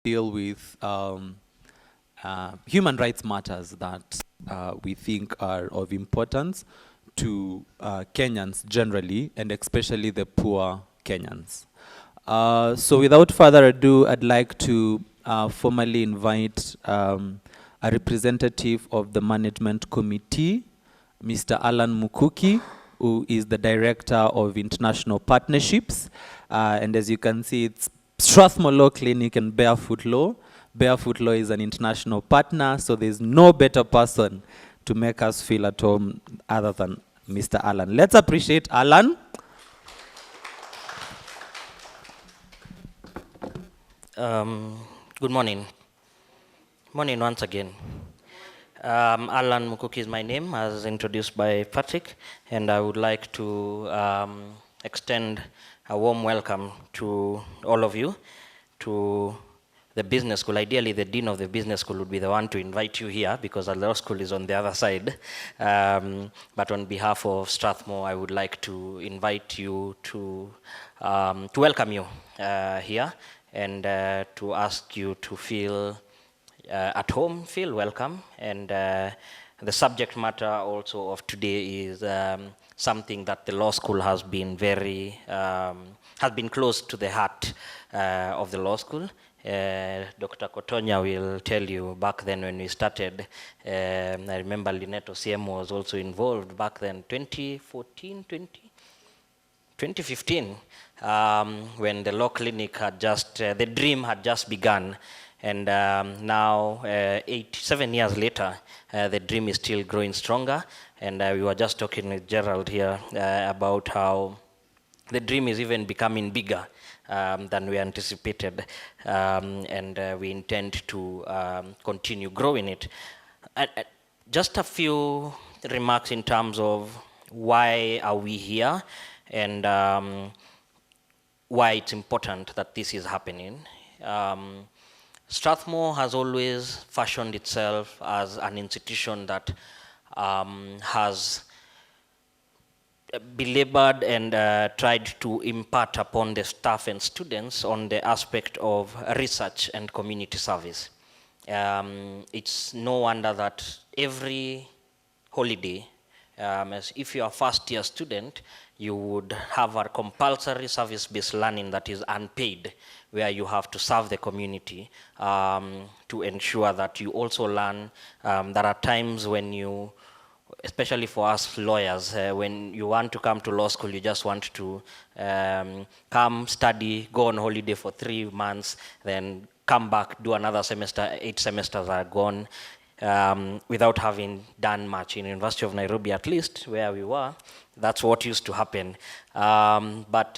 deal with human rights matters that we think are of importance to Kenyans generally, and especially the poor Kenyans. So without further ado, I'd like to formally invite a representative of the management committee, Mr. Alan Mukuki, who is the Director of International Partnerships. And as you can see, it's Strathmore Law Clinic and Barefoot Law. Barefoot Law is an international partner, so there's no better person to make us feel at home other than Mr. Alan. Let's appreciate Alan. Good morning. Morning once again. Alan Mukuki is my name, as introduced by Patrick, and I would like to extend a warm welcome to all of you to the business school. Ideally, the dean of the business school would be the one to invite you here because the law school is on the other side. But on behalf of Strathmore, I would like to invite you to welcome you here and to ask you to feel at home, feel welcome. And the subject matter also of today is something that the law school has been has been close to the heart of the law school. Dr. Kotonya will tell you back then when we started, I remember Lineto CM was also involved back then, 2015, when the law clinic had just, the dream had just begun. And now, 7 years later, the dream is still growing stronger. And we were just talking with Gerald here about how the dream is even becoming bigger than we anticipated. And we intend to continue growing it. Just a few remarks in terms of why are we here and why it's important that this is happening. Strathmore has always fashioned itself as an institution that has belabored and tried to impart upon the staff and students on the aspect of research and community service. It's no wonder that every holiday, as if you're a first-year student, you would have a compulsory service-based learning that is unpaid, where you have to serve the community to ensure that you also learn. There are times when you, especially for us lawyers, when you want to come to law school, you just want to come, study, go on holiday for 3 months, then come back, do another semester. 8 semesters are gone without having done much. In University of Nairobi, at least, where we were, that's what used to happen. But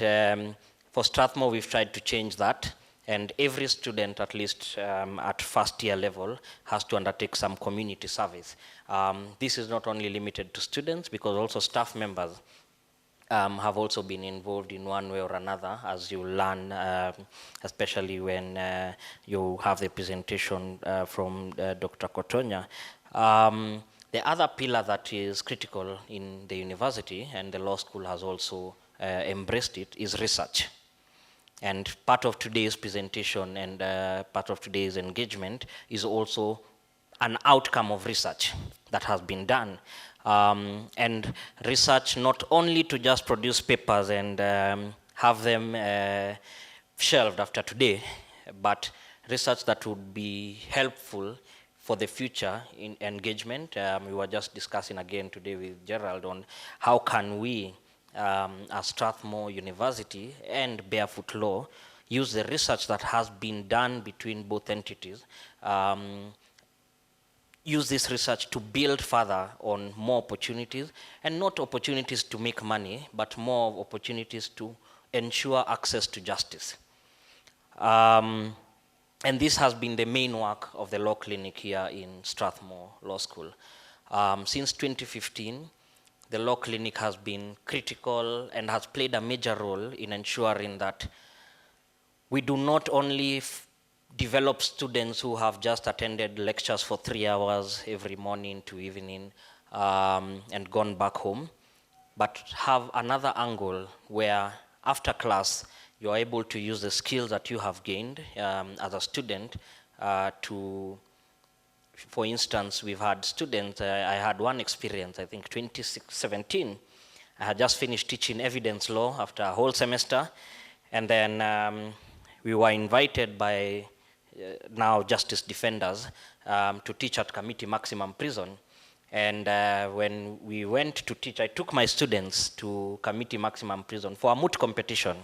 for Strathmore, we've tried to change that. And every student, at least at first year level, has to undertake some community service. This is not only limited to students, because also staff members have also been involved in one way or another, as you learn, especially when you have the presentation from Dr. Kotonya. The other pillar that is critical in the university, and the law school has also embraced it, is research. And part of today's presentation and part of today's engagement is also an outcome of research that has been done. And research not only to just produce papers and have them shelved after today, but research that would be helpful for the future in engagement. We were just discussing again today with Gerald on how can we, as Strathmore University and Barefoot Law, use the research that has been done between both entities, use this research to build further on more opportunities, and not opportunities to make money, but more opportunities to ensure access to justice. And this has been the main work of the law clinic here in Strathmore Law School. Since 2015, the law clinic has been critical and has played a major role in ensuring that we do not only develop students who have just attended lectures for 3 hours every morning to evening and gone back home, but have another angle where after class you're able to use the skills that you have gained as a student for instance, we've had students, I had one experience, I think 2017, I had just finished teaching evidence law after a whole semester, and then we were invited by now justice defenders to teach at Committee Maximum Prison. And when we went to teach, I took my students to Committee Maximum Prison for a moot competition.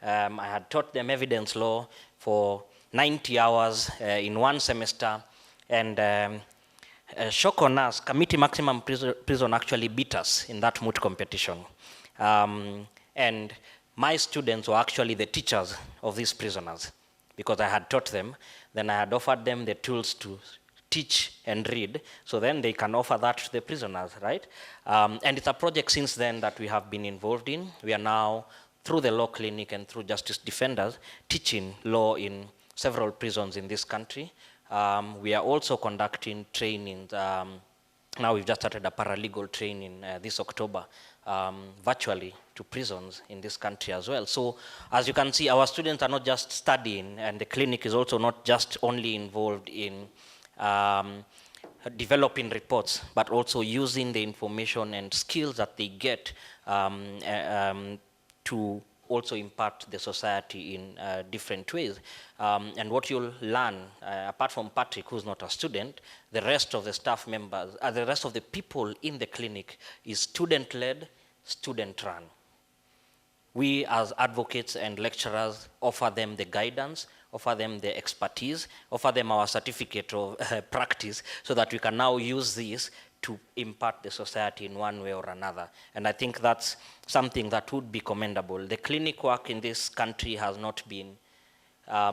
I had taught them evidence law for 90 hours in one semester, and shock on us, Committee Maximum Prison actually beat us in that moot competition. And my students were actually the teachers of these prisoners because I had taught them. Then I had offered them the tools to teach and read, so then they can offer that to the prisoners, right? And it's a project since then that we have been involved in. We are now, through the law clinic and through justice defenders, teaching law in several prisons in this country. We are also conducting trainings. Now we've just started a paralegal training this October, virtually to prisons in this country as well. So as you can see, our students are not just studying, and the clinic is also not just only involved in developing reports, but also using the information and skills that they get to also impact the society in different ways. And what you'll learn, apart from Patrick, who's not a student, the rest of the staff members, the rest of the people in the clinic is student-led, student-run. We as advocates and lecturers offer them the guidance, offer them the expertise, offer them our certificate of practice so that we can now use this to impact the society in one way or another. And I think that's something that would be commendable. The clinic work in this country has not been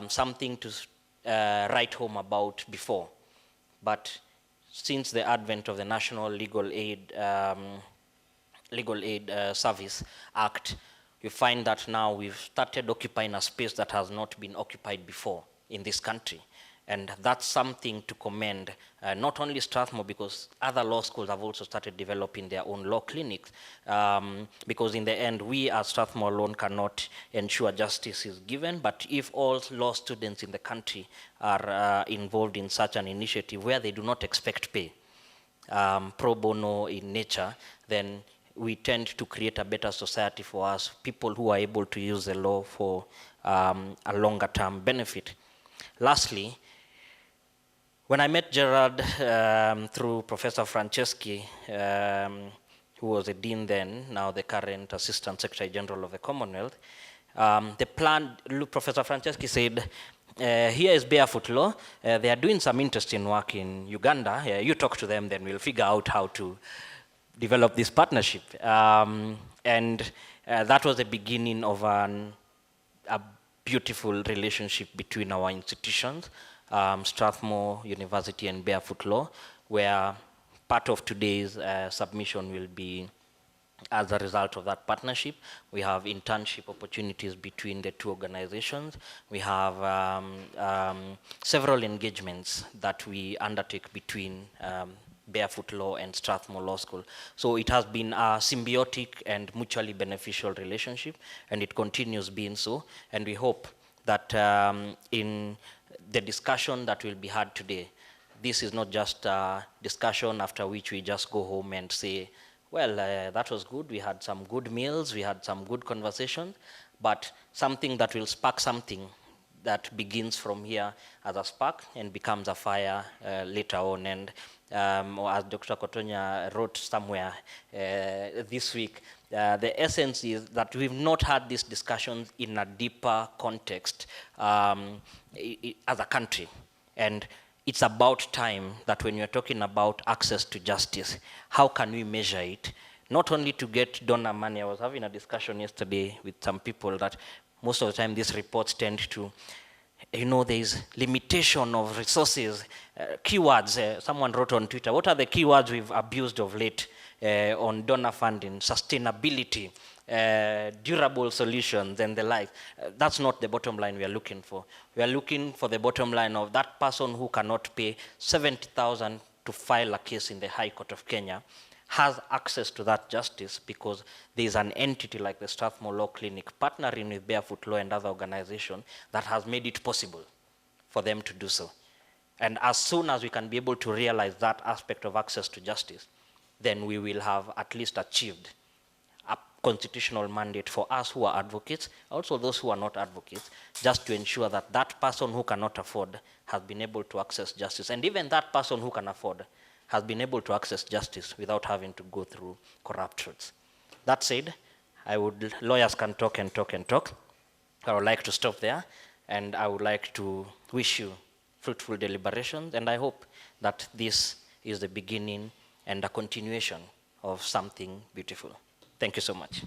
something to write home about before. But since the advent of the National Legal Aid Service Act, you find that now we've started occupying a space that has not been occupied before in this country. And that's something to commend, not only Strathmore, because other law schools have also started developing their own law clinics, because in the end, we as Strathmore alone cannot ensure justice is given, but if all law students in the country are involved in such an initiative where they do not expect pay, pro bono in nature, then we tend to create a better society for us, people who are able to use the law for a longer term benefit. Lastly, when I met Gerard through Professor Franceschi, who was the dean then, now the current Assistant Secretary General of the Commonwealth, the plan, Professor Franceschi said, here is BarefootLaw. They are doing some interesting work in Uganda. You talk to them, then we'll figure out how to develop this partnership. And that was the beginning of a beautiful relationship between our institutions, Strathmore University and BarefootLaw, where part of today's submission will be as a result of that partnership. We have internship opportunities between the two organizations. We have several engagements that we undertake between BarefootLaw and Strathmore Law School. So it has been a symbiotic and mutually beneficial relationship, and it continues being so. And we hope that in the discussion that will be had today, this is not just a discussion after which we just go home and say, well, that was good, we had some good meals, we had some good conversations, but something that will spark something that begins from here as a spark and becomes a fire later on. And as Dr. Kotonya wrote somewhere this week, the essence is that we've not had these discussions in a deeper context as a country. And it's about time that when you're talking about access to justice, how can we measure it? Not only to get donor money. I was having a discussion yesterday with some people that most of the time these reports tend to, there's limitation of resources, keywords. Someone wrote on Twitter, what are the keywords we've abused of late on donor funding, sustainability, durable solutions, and the like. That's not the bottom line we are looking for. We are looking for the bottom line of that person who cannot pay 70,000 to file a case in the High Court of Kenya. has access to that justice because there's an entity like the Strathmore Law Clinic partnering with Barefoot Law and other organizations that has made it possible for them to do so. And as soon as we can be able to realize that aspect of access to justice, then we will have at least achieved a constitutional mandate for us who are advocates, also those who are not advocates, just to ensure that that person who cannot afford has been able to access justice. And even that person who can afford has been able to access justice without having to go through corrupt routes. That said, lawyers can talk and talk and talk. I would like to stop there, and I would like to wish you fruitful deliberations, and I hope that this is the beginning and a continuation of something beautiful. Thank you so much.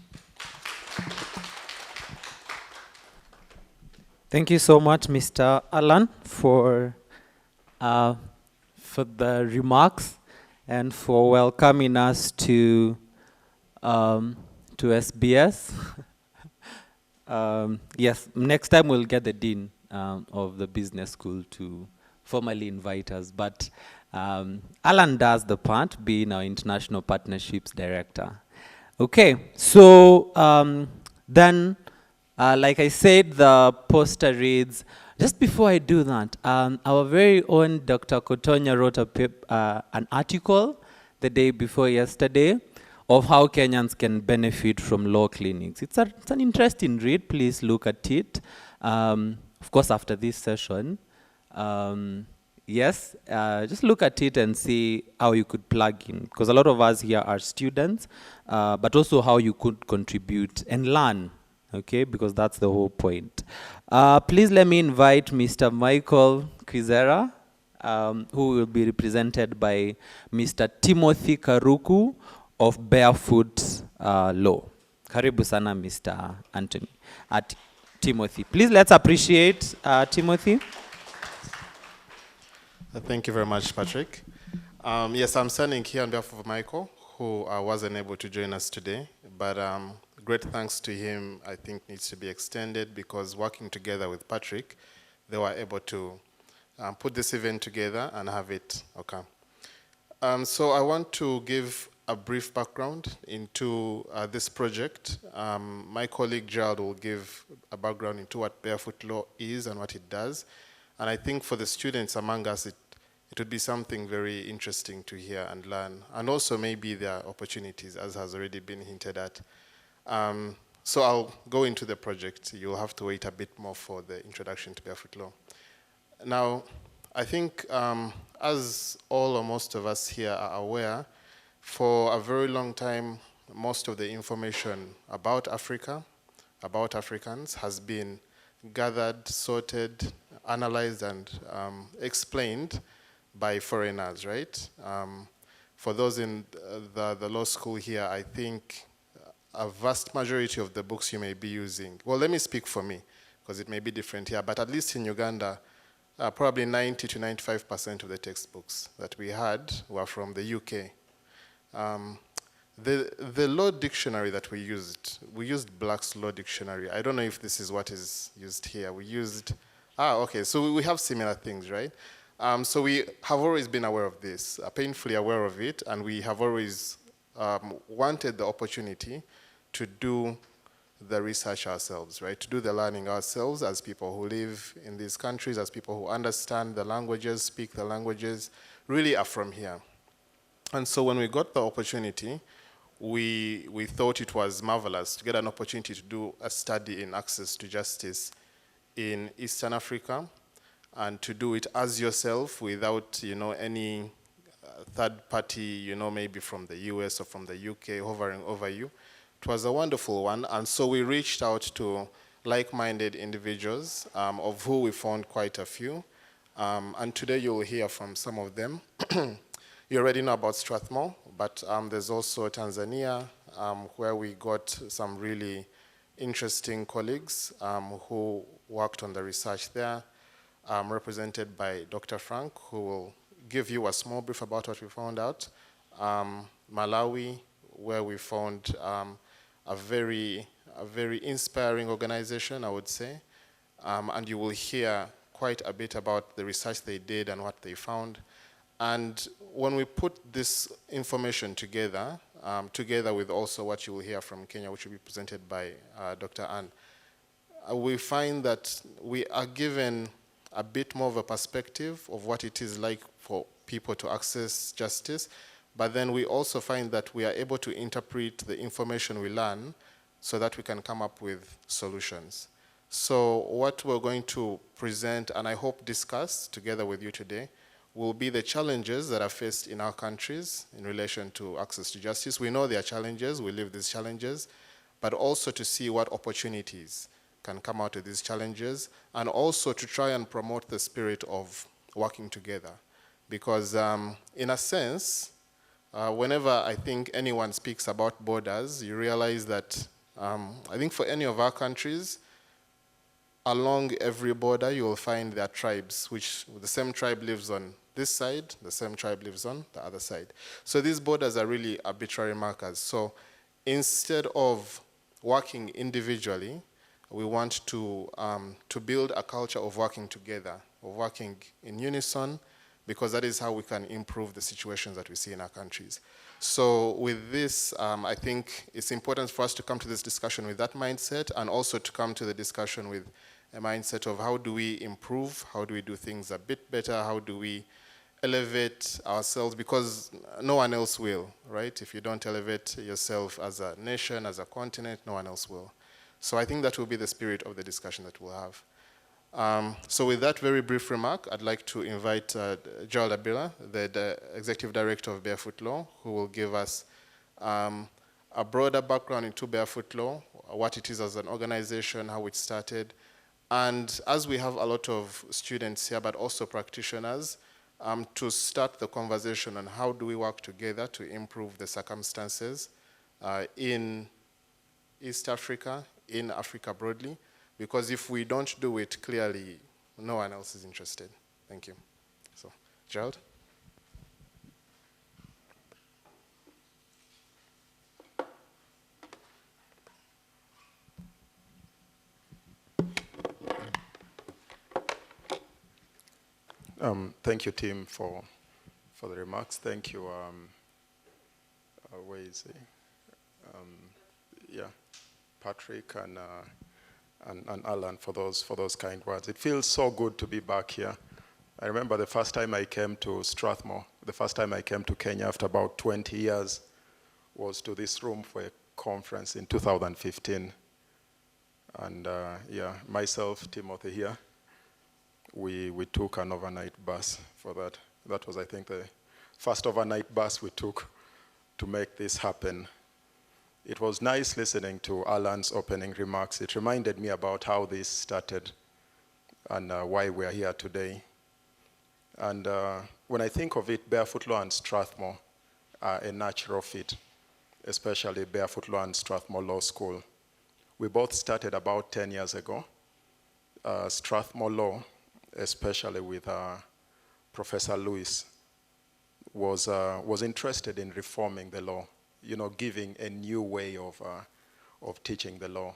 Thank you so much, Mr. Alan, for the remarks and for welcoming us to SBS. Yes, next time we'll get the dean of the business school to formally invite us. But Alan does the part, being our international partnerships director. Okay, so then, like I said, the poster reads, just before I do that, our very own Dr. Kotonya wrote an article the day before yesterday of how Kenyans can benefit from law clinics. It's an interesting read. Please look at it. Of course, after this session, yes, just look at it and see how you could plug in. Because a lot of us here are students, but also how you could contribute and learn, okay? Because that's the whole point. Please let me invite Mr. Michael Kwizera, who will be represented by Mr. Timothy Karuku of Barefoot Law. Karibu sana, Mr. Anthony. Timothy. Please let's appreciate Timothy. Thank you very much, Patrick. Yes, I'm standing here on behalf of Michael, who wasn't able to join us today, but great thanks to him, I think, needs to be extended because working together with Patrick, they were able to put this event together and have it occur. So I want to give a brief background into this project. My colleague Gerald will give a background into what Barefoot Law is and what it does. And I think for the students among us, it would be something very interesting to hear and learn. And also maybe there are opportunities, as has already been hinted at. So I'll go into the project. You'll have to wait a bit more for the introduction to Barefoot Law. Now, I think as all or most of us here are aware, for a very long time, most of the information about Africa, about Africans, has been gathered, sorted, analyzed, and explained by foreigners, right? For those in the law school here, I think a vast majority of the books you may be using, well, let me speak for me, because it may be different here, but at least in Uganda, probably 90 to 95% of the textbooks that we had were from the UK. The law dictionary that we used Black's Law Dictionary. I don't know if this is what is used here. We used, okay, so we have similar things, right? So we have always been aware of this, painfully aware of it, and we have always wanted the opportunity to do the research ourselves, right? To do the learning ourselves as people who live in these countries, as people who understand the languages, speak the languages, really are from here. And so when we got the opportunity, we thought it was marvelous to get an opportunity to do a study in access to justice in Eastern Africa, and to do it as yourself without, any third party, maybe from the US or from the UK hovering over you. It was a wonderful one, and so we reached out to like-minded individuals, of who we found quite a few, and today you'll hear from some of them. You already know about Strathmore, but there's also Tanzania, where we got some really interesting colleagues who worked on the research there, represented by Dr. Frank, who will give you a small brief about what we found out. Malawi, where we found a very inspiring organization, I would say, and you will hear quite a bit about the research they did and what they found. And when we put this information together, together with also what you will hear from Kenya, which will be presented by Dr. Ann, we find that we are given a bit more of a perspective of what it is like for people to access justice, but then we also find that we are able to interpret the information we learn so that we can come up with solutions. So what we're going to present, and I hope discuss together with you today, will be the challenges that are faced in our countries in relation to access to justice. We know there are challenges, we live these challenges, but also to see what opportunities can come out of these challenges, and also to try and promote the spirit of working together. Because in a sense, whenever I think anyone speaks about borders, you realize that I think for any of our countries, along every border you will find there are tribes, which the same tribe lives on this side, the same tribe lives on the other side. So these borders are really arbitrary markers. So instead of working individually, we want to build a culture of working together, of working in unison, because that is how we can improve the situations that we see in our countries. So with this, I think it's important for us to come to this discussion with that mindset, and also to come to the discussion with a mindset of how do we improve, how do we do things a bit better, how do we elevate ourselves, because no one else will, right? If you don't elevate yourself as a nation, as a continent, no one else will. So I think that will be the spirit of the discussion that we'll have. So with that very brief remark, I'd like to invite Gerald Abila, the Executive Director of Barefoot Law, who will give us a broader background into Barefoot Law, what it is as an organization, how it started. And as we have a lot of students here, but also practitioners, to start the conversation on how do we work together to improve the circumstances in East Africa, in Africa broadly, because if we don't do it, clearly no one else is interested. Thank you. So, Gerald? Thank you, Tim, for the remarks. Thank you, where is he? Yeah, Patrick and Alan for those kind words. It feels so good to be back here. I remember the first time I came to Strathmore, the first time I came to Kenya after about 20 years, was to this room for a conference in 2015. And yeah, myself, Timothy here, we took an overnight bus for that. That was, I think, the first overnight bus we took to make this happen. It was nice listening to Alan's opening remarks. It reminded me about how this started and why we're here today. And when I think of it, Barefoot Law and Strathmore are a natural fit, especially Barefoot Law and Strathmore Law School. We both started about 10 years ago. Strathmore Law, especially with Professor Lewis, was interested in reforming the law, you know, giving a new way of teaching the law.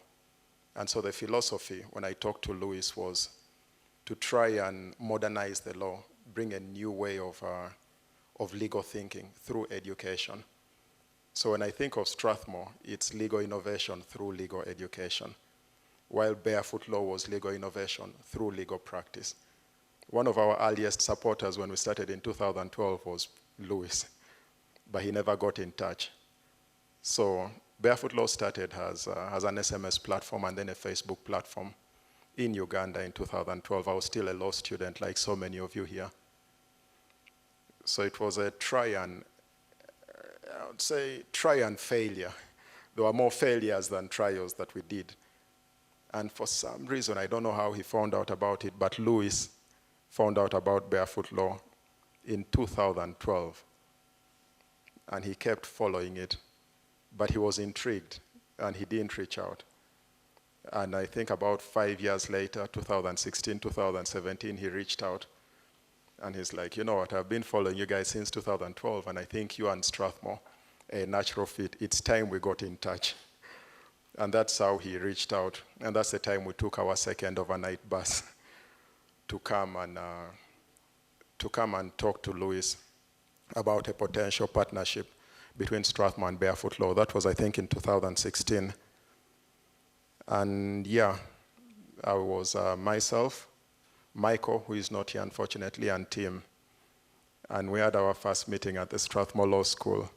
And so the philosophy, when I talked to Lewis, was to try and modernize the law, bring a new way of legal thinking through education. So when I think of Strathmore, it's legal innovation through legal education, while Barefoot Law was legal innovation through legal practice. One of our earliest supporters when we started in 2012 was Lewis, but he never got in touch. So Barefoot Law started as an SMS platform and then a Facebook platform in Uganda in 2012. I was still a law student, like so many of you here. So it was a try and failure. There were more failures than trials that we did. And for some reason, I don't know how he found out about it, but Lewis found out about Barefoot Law in 2012. And he kept following it, but he was intrigued and he didn't reach out. And I think about 5 years later, 2016, 2017, he reached out. And he's like, you know what, I've been following you guys since 2012, and I think you and Strathmore are a natural fit. It's time we got in touch. And that's how he reached out. And that's the time we took our second overnight bus to come and talk to Lewis about a potential partnership between Strathmore and BarefootLaw. That was, I think, in 2016. And yeah, I was myself, Michael, who is not here unfortunately, and Tim. And we had our first meeting at the Strathmore Law School.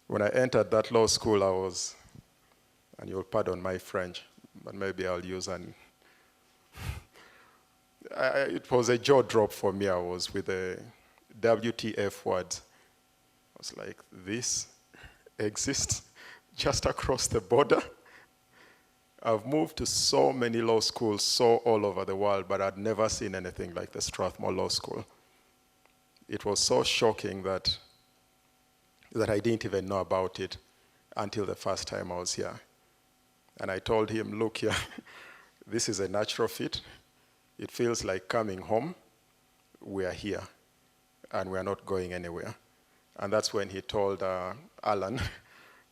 When I entered that law school, I was, and you'll pardon my French, but maybe I'll use an, it was a jaw drop for me. I was with the WTF words. I was like, this exists just across the border? I've moved to so many law schools, so all over the world, but I'd never seen anything like the Strathmore Law School. It was so shocking that I didn't even know about it until the first time I was here. And I told him, look here, this is a natural fit. It feels like coming home. We are here, and we are not going anywhere. And that's when he told Alan,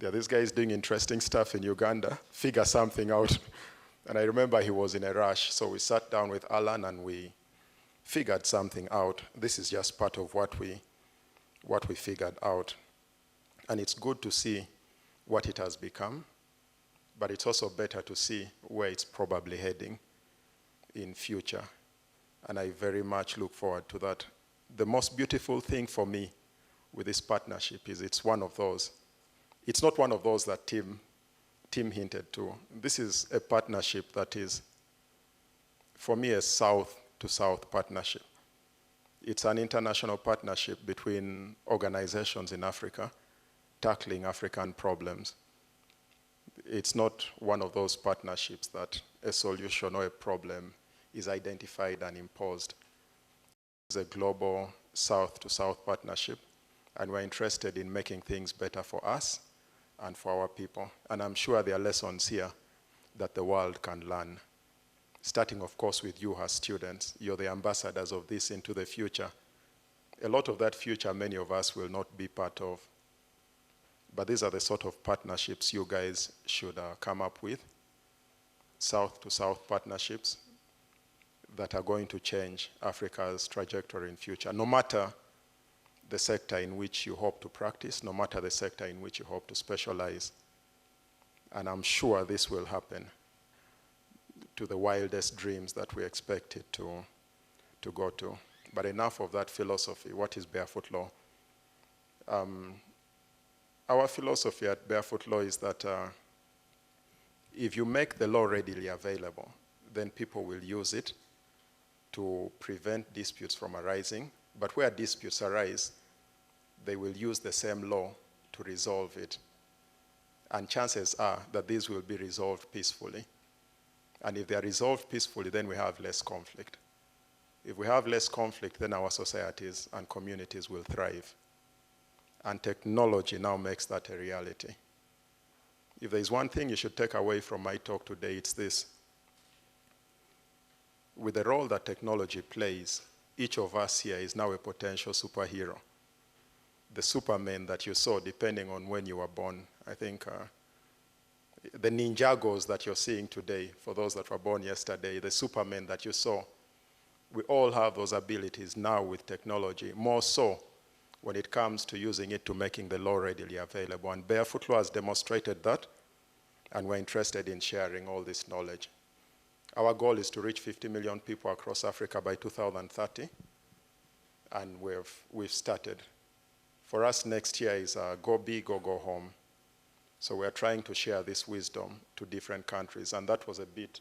yeah, this guy is doing interesting stuff in Uganda, figure something out. And I remember he was in a rush, so we sat down with Alan and we figured something out. This is just part of what we figured out. And it's good to see what it has become, but it's also better to see where it's probably heading in future. And I very much look forward to that. The most beautiful thing for me with this partnership is it's one of those. It's not one of those that Tim hinted to. This is a partnership that is, for me, a south-to-south partnership. It's an international partnership between organizations in Africa tackling African problems. It's not one of those partnerships that a solution or a problem is identified and imposed. It's a global south-to-south partnership, and we're interested in making things better for us and for our people. And I'm sure there are lessons here that the world can learn, starting, of course, with you as students. You're the ambassadors of this into the future. A lot of that future, many of us will not be part of. But these are the sort of partnerships you guys should come up with, south-to-south partnerships that are going to change Africa's trajectory in future, no matter the sector in which you hope to practice, no matter the sector in which you hope to specialize. And I'm sure this will happen to the wildest dreams that we expect it to go to. But enough of that philosophy. What is BarefootLaw? Our philosophy at BarefootLaw is that if you make the law readily available, then people will use it to prevent disputes from arising. But where disputes arise, they will use the same law to resolve it. And chances are that these will be resolved peacefully. And if they are resolved peacefully, then we have less conflict. If we have less conflict, then our societies and communities will thrive. And technology now makes that a reality. If there's one thing you should take away from my talk today, it's this. With the role that technology plays, each of us here is now a potential superhero. The Superman that you saw, depending on when you were born, I think the Ninjagos that you're seeing today, for those that were born yesterday, the Superman that you saw, we all have those abilities now with technology, more so when it comes to using it to making the law readily available. And BarefootLaw has demonstrated that, and we're interested in sharing all this knowledge. Our goal is to reach 50 million people across Africa by 2030, and we've started. For us, next year is go big or go home. So we're trying to share this wisdom to different countries, and that was a bit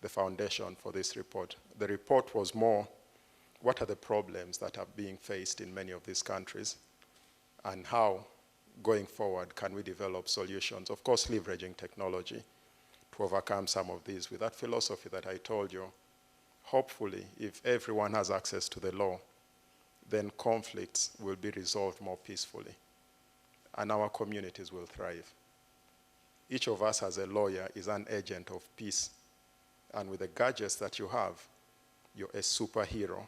the foundation for this report. The report was more, what are the problems that are being faced in many of these countries, and how, going forward, can we develop solutions? Of course, leveraging technology to overcome some of these. With that philosophy that I told you, hopefully, if everyone has access to the law, then conflicts will be resolved more peacefully, and our communities will thrive. Each of us as a lawyer is an agent of peace, and with the gadgets that you have, you're a superhero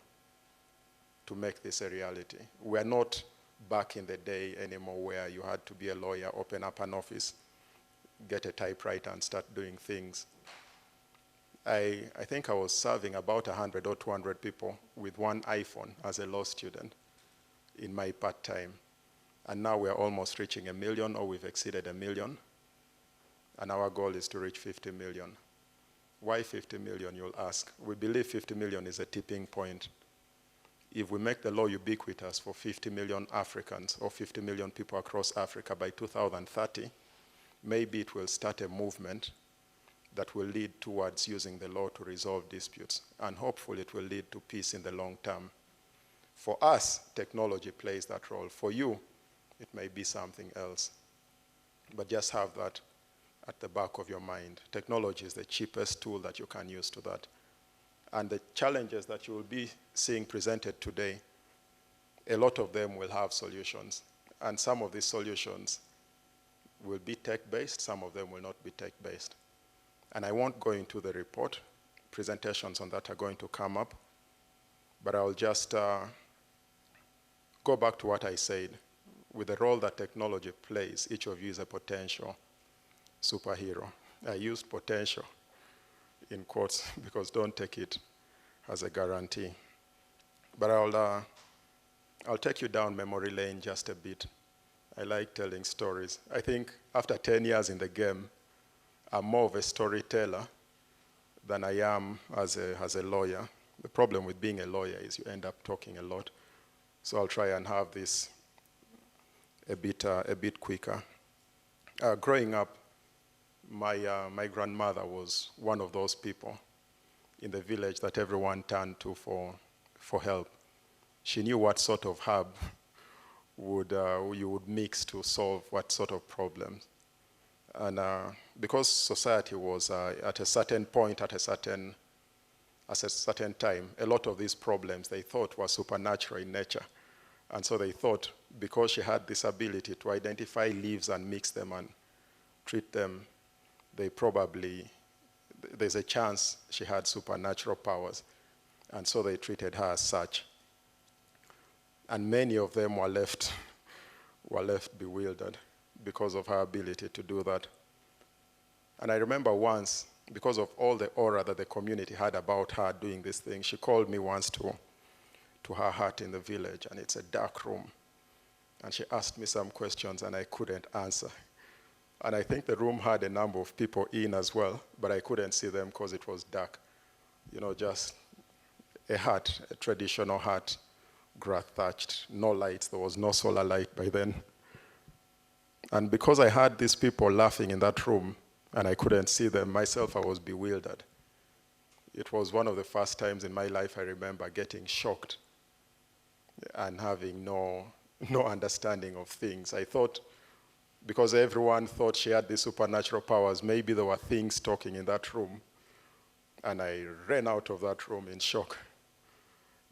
to make this a reality. We're not back in the day anymore where you had to be a lawyer, open up an office, get a typewriter and start doing things. I think I was serving about 100 or 200 people with one iPhone as a law student. in my part-time. And now we're almost reaching 1 million, or we've exceeded 1 million. And our goal is to reach 50 million. Why 50 million, you'll ask? We believe 50 million is a tipping point. If we make the law ubiquitous for 50 million Africans or 50 million people across Africa by 2030, maybe it will start a movement that will lead towards using the law to resolve disputes. And hopefully it will lead to peace in the long term. For us, technology plays that role. For you, it may be something else. But just have that at the back of your mind. Technology is the cheapest tool that you can use to that. And the challenges that you will be seeing presented today, a lot of them will have solutions. And some of these solutions will be tech-based, some of them will not be tech-based. And I won't go into the report. Presentations on that are going to come up. But I'll just go back to what I said. With the role that technology plays, each of you is a potential superhero. I used potential in quotes because don't take it as a guarantee. But I'll take you down memory lane just a bit. I like telling stories. I think after 10 years in the game, I'm more of a storyteller than I am as a lawyer. The problem with being a lawyer is you end up talking a lot. So I'll try and have this a bit quicker. Growing up, my grandmother was one of those people in the village that everyone turned to for help. She knew what sort of herb you would mix to solve what sort of problems. And because society was at a certain point, at a certain time, a lot of these problems they thought were supernatural in nature. And so they thought because she had this ability to identify leaves and mix them and treat them, there's a chance she had supernatural powers. And so they treated her as such. And many of them were left bewildered because of her ability to do that. And I remember once, because of all the aura that the community had about her doing this thing, she called me once to her hut in the village, and it's a dark room. And she asked me some questions, and I couldn't answer. And I think the room had a number of people in as well, but I couldn't see them because it was dark. You know, just a hut, a traditional hut, grass thatched, no lights. There was no solar light by then. And because I had these people laughing in that room, and I couldn't see them, myself, I was bewildered. It was one of the first times in my life I remember getting shocked and having no understanding of things. I thought, because everyone thought she had these supernatural powers, maybe there were things talking in that room. And I ran out of that room in shock.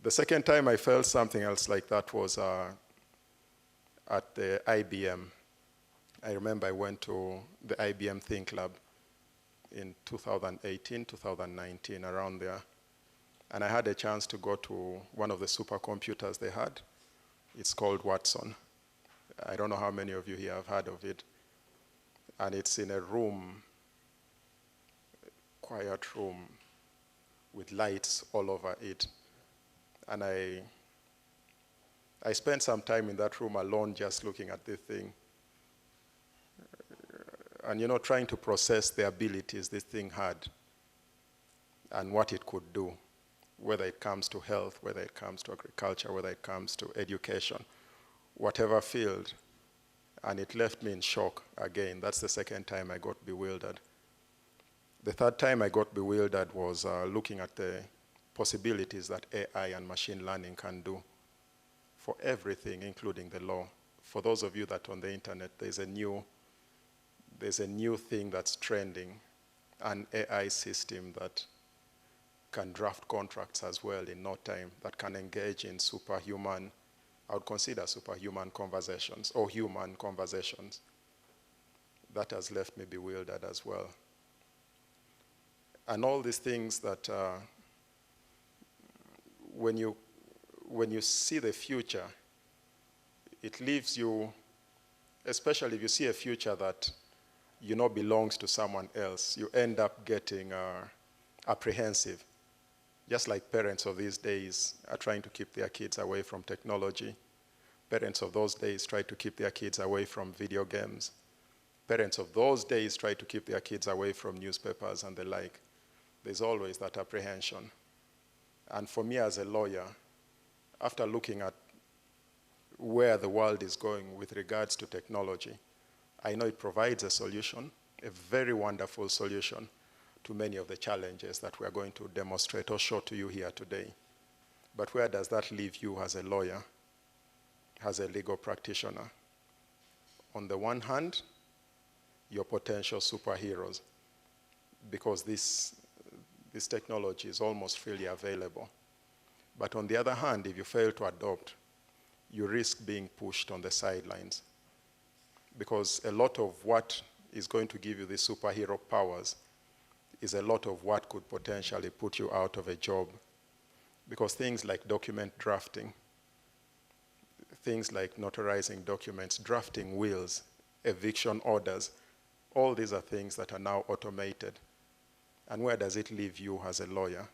The second time I felt something else like that was at the IBM. I remember I went to the IBM Think Lab in 2018, 2019, around there. And I had a chance to go to one of the supercomputers they had. It's called Watson. I don't know how many of you here have heard of it. And it's in a room, quiet room, with lights all over it. And I spent some time in that room alone just looking at this thing. And, you know, trying to process the abilities this thing had and what it could do, whether it comes to health, whether it comes to agriculture, whether it comes to education, whatever field. And it left me in shock again. That's the second time I got bewildered. The third time I got bewildered was looking at the possibilities that AI and machine learning can do for everything, including the law. For those of you that are on the internet, there's a new thing that's trending, an AI system that can draft contracts as well in no time, that can engage in superhuman, I would consider superhuman conversations or human conversations. That has left me bewildered as well. And all these things that when you see the future, it leaves you, especially if you see a future that you know belongs to someone else, you end up getting apprehensive. Just like parents of these days are trying to keep their kids away from technology. Parents of those days tried to keep their kids away from video games. Parents of those days tried to keep their kids away from newspapers and the like. There's always that apprehension. And for me as a lawyer, after looking at where the world is going with regards to technology, I know it provides a solution, a very wonderful solution to many of the challenges that we are going to demonstrate or show to you here today. But where does that leave you as a lawyer, as a legal practitioner? On the one hand, your potential superheroes, because this technology is almost freely available. But on the other hand, if you fail to adopt, you risk being pushed on the sidelines, because a lot of what is going to give you these superhero powers is a lot of what could potentially put you out of a job. Because things like document drafting, things like notarizing documents, drafting wills, eviction orders, all these are things that are now automated. And where does it leave you as a lawyer?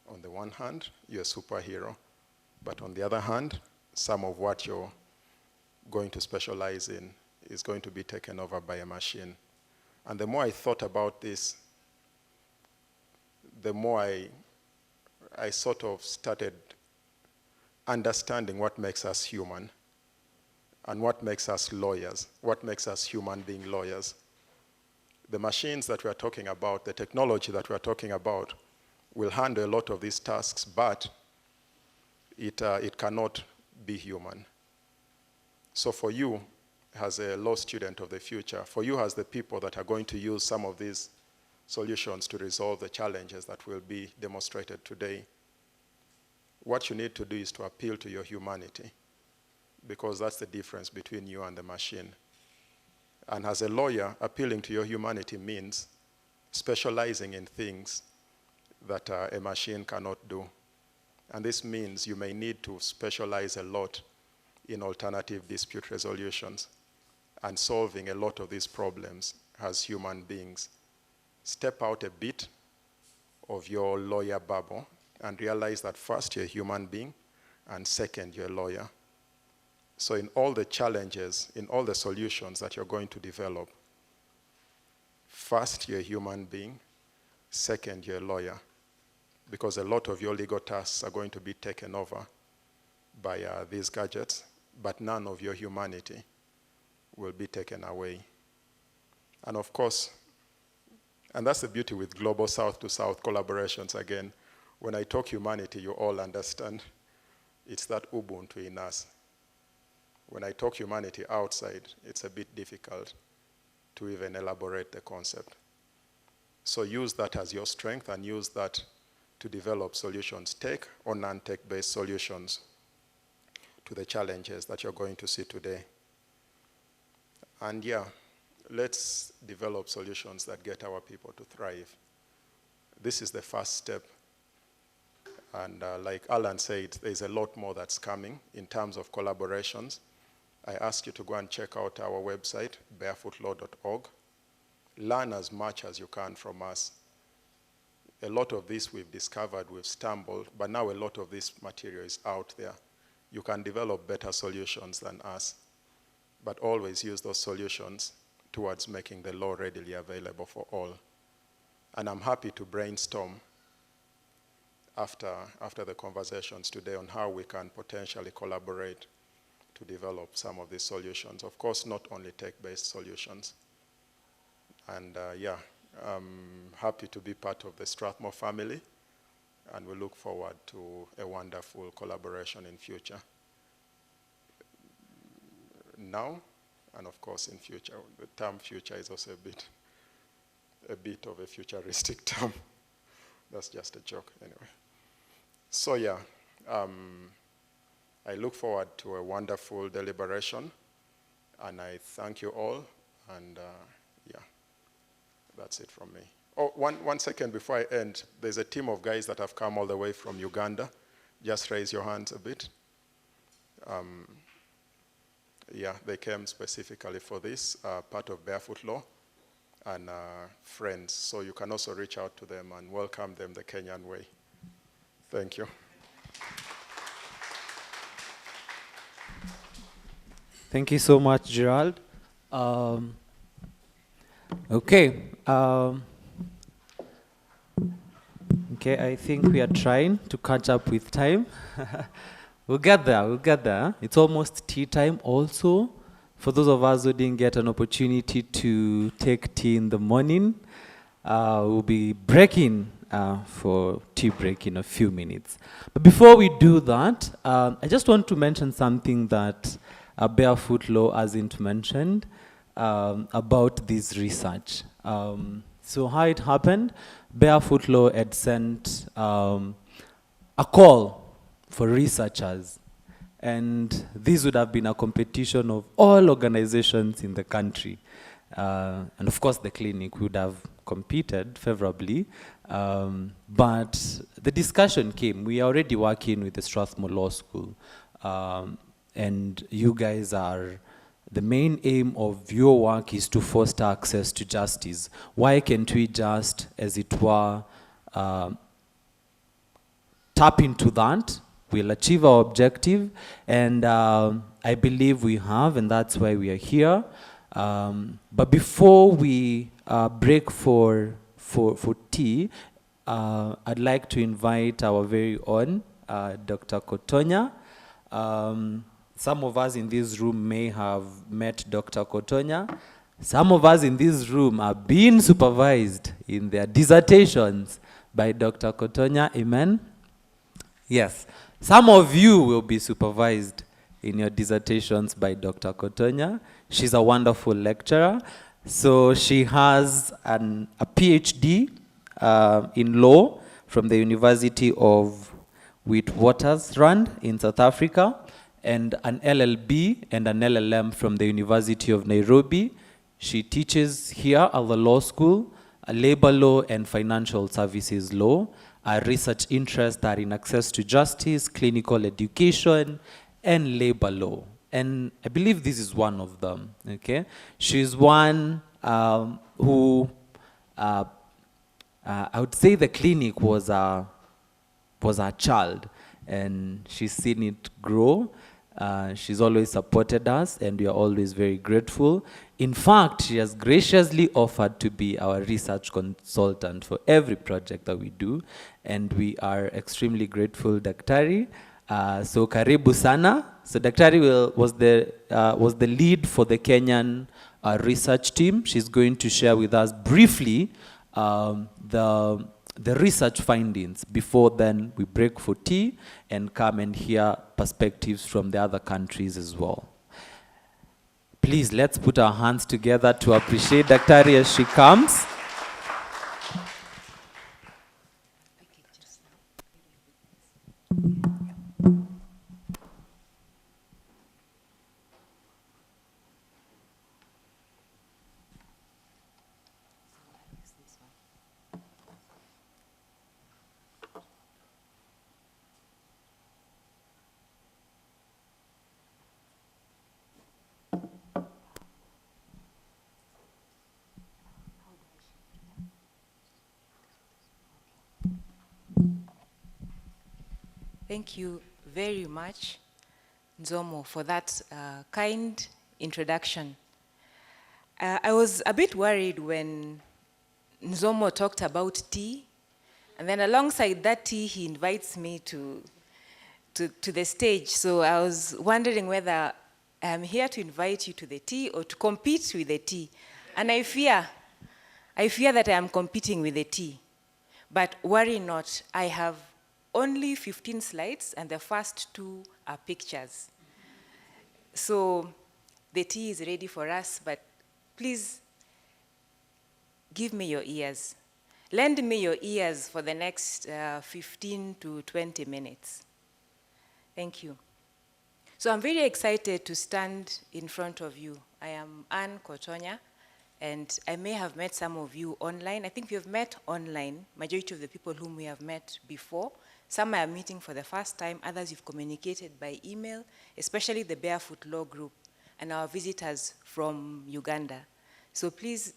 On the one hand, you're a superhero, but on the other hand, some of what you're going to specialize in is going to be taken over by a machine. And the more I thought about this, the more I sort of started understanding what makes us human and what makes us lawyers, what makes us human being lawyers. The machines that we are talking about, the technology that we are talking about, will handle a lot of these tasks, but it cannot be human. So for you, as a law student of the future, for you as the people that are going to use some of these solutions to resolve the challenges that will be demonstrated today, what you need to do is to appeal to your humanity, because that's the difference between you and the machine. And as a lawyer, appealing to your humanity means specializing in things that a machine cannot do. And this means you may need to specialize a lot in alternative dispute resolutions and solving a lot of these problems as human beings. Step out a bit of your lawyer bubble and realize that first, you're a human being, and second, you're a lawyer. So in all the challenges, in all the solutions that you're going to develop, first, you're a human being, second, you're a lawyer, because a lot of your legal tasks are going to be taken over by these gadgets, but none of your humanity will be taken away. And of course, and that's the beauty with global south-to-south collaborations again. When I talk humanity, you all understand. It's that Ubuntu in us. When I talk humanity outside, it's a bit difficult to even elaborate the concept. So use that as your strength and use that to develop solutions, tech or non-tech-based solutions to the challenges that you're going to see today. And yeah, let's develop solutions that get our people to thrive. This is the first step. And like Alan said, there's a lot more that's coming in terms of collaborations. I ask you to go and check out our website, barefootlaw.org. Learn as much as you can from us. A lot of this we've discovered, we've stumbled, but now a lot of this material is out there. You can develop better solutions than us, but always use those solutions towards making the law readily available for all. And I'm happy to brainstorm after the conversations today on how we can potentially collaborate to develop some of these solutions. Of course, not only tech-based solutions. And yeah, I'm happy to be part of the Strathmore family, and we look forward to a wonderful collaboration in future. Now, and of course in future. The term future is also a bit of a futuristic term. That's just a joke anyway. So yeah, I look forward to a wonderful deliberation, and I thank you all, and yeah, that's it from me. Oh, one second before I end, there's a team of guys that have come all the way from Uganda. Just raise your hands a bit. Yeah, they came specifically for this, part of Barefoot Law, and friends. So you can also reach out to them and welcome them the Kenyan way. Thank you. Thank you so much, Gerald. Okay. Okay, I think we are trying to catch up with time. We'll get there, we'll get there. It's almost tea time also. For those of us who didn't get an opportunity to take tea in the morning, we'll be breaking for tea break in a few minutes. But before we do that, I just want to mention something that Barefoot Law hasn't mentioned about this research. So how it happened, Barefoot Law had sent a call for researchers. And this would have been a competition of all organizations in the country. And of course, the clinic would have competed favorably. But the discussion came. We are already working with the Strathmore Law School. And you guys are, the main aim of your work is to foster access to justice. Why can't we just, as it were, tap into that? We'll achieve our objective, and I believe we have, and that's why we are here. But before we break for tea, I'd like to invite our very own Dr. Kotonya. Some of us in this room may have met Dr. Kotonya. Some of us in this room are being supervised in their dissertations by Dr. Kotonya. Amen? Yes. Some of you will be supervised in your dissertations by Dr. Kotonya. She's a wonderful lecturer. So she has a PhD in law from the University of Witwatersrand in South Africa, and an LLB and an LLM from the University of Nairobi. She teaches here at the law school, labor law and financial services law. Our research interests are in access to justice, clinical education, and labor law. And I believe this is one of them, okay? She's one who, I would say the clinic was our child, and she's seen it grow. She's always supported us, and we are always very grateful. In fact, she has graciously offered to be our research consultant for every project that we do, and we are extremely grateful, Daktari. So karibu sana. So Daktari was the lead for the Kenyan research team. She's going to share with us briefly the research findings. Before then, we break for tea and come and hear perspectives from the other countries as well. Please, let's put our hands together to appreciate Daktari as she comes. Thank you very much, Nzomo, for that kind introduction. I was a bit worried when Nzomo talked about tea, and then alongside that tea, he invites me to the stage. So I was wondering whether I'm here to invite you to the tea or to compete with the tea. And I fear that I am competing with the tea. But worry not, I have only 15 slides, and the first 2 are pictures. So the tea is ready for us, but please give me your ears. Lend me your ears for the next 15 to 20 minutes. Thank you. So I'm very excited to stand in front of you. I am Anne Kotonya, and I may have met some of you online. I think we have met online, majority of the people whom we have met before. Some are meeting for the first time, others you've communicated by email, especially the Barefoot Law Group and our visitors from Uganda. So please,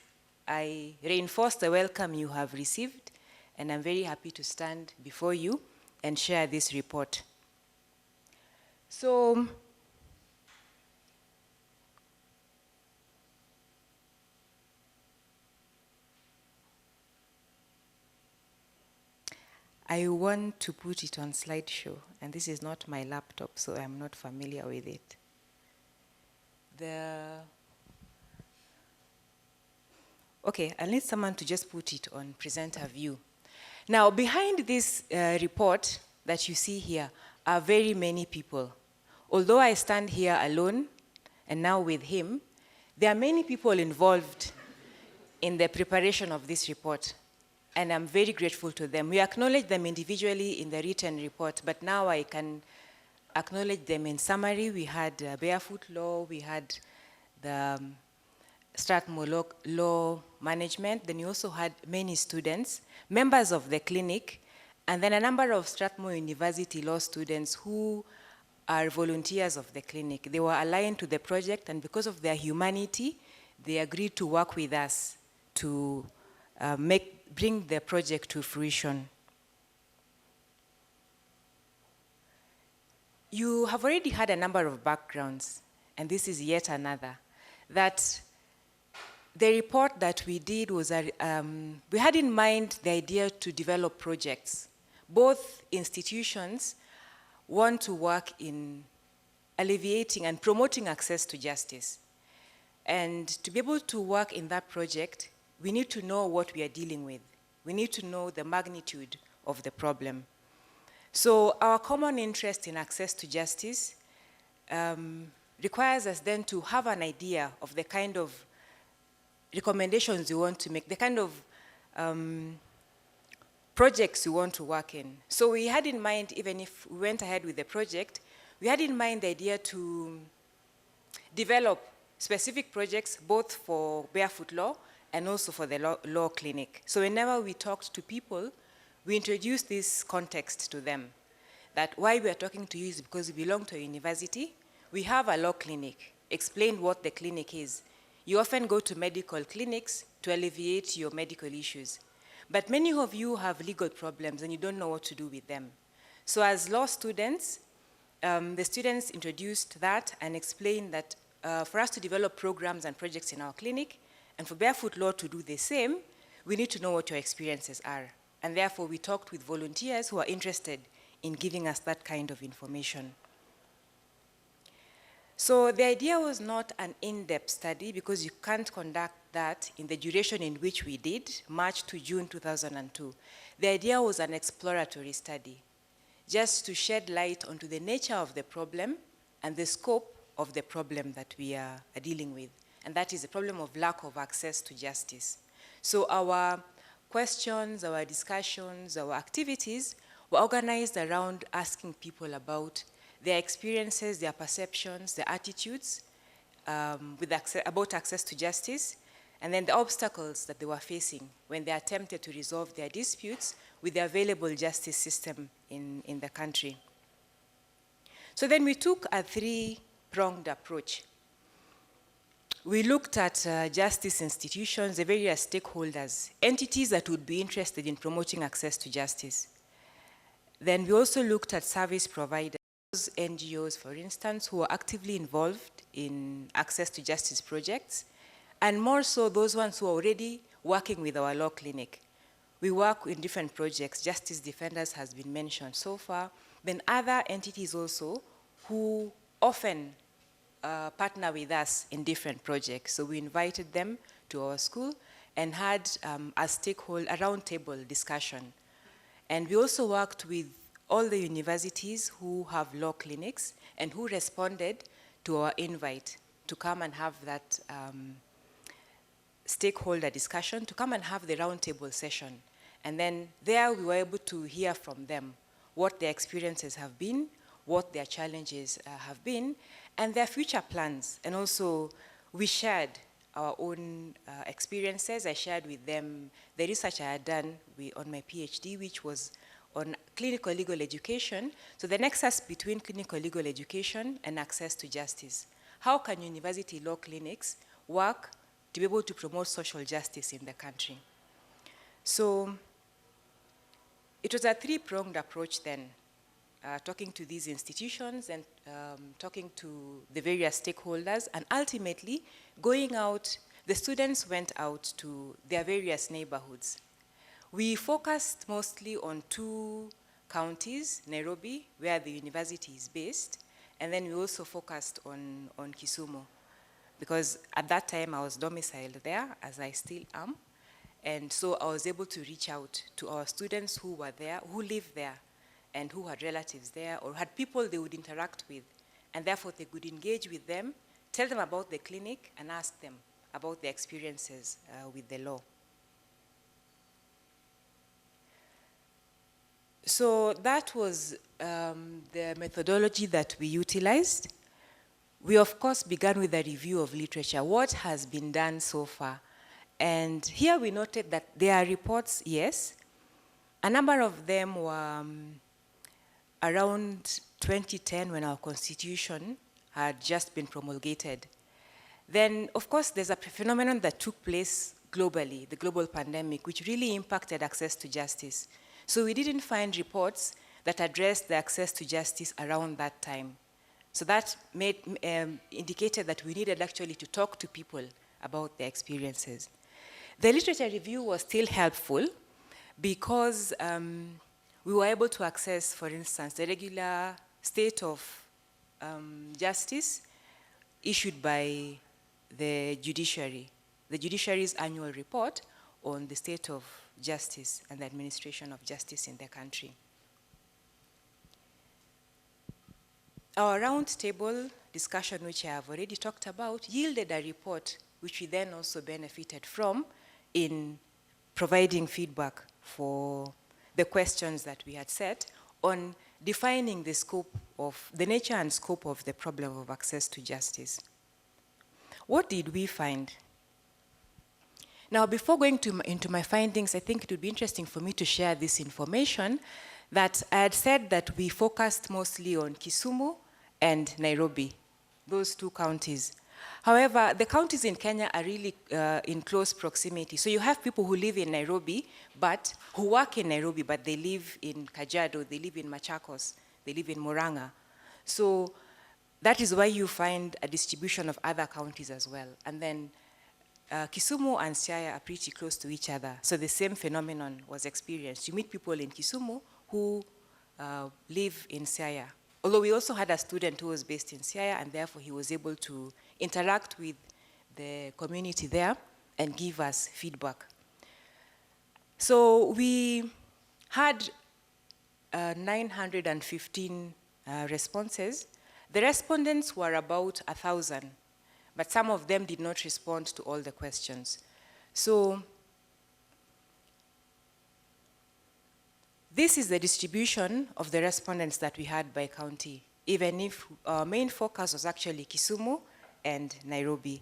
I reinforce the welcome you have received, and I'm very happy to stand before you and share this report. So I want to put it on slideshow, and this is not my laptop, so I'm not familiar with it. Okay, I need someone to just put it on presenter view. Now, behind this report that you see here are very many people. Although I stand here alone, and now with him, there are many people involved in the preparation of this report, and I'm very grateful to them. We acknowledge them individually in the written report, but now I can acknowledge them in summary. We had BarefootLaw, we had the Strathmore Law Management, then we also had many students, members of the clinic, and then a number of Strathmore University law students who are volunteers of the clinic. They were aligned to the project, and because of their humanity, they agreed to work with us to bring the project to fruition. You have already had a number of backgrounds, and this is yet another, that the report that we did was, we had in mind the idea to develop projects. Both institutions want to work in alleviating and promoting access to justice. And to be able to work in that project, we need to know what we are dealing with. We need to know the magnitude of the problem. So our common interest in access to justice requires us then to have an idea of the kind of recommendations we want to make, the kind of projects we want to work in. So we had in mind, even if we went ahead with the project, we had in mind the idea to develop specific projects both for BarefootLaw and also for the law clinic. So whenever we talked to people, we introduced this context to them, that why we are talking to you is because we belong to a university, we have a law clinic, explain what the clinic is. You often go to medical clinics to alleviate your medical issues. But many of you have legal problems and you don't know what to do with them. So as law students, the students introduced that and explained that for us to develop programs and projects in our clinic, and for BarefootLaw to do the same, we need to know what your experiences are. And therefore, we talked with volunteers who are interested in giving us that kind of information. So the idea was not an in-depth study because you can't conduct that in the duration in which we did, March to June 2002. The idea was an exploratory study, just to shed light onto the nature of the problem and the scope of the problem that we are dealing with. And that is the problem of lack of access to justice. So our questions, our discussions, our activities were organized around asking people about their experiences, their perceptions, their attitudes about access to justice, and then the obstacles that they were facing when they attempted to resolve their disputes with the available justice system in the country. So then we took a three-pronged approach. We looked at justice institutions, the various stakeholders, entities that would be interested in promoting access to justice. Then we also looked at service providers, NGOs, for instance, who are actively involved in access to justice projects, and more so those ones who are already working with our law clinic. We work in different projects. Justice Defenders has been mentioned so far. Then other entities also who often partner with us in different projects. So we invited them to our school and had a roundtable discussion. And we also worked with all the universities who have law clinics and who responded to our invite to come and have that stakeholder discussion, to come and have the roundtable session. And then there we were able to hear from them what their experiences have been, what their challenges have been, and their future plans. And also, we shared our own experiences. I shared with them the research I had done on my PhD, which was on clinical legal education. So the nexus between clinical legal education and access to justice. How can university law clinics work to be able to promote social justice in the country? So it was a three-pronged approach then. Talking to these institutions and talking to the various stakeholders, and ultimately going out, the students went out to their various neighborhoods. We focused mostly on 2 counties, Nairobi, where the university is based, and then we also focused on Kisumu, because at that time I was domiciled there, as I still am, and so I was able to reach out to our students who were there, who lived there, and who had relatives there, or had people they would interact with, and therefore they could engage with them, tell them about the clinic, and ask them about their experiences with the law. So that was the methodology that we utilized. We, of course, began with a review of literature. What has been done so far? And here we noted that there are reports, yes. A number of them were around 2010, when our constitution had just been promulgated. Then, of course, there's a phenomenon that took place globally, the global pandemic, which really impacted access to justice. So we didn't find reports that addressed the access to justice around that time. So that indicated that we needed actually to talk to people about their experiences. The literature review was still helpful because we were able to access, for instance, the regular state of justice issued by the judiciary's annual report on the state of justice and the administration of justice in the country. Our roundtable discussion, which I have already talked about, yielded a report which we then also benefited from in providing feedback for the questions that we had set on defining the scope of, the nature and scope of the problem of access to justice. What did we find? Now, before going into my findings, I think it would be interesting for me to share this information that I had said that we focused mostly on Kisumu and Nairobi, those 2 counties. However, the counties in Kenya are really in close proximity. So you have people who live in Nairobi, but who work in Nairobi, but they live in Kajiado, they live in Machakos, they live in Murang'a. So that is why you find a distribution of other counties as well. And then Kisumu and Siaya are pretty close to each other. So the same phenomenon was experienced. You meet people in Kisumu who live in Siaya. Although we also had a student who was based in Siaya, and therefore he was able to interact with the community there and give us feedback. So we had 915 responses. The respondents were about 1,000, but some of them did not respond to all the questions. So this is the distribution of the respondents that we had by county, even if our main focus was actually Kisumu and Nairobi.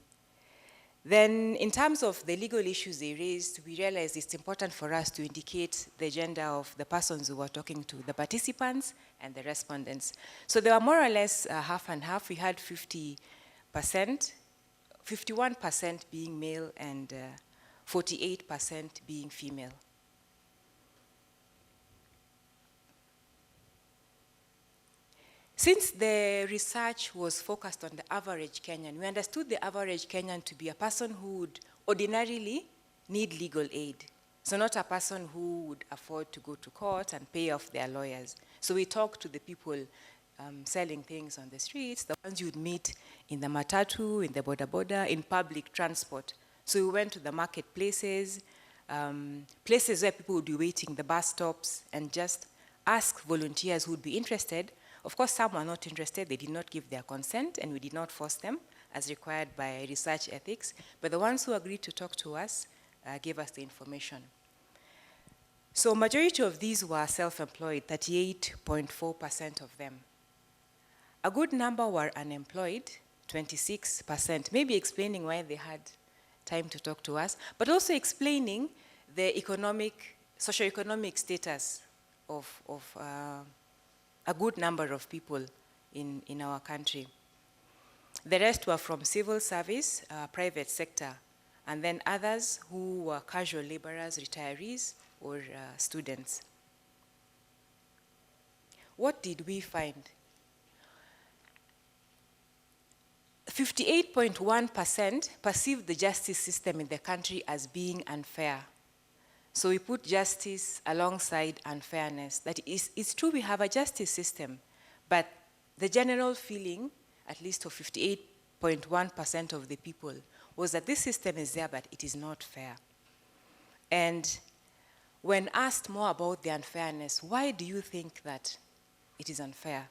Then in terms of the legal issues they raised, we realized it's important for us to indicate the gender of the persons who were talking to, the participants and the respondents. So they were more or less half and half. We had 50%, 51% being male and 48% being female. Since the research was focused on the average Kenyan, we understood the average Kenyan to be a person who would ordinarily need legal aid. So not a person who would afford to go to court and pay off their lawyers. So we talked to the people selling things on the streets, the ones you'd meet in the matatu, in the boda boda, in public transport. So we went to the marketplaces, places where people would be waiting, the bus stops, and just ask volunteers who would be interested. Of course, some were not interested. They did not give their consent, and we did not force them as required by research ethics. But the ones who agreed to talk to us gave us the information. So majority of these were self-employed, 38.4% of them. A good number were unemployed, 26%, maybe explaining why they had time to talk to us, but also explaining the socioeconomic status of a good number of people in our country. The rest were from civil service, private sector, and then others who were casual laborers, retirees, or students. What did we find? 58.1% perceived the justice system in the country as being unfair. So we put justice alongside unfairness. That is, it's true we have a justice system, but the general feeling, at least of 58.1% of the people, was that this system is there, but it is not fair. And when asked more about the unfairness, why do you think that it is unfair?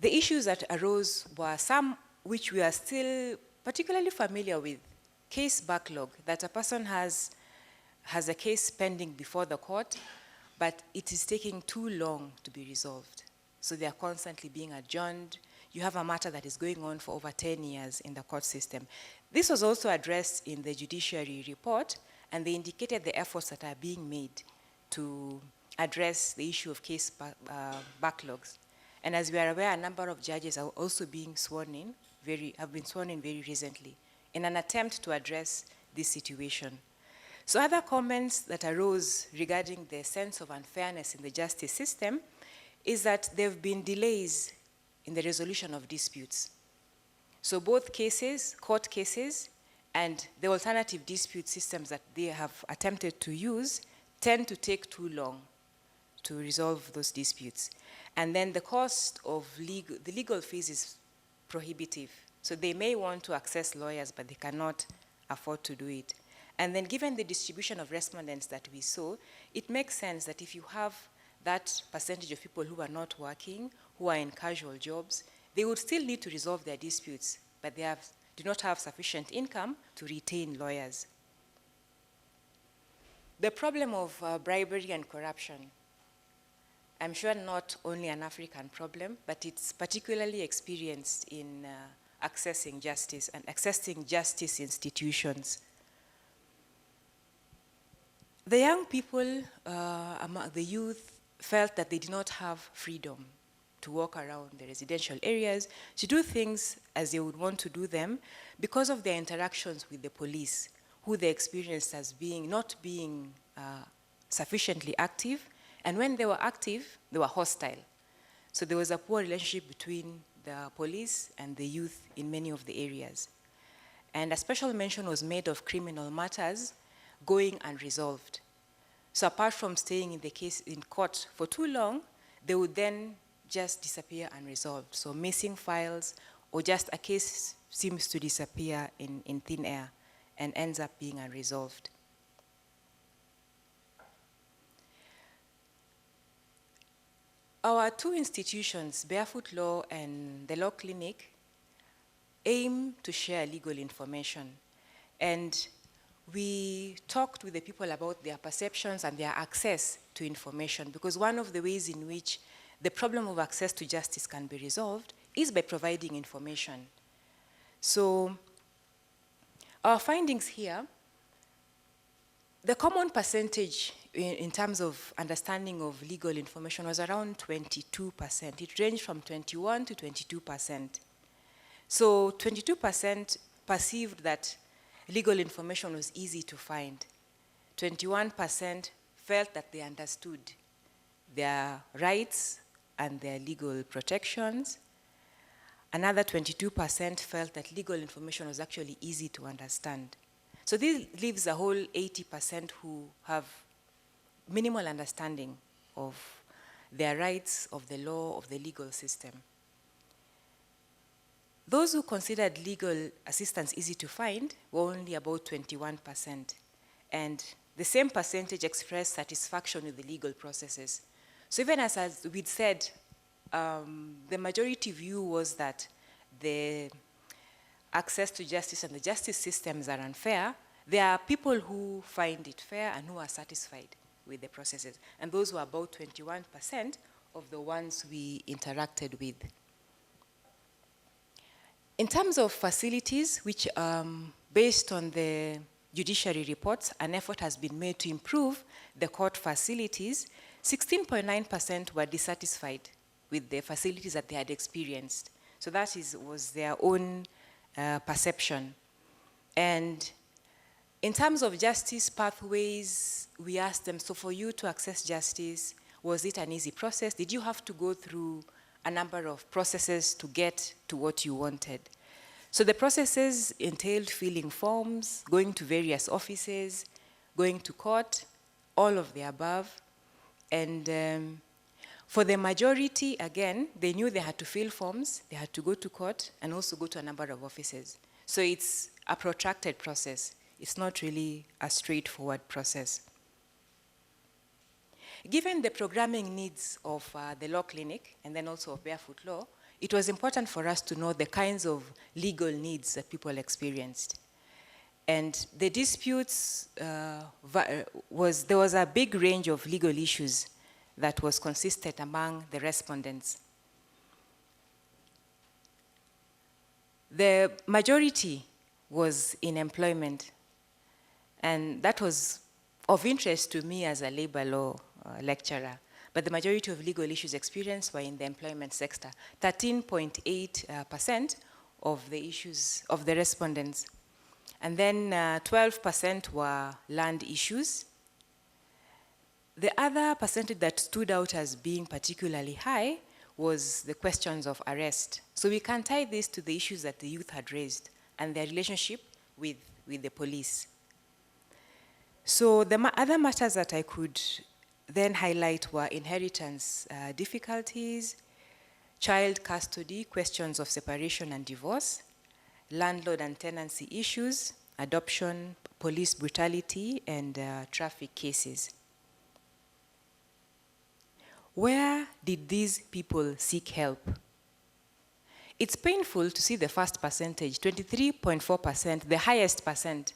The issues that arose were some which we are still particularly familiar with. Case backlog, that a person has a case pending before the court, but it is taking too long to be resolved. So they are constantly being adjourned. You have a matter that is going on for over 10 years in the court system. This was also addressed in the judiciary report, and they indicated the efforts that are being made to address the issue of case backlogs. And as we are aware, a number of judges are also being sworn in, have been sworn in very recently, in an attempt to address this situation. So other comments that arose regarding the sense of unfairness in the justice system is that there have been delays in the resolution of disputes. So both cases, court cases, and the alternative dispute systems that they have attempted to use tend to take too long to resolve those disputes. And then the cost of the legal fees is prohibitive. So they may want to access lawyers, but they cannot afford to do it. And then given the distribution of respondents that we saw, it makes sense that if you have that percentage of people who are not working, who are in casual jobs, they would still need to resolve their disputes, but they do not have sufficient income to retain lawyers. The problem of bribery and corruption, I'm sure not only an African problem, but it's particularly experienced in accessing justice and accessing justice institutions. The young people, among the youth, felt that they did not have freedom to walk around the residential areas, to do things as they would want to do them because of their interactions with the police, who they experienced as not being sufficiently active, and when they were active, they were hostile. So there was a poor relationship between the police and the youth in many of the areas. And a special mention was made of criminal matters going unresolved. So apart from staying in the case in court for too long, they would then just disappear unresolved. So missing files, or just a case seems to disappear in thin air and ends up being unresolved. Our two institutions, BarefootLaw and the Law Clinic, aim to share legal information. And we talked with the people about their perceptions and their access to information, because one of the ways in which the problem of access to justice can be resolved is by providing information. So our findings here, the common percentage in terms of understanding of legal information was around 22%. It ranged from 21 to 22%. So 22% perceived that legal information was easy to find. 21% felt that they understood their rights and their legal protections. Another 22% felt that legal information was actually easy to understand. So this leaves a whole 80% who have minimal understanding of their rights, of the law, of the legal system. Those who considered legal assistance easy to find were only about 21%. And the same percentage expressed satisfaction with the legal processes. So even as we'd said, the majority view was that the access to justice and the justice systems are unfair. There are people who find it fair and who are satisfied with the processes. And those were about 21% of the ones we interacted with. In terms of facilities, which based on the judiciary reports, an effort has been made to improve the court facilities. 16.9% were dissatisfied with the facilities that they had experienced. So that was their own perception. And in terms of justice pathways, we asked them, so for you to access justice, was it an easy process? Did you have to go through a number of processes to get to what you wanted? So the processes entailed filling forms, going to various offices, going to court, all of the above. And for the majority, again, they knew they had to fill forms, they had to go to court, and also go to a number of offices. So it's a protracted process. It's not really a straightforward process. Given the programming needs of the law clinic, and then also of Barefoot Law, it was important for us to know the kinds of legal needs that people experienced. And the disputes, there was a big range of legal issues that was consistent among the respondents. The majority was in employment, and that was of interest to me as a labor law lecturer. But the majority of legal issues experienced were in the employment sector. 13.8% of the issues of the respondents. And then 12% were land issues. The other percentage that stood out as being particularly high was the questions of arrest. So we can tie this to the issues that the youth had raised and their relationship with the police. So the other matters that I could then highlight were inheritance difficulties, child custody, questions of separation and divorce, landlord and tenancy issues, adoption, police brutality, and traffic cases. Where did these people seek help? It's painful to see the first percentage, 23.4%, the highest percent,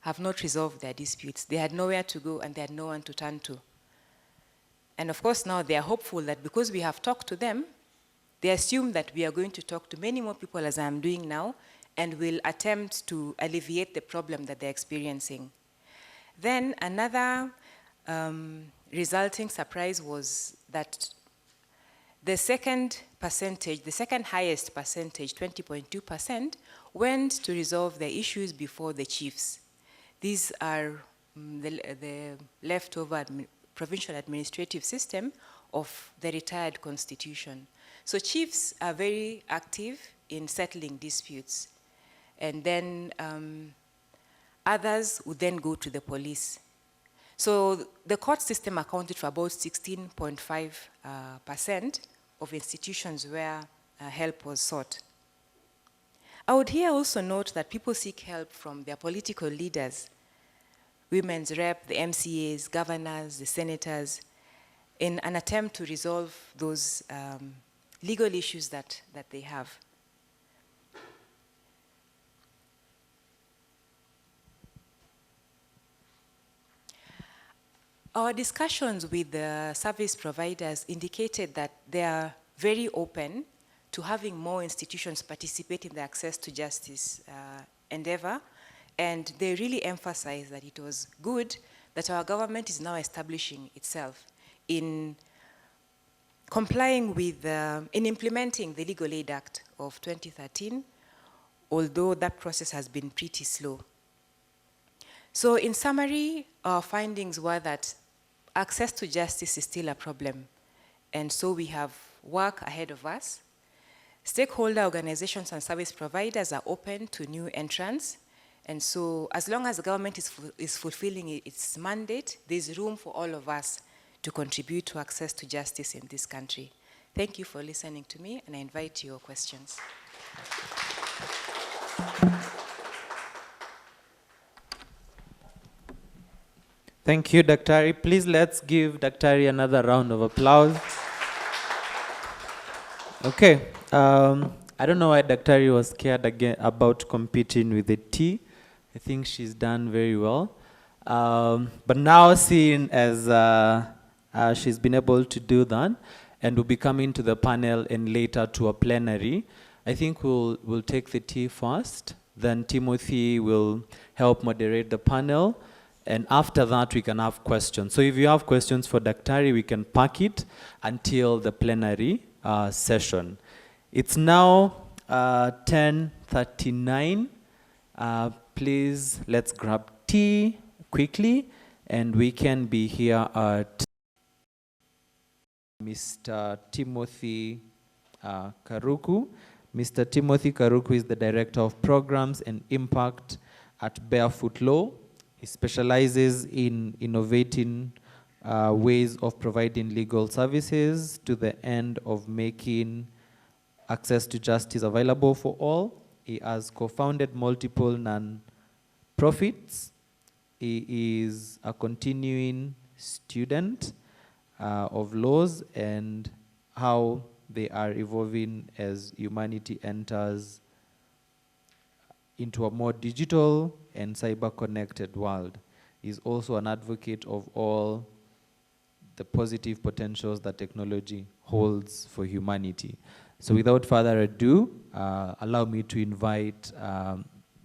have not resolved their disputes. They had nowhere to go and they had no one to turn to. And of course now they are hopeful that because we have talked to them, they assume that we are going to talk to many more people as I'm doing now and will attempt to alleviate the problem that they're experiencing. Then another resulting surprise was that the second highest percentage, 20.2%, went to resolve their issues before the chiefs. These are the leftover provincial administrative system of the retired constitution. So chiefs are very active in settling disputes. And then others would then go to the police. So the court system accounted for about 16.5% of institutions where help was sought. I would here also note that people seek help from their political leaders, women's rep, the MCAs, governors, the senators, in an attempt to resolve those legal issues that they have. Our discussions with the service providers indicated that they are very open to having more institutions participate in the access to justice endeavor, and they really emphasize that it was good that our government is now establishing itself in complying with, in implementing the Legal Aid Act of 2013, although that process has been pretty slow. So in summary, our findings were that access to justice is still a problem, and so we have work ahead of us. Stakeholder organizations and service providers are open to new entrants, and so as long as the government is fulfilling its mandate, there's room for all of us to contribute to access to justice in this country. Thank you for listening to me, and I invite your questions. Thank you, Daktari. Please let's give Daktari another round of applause. Okay. I don't know why Daktari was scared again about competing with the T. I think she's done very well. But now, seeing as she's been able to do that, and we'll be coming to the panel and later to a plenary, I think we'll take the T first. Then Timothy will help moderate the panel. And after that, we can have questions. So if you have questions for Daktari, we can park it until the plenary session. It's now 10:39. Please, let's grab tea quickly, and we can be here at Mr. Timothy Karuku. Mr. Timothy Karuku is the Director of Programs and Impact at Barefoot Law. He specializes in innovating ways of providing legal services to the end of making access to justice available for all. He has co-founded multiple non-profits. He is a continuing student of laws and how they are evolving as humanity enters into a more digital and cyber-connected world. He's also an advocate of all the positive potentials that technology holds for humanity. So without further ado, allow me to invite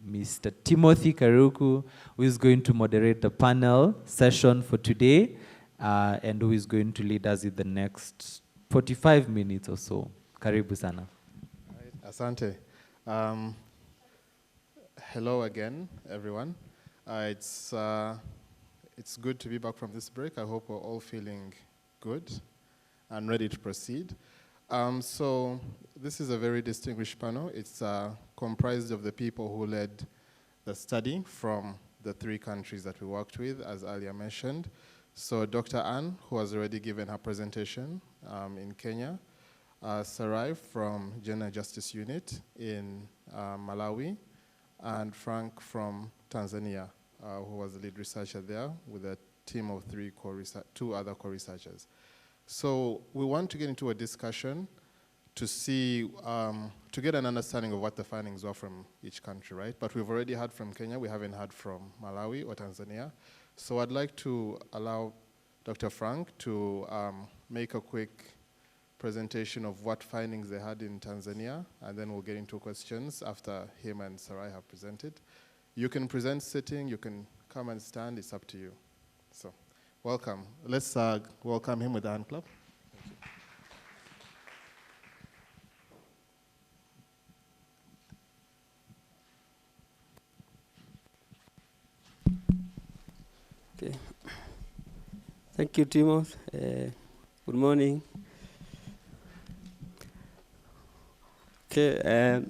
Mr. Timothy Karuku, who is going to moderate the panel session for today, and who is going to lead us in the next 45 minutes or so. Karibu sana. Asante. Hello again, everyone. It's good to be back from this break. I hope we're all feeling good and ready to proceed. So this is a very distinguished panel. It's comprised of the people who led the study from the 3 countries that we worked with, as earlier mentioned. So Dr. Anne, who has already given her presentation in Kenya, Sarai from Gender Justice Unit in Malawi, and Frank from Tanzania, who was the lead researcher there with a team of 2 other co-researchers. So we want to get into a discussion to see, to get an understanding of what the findings are from each country, right? But we've already heard from Kenya, we haven't heard from Malawi or Tanzania. So I'd like to allow Dr. Frank to make a quick presentation of what findings they had in Tanzania, and then we'll get into questions after him and Sarai have presented. You can present sitting, you can come and stand, it's up to you. So, welcome. Let's welcome him with a hand clap. Okay. Thank you, Timo. Good morning. Okay,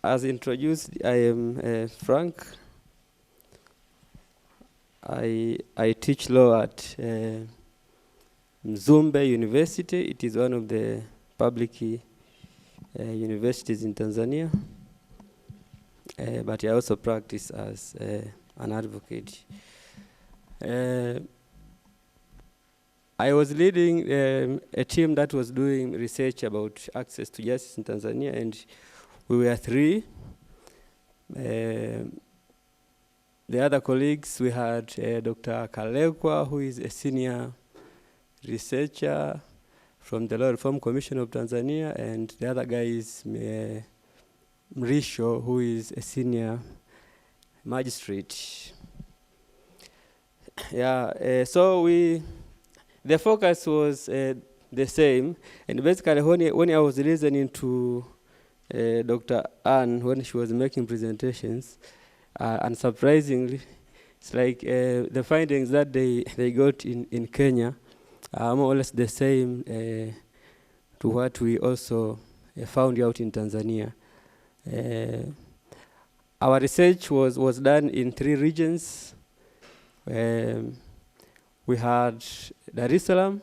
as introduced, I am Frank. I teach law at Mzumbe University. It is one of the public universities in Tanzania. But I also practice as an advocate. I was leading a team that was doing research about access to justice in Tanzania, and we were 3. The other colleagues, we had Dr. Kalekwa, who is a senior researcher from the Law Reform Commission of Tanzania, and the other guy is Mrisho, who is a senior magistrate. Yeah, so the focus was the same, and basically when I was listening to Dr. Anne when she was making presentations, unsurprisingly, it's like the findings that they got in Kenya are more or less the same to what we also found out in Tanzania. Our research was done in 3 regions. We had Dar es Salaam,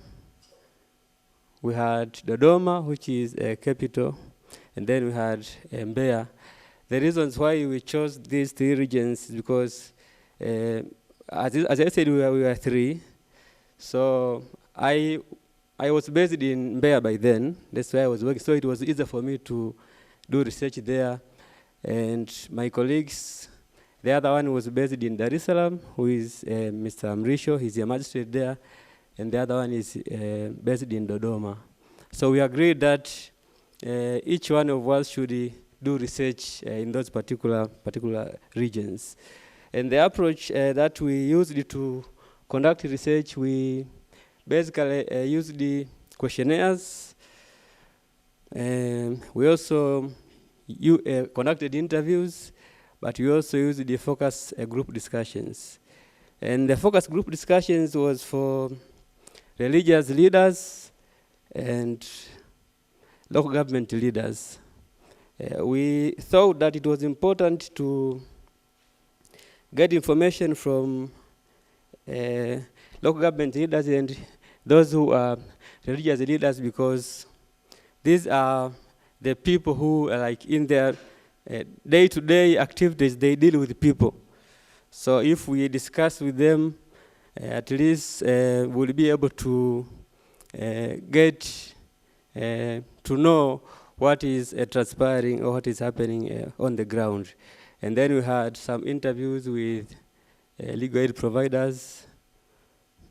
we had Dodoma, which is a capital, and then we had Mbeya. The reasons why we chose these 3 regions is because, as I said, we were 3. So I was based in Mbeya by then. That's why I was working. So it was easier for me to do research there. And my colleagues, the other one was based in Dar es Salaam, who is Mr. Mrisho. He's a magistrate there. And the other one is based in Dodoma. So we agreed that each one of us should do research in those particular regions. And the approach that we used to conduct research, we basically used the questionnaires. We also conducted interviews, but we also used the focus group discussions. And the focus group discussions was for religious leaders and local government leaders. We thought that it was important to get information from local government leaders and those who are religious leaders, because these are the people who are like in their day-to-day activities, they deal with people. So if we discuss with them, at least we'll be able to get to know what is transpiring or what is happening on the ground. And then we had some interviews with legal aid providers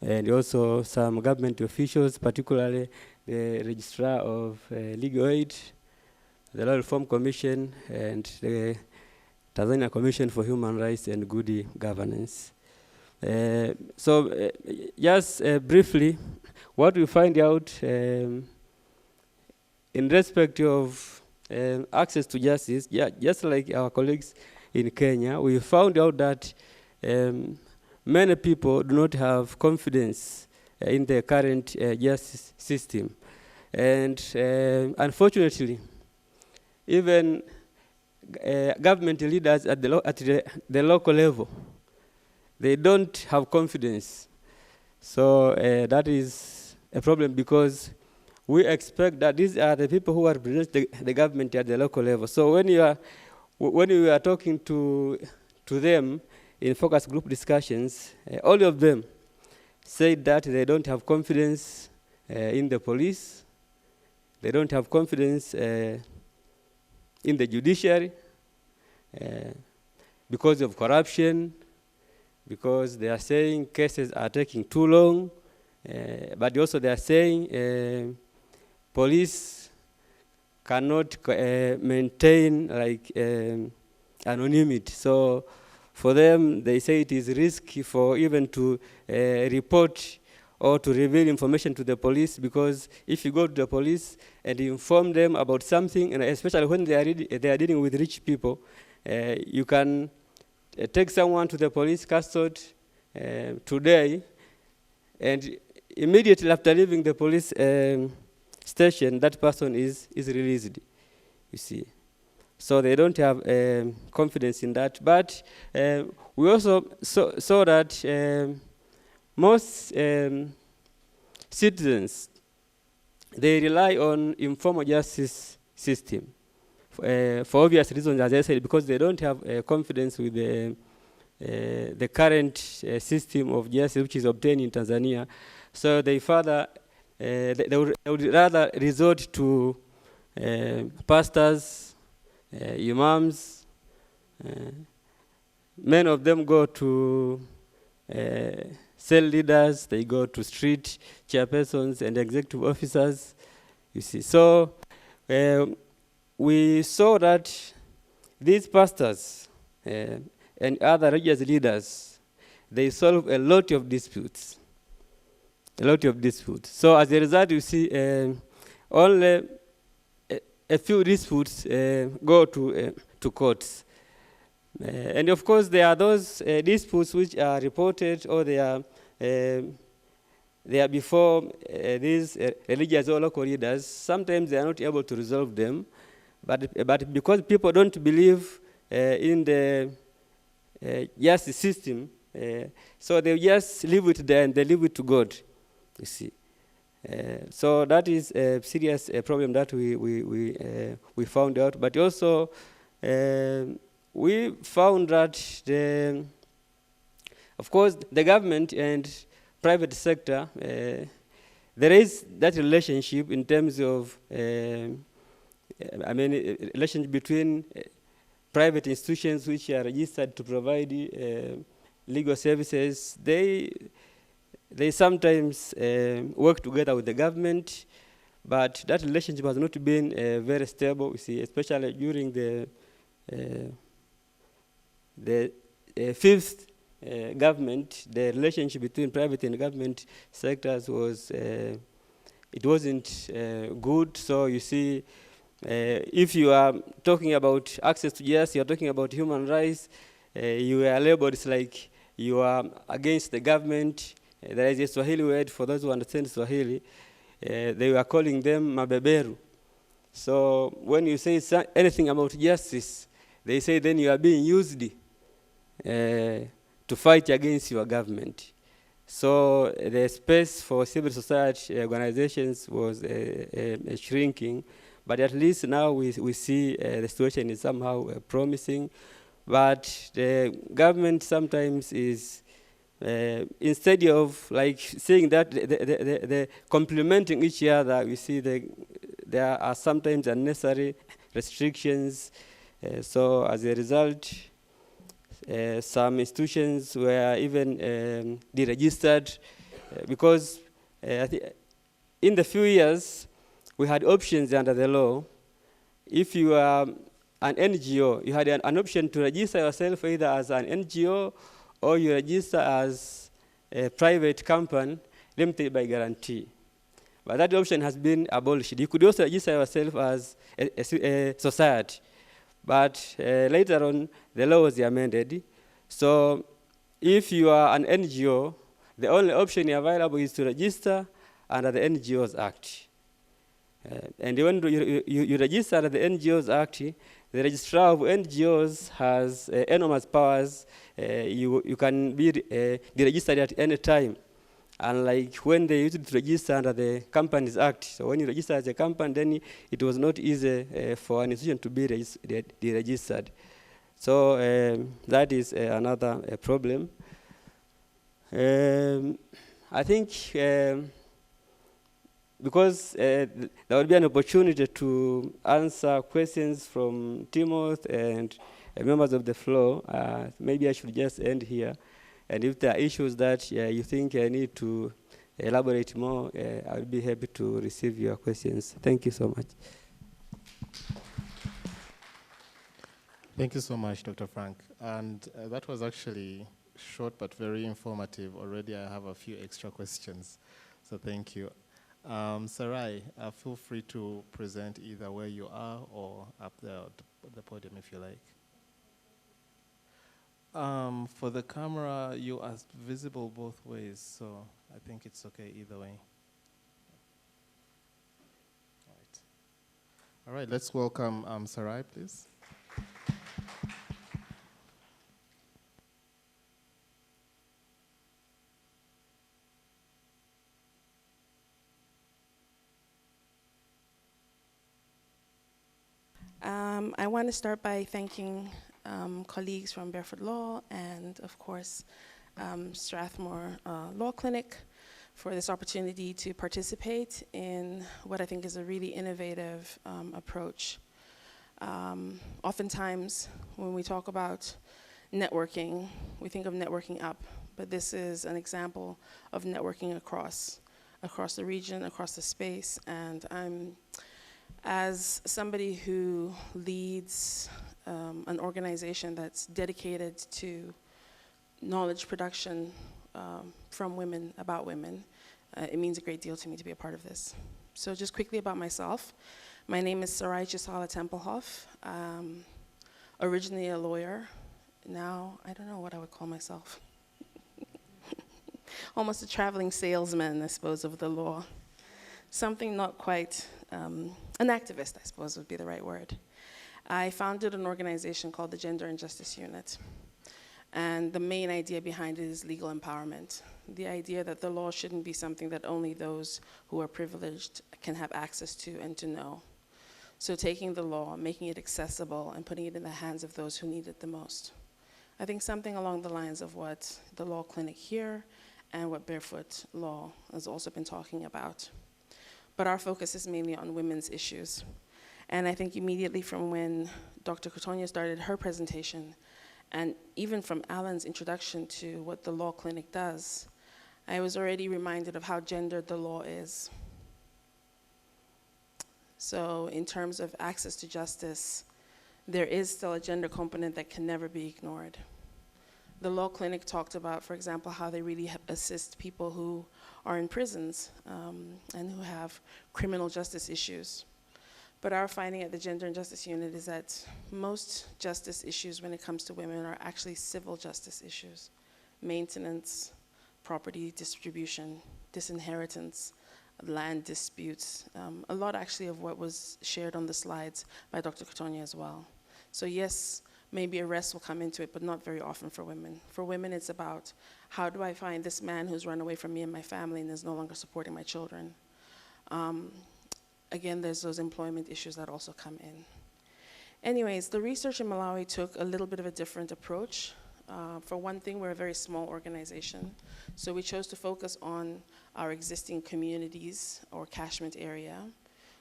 and also some government officials, particularly the Registrar of Legal Aid, the Law Reform Commission, and the Tanzania Commission for Human Rights and Good Governance. Just briefly, what we find out in respect of access to justice, just like our colleagues in Kenya, we found out that many people do not have confidence in the current justice system. And unfortunately, even government leaders at the local level, they don't have confidence. So that is a problem, because we expect that these are the people who represent the government at the local level. So when we are talking to them in focus group discussions, all of them say that they don't have confidence in the police, they don't have confidence in the judiciary because of corruption, because they are saying cases are taking too long, but also they are saying police cannot maintain like anonymity. So for them, they say it is risky for even to report or to reveal information to the police, because if you go to the police and inform them about something, and especially when they are dealing with rich people, you can take someone to the police custody today, and immediately after leaving the police station, that person is released, you see. So they don't have confidence in that. But we also saw that most citizens, they rely on informal justice system for obvious reasons, as I said, because they don't have confidence with the current system of justice which is obtained in Tanzania. So they further, they would rather resort to pastors, imams. Many of them go to cell leaders, they go to street chairpersons and executive officers, you see. So we saw that these pastors and other religious leaders, they solve a lot of disputes. So as a result, you see only a few disputes go to courts. And of course, there are those disputes which are reported, or they are before these religious or local leaders. Sometimes they are not able to resolve them, but because people don't believe in the justice system, so they just leave it there and they leave it to God, you see. So that is a serious problem that we found out. But also we found that of course the government and private sector, there is that relationship in terms of relationship between private institutions which are registered to provide legal services. They sometimes work together with the government, but that relationship has not been very stable, you see, especially during the fifth government. The relationship between private and government sectors it wasn't good. So you see, if you are talking about access to justice, you are talking about human rights, you are labeled as like you are against the government. There is a Swahili word for those who understand Swahili. They were calling them mabeberu. So when you say anything about justice, they say then you are being used to fight against your government. So the space for civil society organizations was shrinking, but at least now we see the situation is somehow promising. But the government sometimes is, instead of like saying that the complementing each other, we see there are sometimes unnecessary restrictions. So as a result, some institutions were even deregistered because in the few years we had options under the law. If you are an NGO, you had an option to register yourself either as an NGO or you register as a private company limited by guarantee. But that option has been abolished. You could also register yourself as a society. But later on, the law was amended. So if you are an NGO, the only option available is to register under the NGOs Act. And when you register under the NGOs Act, the registrar of NGOs has enormous powers. You can be deregistered at any time. Unlike when they used to register under the Companies Act. So when you register as a company, then it was not easy for an institution to be deregistered. So that is another problem. I think because there will be an opportunity to answer questions from Timothy and members of the floor, maybe I should just end here. And if there are issues that you think I need to elaborate more, I will be happy to receive your questions. Thank you so much. Thank you so much, Dr. Frank. And that was actually short but very informative. Already I have a few extra questions, so thank you. Sarai, feel free to present either where you are or up there at the podium if you like. For the camera, you are visible both ways, so I think it's okay either way. All right, let's welcome Sarai, please. I want to start by thanking colleagues from BarefootLaw and, of course, Strathmore Law Clinic for this opportunity to participate in what I think is a really innovative approach. Oftentimes, when we talk about networking, we think of networking up, but this is an example of networking across the region, across the space, and as somebody who leads an organization that's dedicated to knowledge production from women, about women, it means a great deal to me to be a part of this. So just quickly about myself. My name is Sarai Chisala Tempelhoff. Originally a lawyer. Now, I don't know what I would call myself. Almost a traveling salesman, I suppose, of the law. Something not quite, an activist, I suppose would be the right word. I founded an organization called the Gender and Justice Unit. And the main idea behind it is legal empowerment. The idea that the law shouldn't be something that only those who are privileged can have access to and to know. So taking the law, making it accessible, and putting it in the hands of those who need it the most. I think something along the lines of what the Law Clinic here and what BarefootLaw has also been talking about. But our focus is mainly on women's issues. And I think immediately from when Dr. Kotonia started her presentation, and even from Alan's introduction to what the Law Clinic does, I was already reminded of how gendered the law is. So in terms of access to justice, there is still a gender component that can never be ignored. The Law Clinic talked about, for example, how they really assist people who are in prisons and who have criminal justice issues. But our finding at the Gender and Justice Unit is that most justice issues when it comes to women are actually civil justice issues. Maintenance, property distribution, disinheritance, land disputes. A lot actually of what was shared on the slides by Dr. Kotonia as well. So yes, maybe arrests will come into it, but not very often for women. For women, it's about, how do I find this man who's run away from me and my family and is no longer supporting my children? Again, there's those employment issues that also come in. Anyways, the research in Malawi took a little bit of a different approach. For one thing, we're a very small organization, so we chose to focus on our existing communities or catchment area,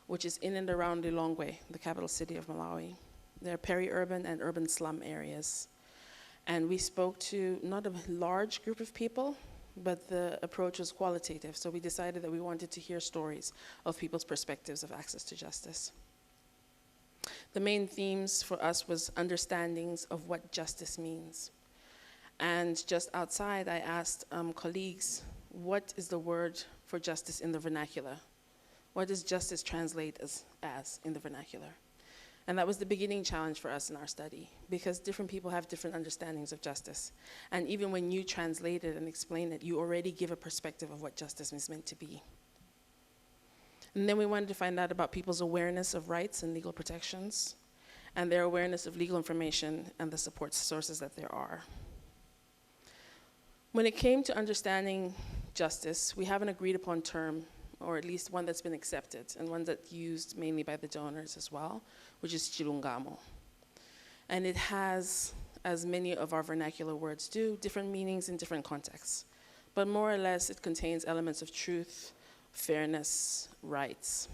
which is in and around Lilongwe, the capital city of Malawi. They're peri-urban and urban slum areas. And we spoke to not a large group of people, but the approach was qualitative. So we decided that we wanted to hear stories of people's perspectives of access to justice. The main themes for us was understandings of what justice means. And just outside, I asked colleagues, what is the word for justice in the vernacular? What does justice translate as in the vernacular? And that was the beginning challenge for us in our study, because different people have different understandings of justice. And even when you translate it and explain it, you already give a perspective of what justice is meant to be. And then we wanted to find out about people's awareness of rights and legal protections, and their awareness of legal information and the support sources that there are. When it came to understanding justice, we have an agreed upon term, or at least one that's been accepted, and one that's used mainly by the donors as well, which is chilungamo. And it has, as many of our vernacular words do, different meanings in different contexts. But more or less, it contains elements of truth, fairness, rights.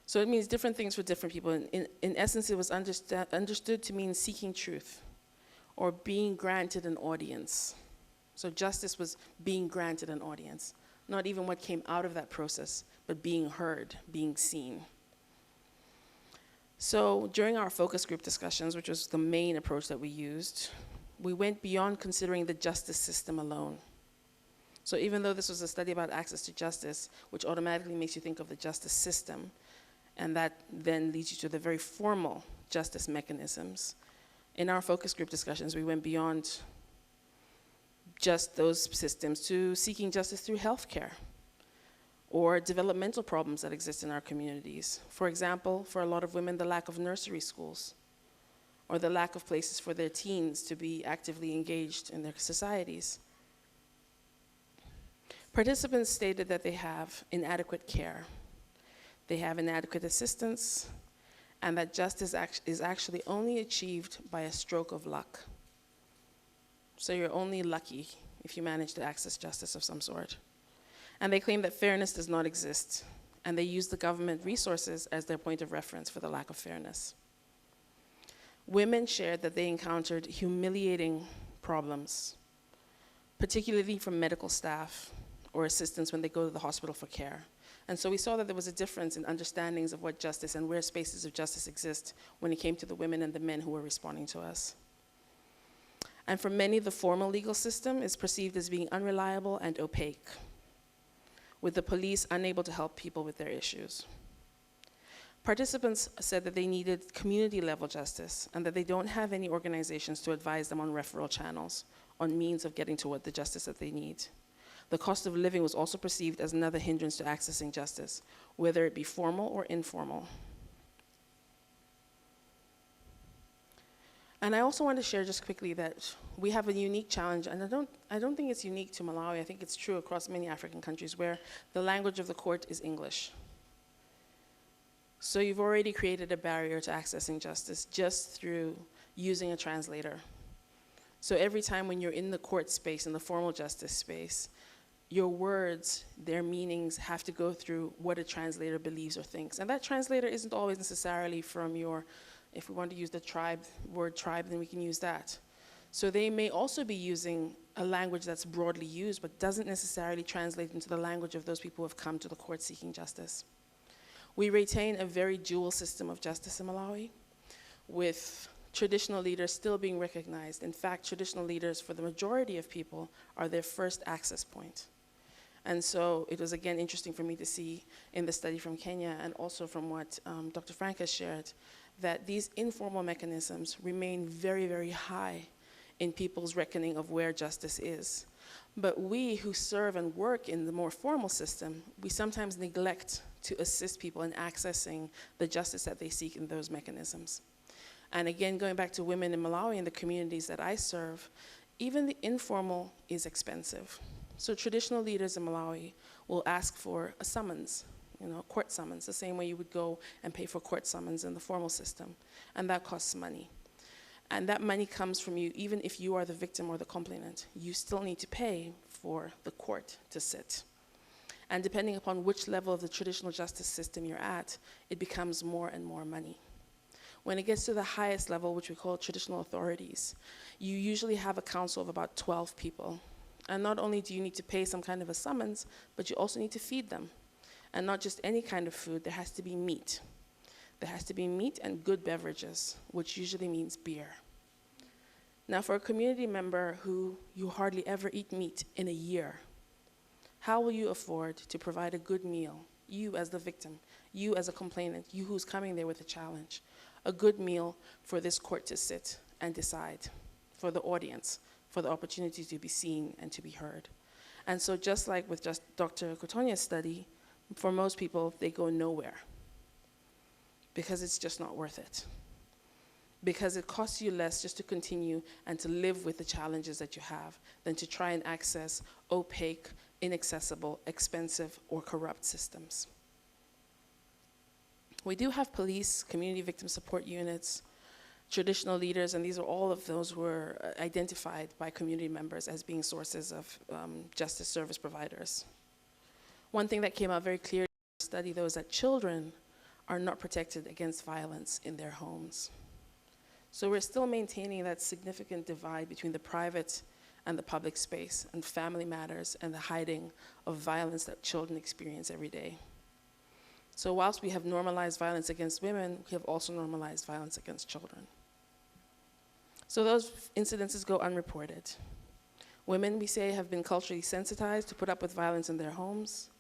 So it means different things for different people. In essence, it was understood to mean seeking truth, or being granted an audience. So justice was being granted an audience. Not even what came out of that process, but being heard, being seen. So during our focus group discussions, which was the main approach that we used, we went beyond considering the justice system alone. So even though this was a study about access to justice, which automatically makes you think of the justice system, and that then leads you to the very formal justice mechanisms, in our focus group discussions, we went beyond just those systems to seeking justice through healthcare or developmental problems that exist in our communities. For example, for a lot of women, the lack of nursery schools, or the lack of places for their teens to be actively engaged in their societies. Participants stated that they have inadequate care, they have inadequate assistance, and that justice is actually only achieved by a stroke of luck. So you're only lucky if you manage to access justice of some sort. And they claim that fairness does not exist, and they use the government resources as their point of reference for the lack of fairness. Women shared that they encountered humiliating problems, particularly from medical staff or assistants when they go to the hospital for care. And so we saw that there was a difference in understandings of what justice and where spaces of justice exist when it came to the women and the men who were responding to us. And for many, the formal legal system is perceived as being unreliable and opaque, with the police unable to help people with their issues. Participants said that they needed community-level justice and that they don't have any organizations to advise them on referral channels, on means of getting toward the justice that they need. The cost of living was also perceived as another hindrance to accessing justice, whether it be formal or informal. And I also want to share just quickly that we have a unique challenge, and I don't think it's unique to Malawi. I think it's true across many African countries where the language of the court is English. So you've already created a barrier to accessing justice just through using a translator. So every time when you're in the court space, in the formal justice space, your words, their meanings have to go through what a translator believes or thinks. And that translator isn't always necessarily from your, if we want to use the word tribe, then we can use that. So they may also be using a language that's broadly used, but doesn't necessarily translate into the language of those people who have come to the court seeking justice. We retain a very dual system of justice in Malawi, with traditional leaders still being recognized. In fact, traditional leaders, for the majority of people, are their first access point. And so it was, again, interesting for me to see in the study from Kenya, and also from what Dr. Frank has shared, that these informal mechanisms remain very, very high in people's reckoning of where justice is. But we who serve and work in the more formal system, we sometimes neglect to assist people in accessing the justice that they seek in those mechanisms. And again, going back to women in Malawi and the communities that I serve, even the informal is expensive. So traditional leaders in Malawi will ask for a summons, court summons, the same way you would go and pay for court summons in the formal system. And that costs money. And that money comes from you, even if you are the victim or the complainant. You still need to pay for the court to sit. And depending upon which level of the traditional justice system you're at, it becomes more and more money. When it gets to the highest level, which we call traditional authorities, you usually have a council of about 12 people. And not only do you need to pay some kind of a summons, but you also need to feed them. And not just any kind of food, there has to be meat. There has to be meat and good beverages, which usually means beer. Now, for a community member who you hardly ever eat meat in a year, how will you afford to provide a good meal, you as the victim, you as a complainant, you who's coming there with a challenge, a good meal for this court to sit and decide, for the audience, for the opportunity to be seen and to be heard? And so just like with just Dr. Kotonya's study, for most people, they go nowhere because it's just not worth it. Because it costs you less just to continue and to live with the challenges that you have than to try and access opaque, inaccessible, expensive, or corrupt systems. We do have police, community victim support units, traditional leaders, and these are all of those who are identified by community members as being sources of justice service providers. One thing that came out very clearly in the study, though, is that children are not protected against violence in their homes. So we're still maintaining that significant divide between the private and the public space, and family matters, and the hiding of violence that children experience every day. So whilst we have normalized violence against women, we have also normalized violence against children. So those incidences go unreported. Women, we say, have been culturally sensitized to put up with violence in their homes,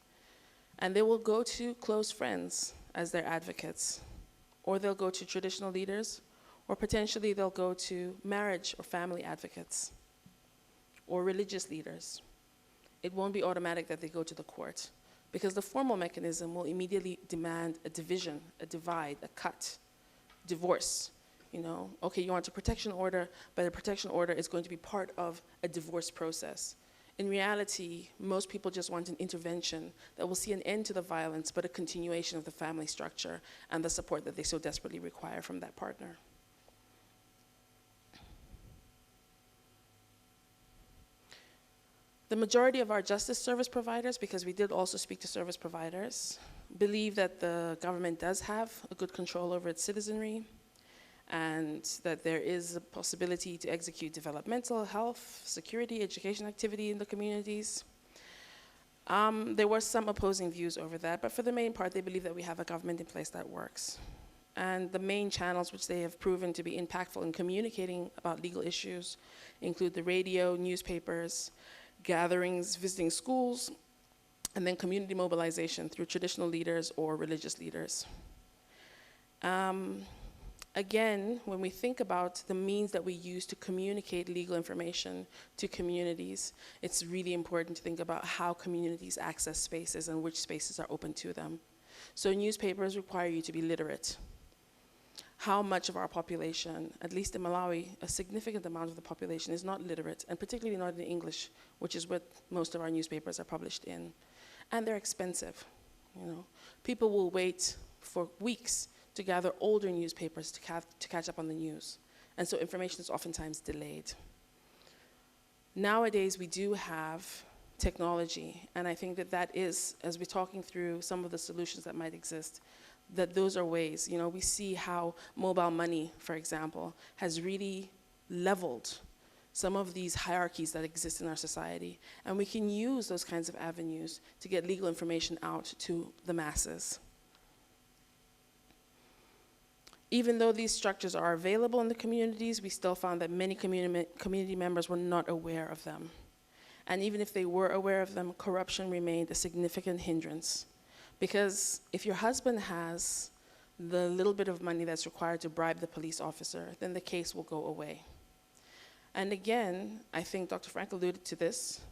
and they will go to close friends as their advocates, or they'll go to traditional leaders, or potentially they'll go to marriage or family advocates, or religious leaders. It won't be automatic that they go to the court, because the formal mechanism will immediately demand a division, a divide, a cut, divorce. Okay, you want a protection order, but a protection order is going to be part of a divorce process. In reality, most people just want an intervention that will see an end to the violence, but a continuation of the family structure and the support that they so desperately require from that partner. The majority of our justice service providers, because we did also speak to service providers, believe that the government does have a good control over its citizenry, and that there is a possibility to execute developmental, health, security, education activity in the communities. There were some opposing views over that, but for the main part, they believe that we have a government in place that works. And the main channels which they have proven to be impactful in communicating about legal issues include the radio, newspapers, gatherings, visiting schools, and then community mobilization through traditional leaders or religious leaders. Again, when we think about the means that we use to communicate legal information to communities, it's really important to think about how communities access spaces and which spaces are open to them. So newspapers require you to be literate. How much of our population, at least in Malawi, a significant amount of the population is not literate, and particularly not in English, which is what most of our newspapers are published in. And they're expensive. People will wait for weeks to gather older newspapers to catch up on the news. And so information is oftentimes delayed. Nowadays, we do have technology, and I think that that is, as we're talking through some of the solutions that might exist, that those are ways. We see how mobile money, for example, has really leveled some of these hierarchies that exist in our society, and we can use those kinds of avenues to get legal information out to the masses. Even though these structures are available in the communities, we still found that many community members were not aware of them. And even if they were aware of them, corruption remained a significant hindrance. Because if your husband has the little bit of money that's required to bribe the police officer, then the case will go away. And again, I think Dr. Frank alluded to this,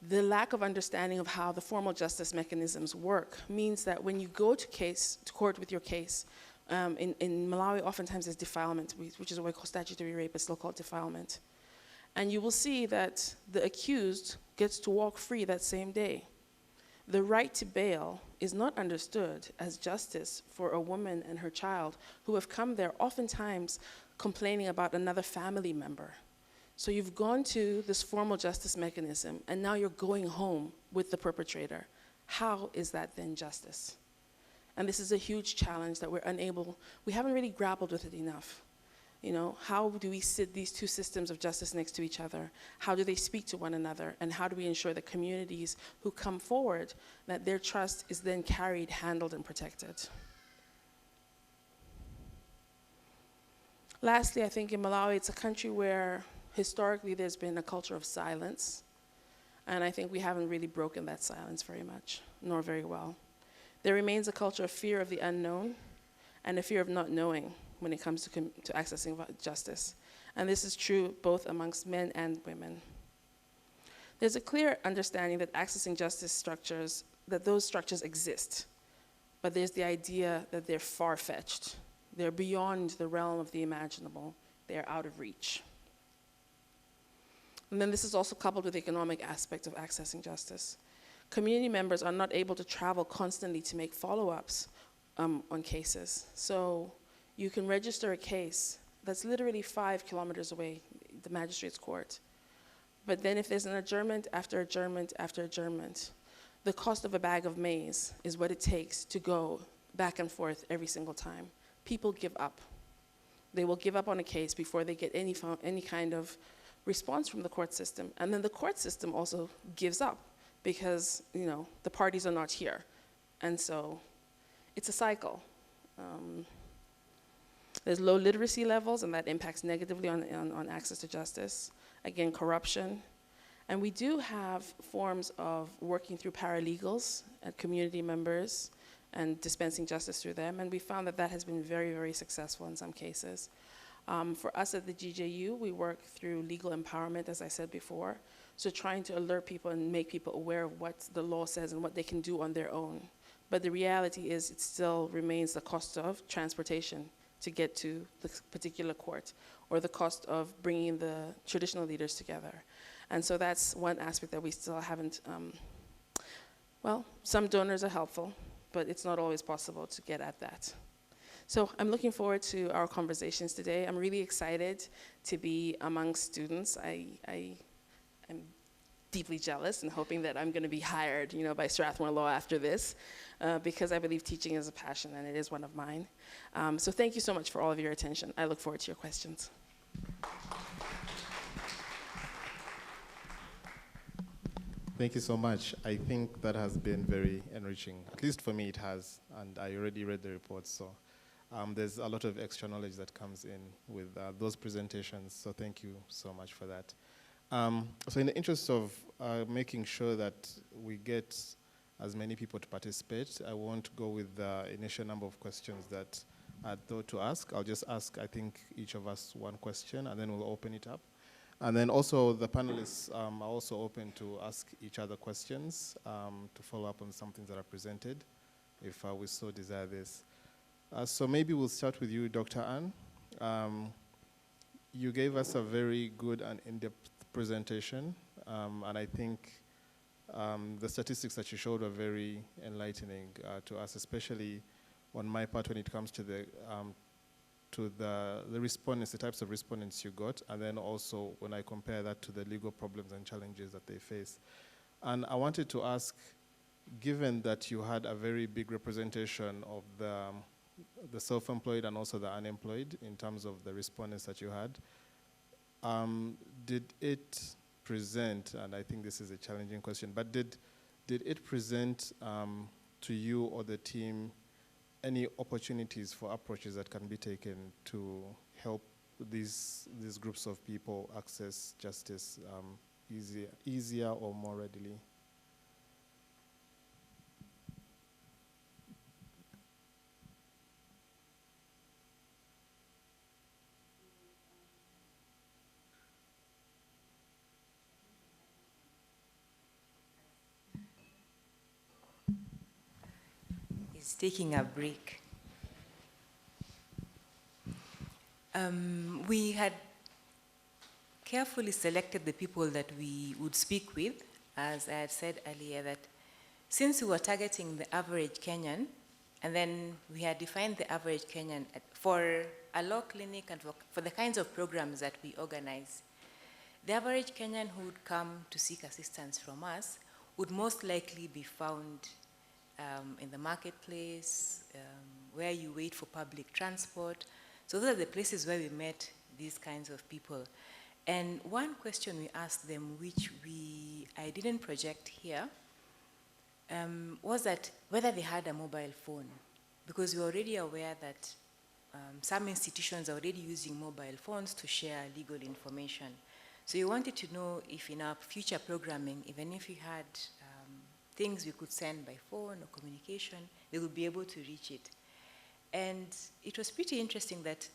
the lack of understanding of how the formal justice mechanisms work means that when you go to court with your case, In Malawi, oftentimes there's defilement, which is what we call statutory rape, but still called defilement. And you will see that the accused gets to walk free that same day. The right to bail is not understood as justice for a woman and her child who have come there oftentimes complaining about another family member. So you've gone to this formal justice mechanism and now you're going home with the perpetrator. How is that then justice? And this is a huge challenge that we haven't really grappled with it enough. You know, how do we sit these two systems of justice next to each other? How do they speak to one another? And how do we ensure that communities who come forward, that their trust is then carried, handled, and protected? Lastly, I think in Malawi, it's a country where historically there's been a culture of silence. And I think we haven't really broken that silence very much, nor very well. There remains a culture of fear of the unknown and a fear of not knowing when it comes to accessing justice. And this is true both amongst men and women. There's a clear understanding that accessing justice structures, that those structures exist, but there's the idea that they're far-fetched. They're beyond the realm of the imaginable. They're out of reach. And then this is also coupled with the economic aspect of accessing justice. Community members are not able to travel constantly to make follow-ups on cases. So you can register a case that's literally 5 kilometers away, the magistrate's court. But then if there's an adjournment after adjournment after adjournment, the cost of a bag of maize is what it takes to go back and forth every single time. People give up. They will give up on a case before they get any kind of response from the court system. And then the court system also gives up because, you know, the parties are not here. And so it's a cycle. There's low literacy levels, and that impacts negatively on access to justice. Again, corruption. And we do have forms of working through paralegals and community members and dispensing justice through them. And we found that that has been very, very successful in some cases. For us at the GJU, we work through legal empowerment, as I said before. So trying to alert people and make people aware of what the law says and what they can do on their own. But the reality is it still remains the cost of transportation to get to the particular court, or the cost of bringing the traditional leaders together. And so that's one aspect that we still haven't, well, some donors are helpful, but it's not always possible to get at that. So I'm looking forward to our conversations today. I'm really excited to be among students. I am deeply jealous and hoping that I'm going to be hired, you know, by Strathmore Law after this, because I believe teaching is a passion and it is one of mine. So thank you so much for all of your attention. I look forward to your questions. Thank you so much. I think that has been very enriching. At least for me it has, and I already read the report, so there's a lot of extra knowledge that comes in with those presentations, so thank you so much for that. So in the interest of making sure that we get as many people to participate, I won't go with the initial number of questions that I thought to ask. I'll just ask, I think, each of us one question, and then we'll open it up. And then also the panelists are also open to ask each other questions to follow up on some things that are presented, if we so desire this. So maybe we'll start with you, Dr. Ann. You gave us a very good and in-depth presentation, and I think the statistics that you showed were very enlightening to us, especially on my part when it comes to the respondents, the types of respondents you got, and then also when I compare that to the legal problems and challenges that they face. And I wanted to ask, given that you had a very big representation of the self-employed and also the unemployed in terms of the respondents that you had, did it present, and I think this is a challenging question, but did it present to you or the team any opportunities for approaches that can be taken to help these groups of people access justice easier or more readily? Taking a break. We had carefully selected the people that we would speak with, as I had said earlier, that since we were targeting the average Kenyan, and then we had defined the average Kenyan for a law clinic and for the kinds of programs that we organize, the average Kenyan who would come to seek assistance from us would most likely be found in the marketplace, where you wait for public transport. So those are the places where we met these kinds of people. And one question we asked them, which I didn't project here, was that whether they had a mobile phone, because we're already aware that some institutions are already using mobile phones to share legal information. So we wanted to know if in our future programming, even if we had things we could send by phone or communication, they would be able to reach it. And it was pretty interesting that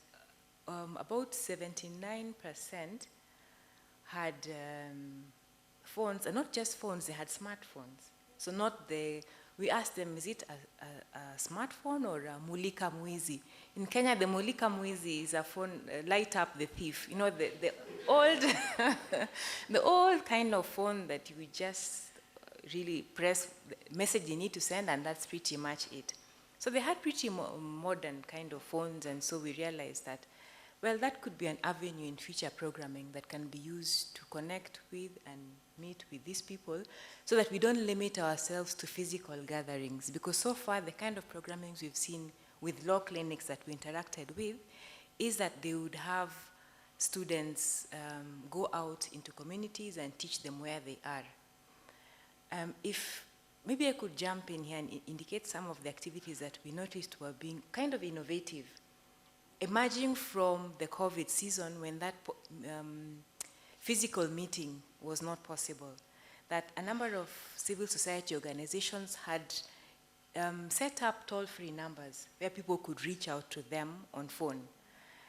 about 79% had phones, and not just phones, they had smartphones. So we asked them, is it a smartphone or a mulika mwizi? In Kenya, the mulika mwizi is a phone, light up the thief. You know, the old, the old kind of phone that you just really press the message you need to send, and that's pretty much it. So they had pretty modern kind of phones, and so we realized that, well, that could be an avenue in future programming that can be used to connect with and meet with these people, so that we don't limit ourselves to physical gatherings. Because so far, the kind of programming we've seen with law clinics that we interacted with is that they would have students go out into communities and teach them where they are. If maybe I could jump in here and indicate some of the activities that we noticed were being kind of innovative, emerging from the COVID season when that physical meeting was not possible, that a number of civil society organizations had set up toll-free numbers where people could reach out to them on phone.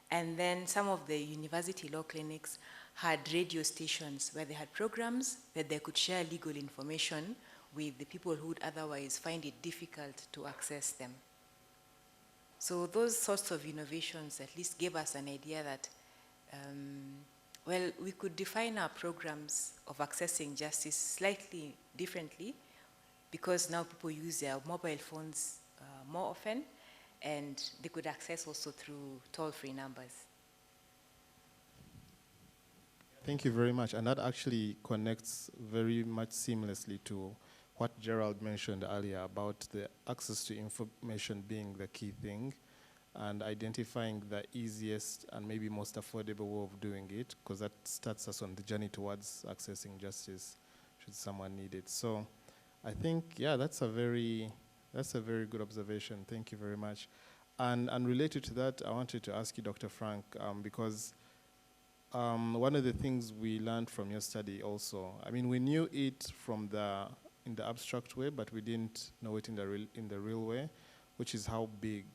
And then some of the university law clinics had radio stations where they had programs where they could share legal information with the people who would otherwise find it difficult to access them. So those sorts of innovations at least gave us an idea that, well, we could define our programs of accessing justice slightly differently, because now people use their mobile phones more often, and they could access also through toll-free numbers. Thank you very much. And that actually connects very much seamlessly to what Gerald mentioned earlier about the access to information being the key thing, and identifying the easiest and maybe most affordable way of doing it, because that starts us on the journey towards accessing justice should someone need it. So I think, yeah, that's a very good observation. Thank you very much. And related to that, I wanted to ask you, Dr. Frank, because one of the things we learned from your study also, I mean, we knew it in the abstract way, but we didn't know it in the real way, which is how big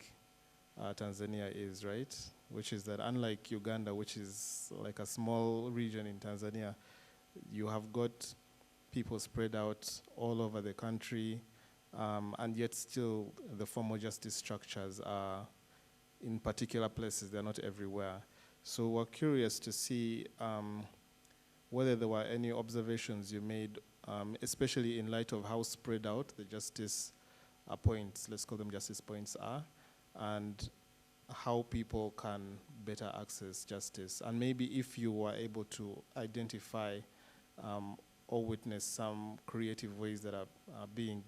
Tanzania is, right? Which is that unlike Uganda, which is like a small region in Tanzania, you have got people spread out all over the country, and yet still the formal justice structures are in particular places, they're not everywhere. So we're curious to see whether there were any observations you made, especially in light of how spread out the justice points, let's call them justice points, are, and how people can better access justice. And maybe if you were able to identify or witness some creative ways that are being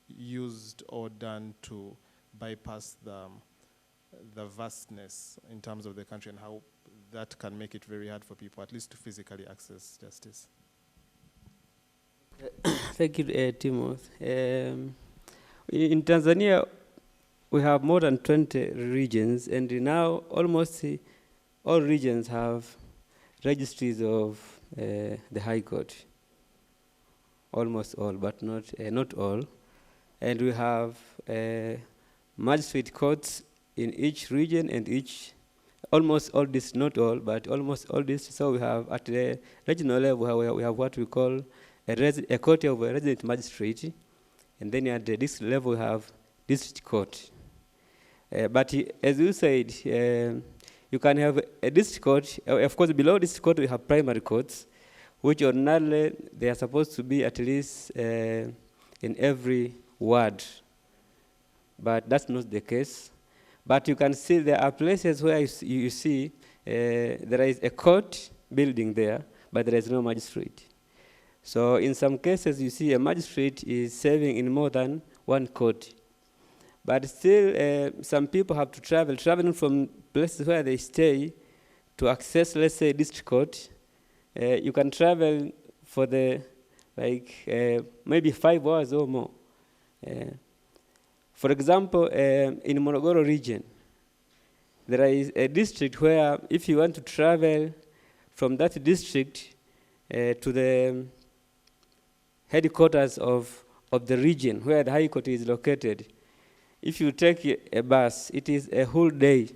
used or done to bypass the vastness in terms of the country, and how that can make it very hard for people, at least to physically access justice. Thank you, Timothy. In Tanzania, we have more than 20 regions, and now almost all regions have registries of the High Court. Almost all, but not all. And we have magistrate courts in each region, and almost all this, not all, but almost all this. So we have at the regional level, we have what we call a court of a resident magistrate, and then at the district level we have district court. But as you said, You can have a district court. Of course, below district court, we have primary courts, which ordinarily they are supposed to be at least in every ward. But that's not the case. But you can see there are places where you see there is a court building there, but there is no magistrate. So in some cases, you see a magistrate is serving in more than one court. But still, some people have to traveling from places where they stay to access, let's say, district court. You can travel for maybe 5 hours or more. For example, in Morogoro region, there is a district where if you want to travel from that district to the headquarters of the region where the High Court is located, if you take a bus, it is a whole day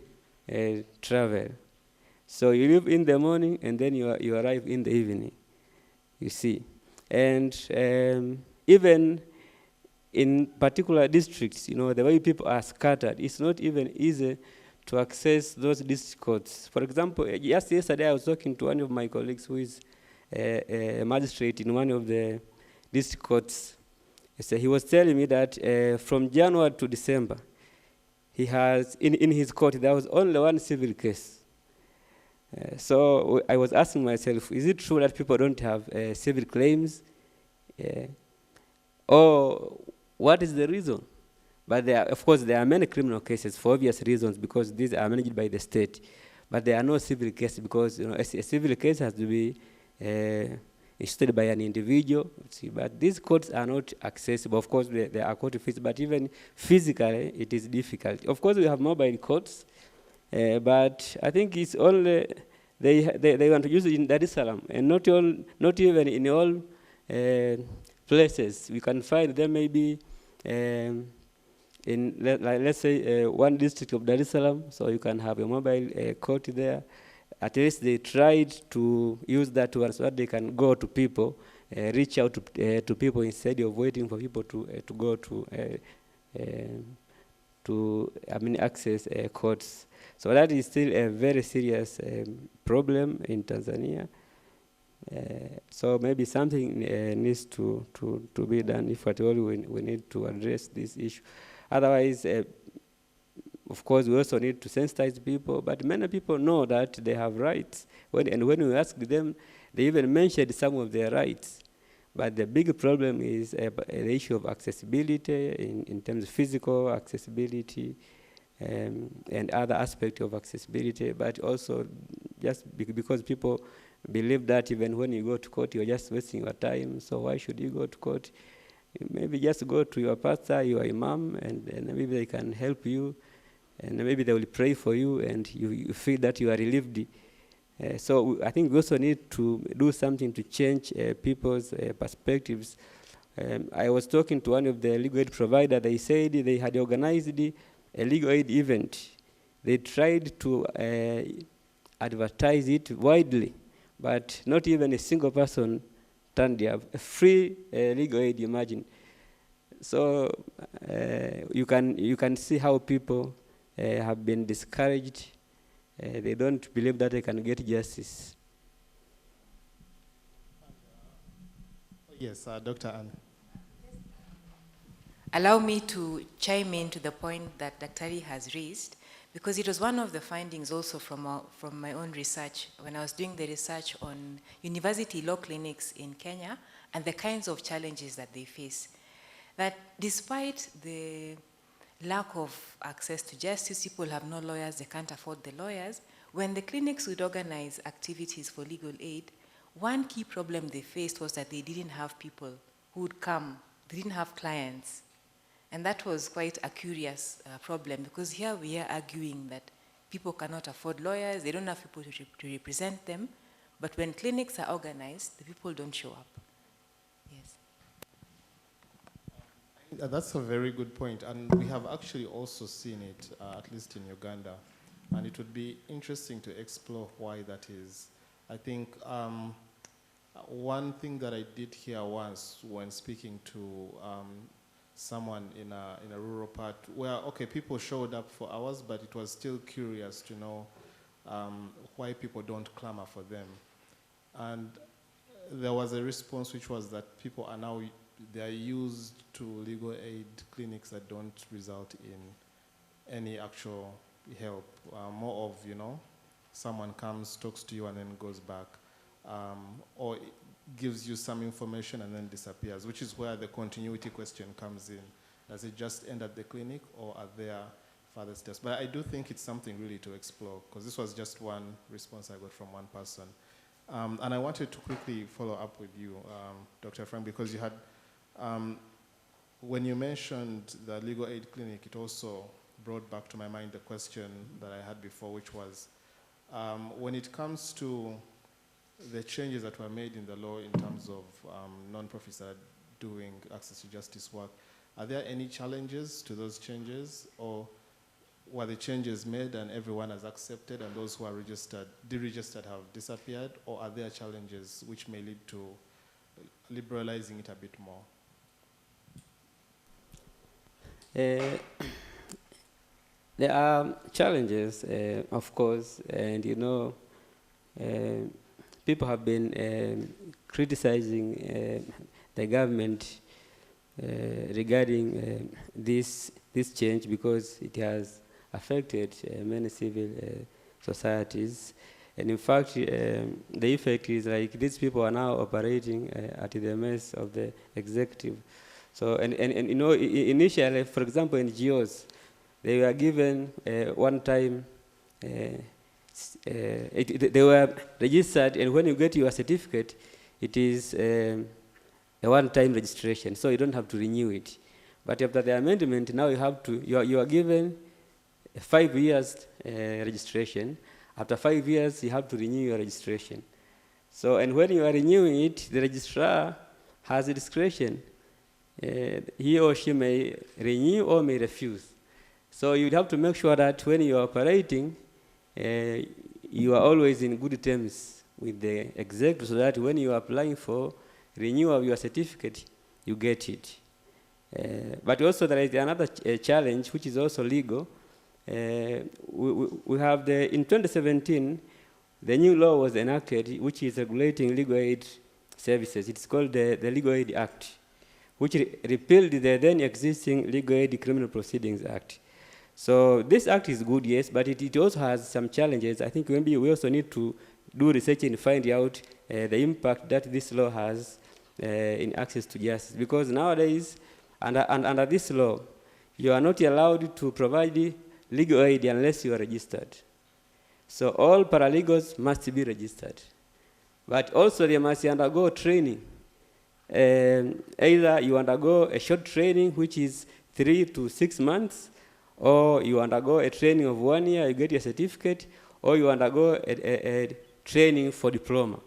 travel. So you leave in the morning and then you arrive in the evening, you see. And even in particular districts, you know, the way people are scattered, it's not even easy to access those district courts. For example, just yesterday I was talking to one of my colleagues who is a magistrate in one of the district courts. So he was telling me that from January to December, he has, in his court, there was only one civil case. So I was asking myself, is it true that people don't have civil claims? Or what is the reason? But of course, there are many criminal cases for obvious reasons because these are managed by the state. But there are no civil cases because a civil case has to be issued by an individual. See, but these courts are not accessible. Of course, there are court fees, but even physically, it is difficult. Of course, we have mobile courts, but I think it's only they want to use it in Dar es Salaam, and not even in all places. We can find them maybe in, let's say, one district of Dar es Salaam, so you can have a mobile court there. At least they tried to use that one so that they can go to people, reach out to people instead of waiting for people to go to access courts. So that is still a very serious problem in Tanzania. So maybe something needs to be done if at all we need to address this issue. Otherwise, of course, we also need to sensitize people, but many people know that they have rights. And when we ask them, they even mentioned some of their rights. But the big problem is the issue of accessibility in terms of physical accessibility and other aspects of accessibility, but also just because people believe that even when you go to court, you're just wasting your time. So why should you go to court? Maybe just go to your pastor, your imam, and maybe they can help you. And maybe they will pray for you, and you feel that you are relieved. So I think we also need to do something to change people's perspectives. I was talking to one of the legal aid providers. They said they had organized a legal aid event. They tried to advertise it widely, but not even a single person turned up. A free legal aid, imagine. So you can see how people have been discouraged. They don't believe that they can get justice. Yes, Dr. Anne. Allow me to chime in to the point that Dr. Ali has raised, because it was one of the findings also from my own research when I was doing the research on university law clinics in Kenya and the kinds of challenges that they face. That despite the lack of access to justice, people have no lawyers, they can't afford the lawyers. When the clinics would organize activities for legal aid, one key problem they faced was that they didn't have people who would come. They didn't have clients. And that was quite a curious problem, because here we are arguing that people cannot afford lawyers, they don't have people to represent them, but when clinics are organized, the people don't show up. Yes. That's a very good point, and we have actually also seen it, at least in Uganda, and it would be interesting to explore why that is. I think one thing that I did hear once when speaking to someone in a rural part where, okay, people showed up for hours, but it was still curious to know why people don't clamor for them. And there was a response which was that people are now, they are used to legal aid clinics that don't result in any actual help. More of, someone comes, talks to you, and then goes back. Or gives you some information and then disappears, which is where the continuity question comes in. Does it just end at the clinic, or are there further steps? But I do think it's something really to explore, because this was just one response I got from one person. And I wanted to quickly follow up with you, Dr. Frank, because you had, when you mentioned the legal aid clinic, it also brought back to my mind the question that I had before, which was, when it comes to the changes that were made in the law in terms of non-profits that are doing access to justice work, are there any challenges to those changes, or were the changes made and everyone has accepted and those who are registered, deregistered have disappeared, or are there challenges which may lead to liberalizing it a bit more? There are challenges, of course, and people have been criticizing the government regarding this change, because it has affected many civil societies. And in fact, the effect is like these people are now operating at the mess of the executive. So, and initially, for example, NGOs, they were given one time, they were registered, and when you get your certificate, it is a one-time registration, so you don't have to renew it. But after the amendment, now you have to, you are given a 5 years registration. After 5 years, you have to renew your registration. So, and when you are renewing it, the registrar has a discretion. He or she may renew or may refuse. So you would have to make sure that when you are operating, you are always in good terms with the executive, so that when you are applying for renewal of your certificate, you get it. But also there is another challenge, which is also legal. We have in 2017, the new law was enacted, which is regulating legal aid services. It's called the Legal Aid Act, which repealed the then existing Legal Aid Criminal Proceedings Act. So this act is good, yes, but it also has some challenges. I think maybe we also need to do research and find out the impact that this law has in access to justice. Because nowadays, under this law, you are not allowed to provide legal aid unless you are registered. So all paralegals must be registered. But also they must undergo training. Either you undergo a short training, which is 3 to 6 months, or you undergo a training of 1 year, you get your certificate, or you undergo a training for diploma.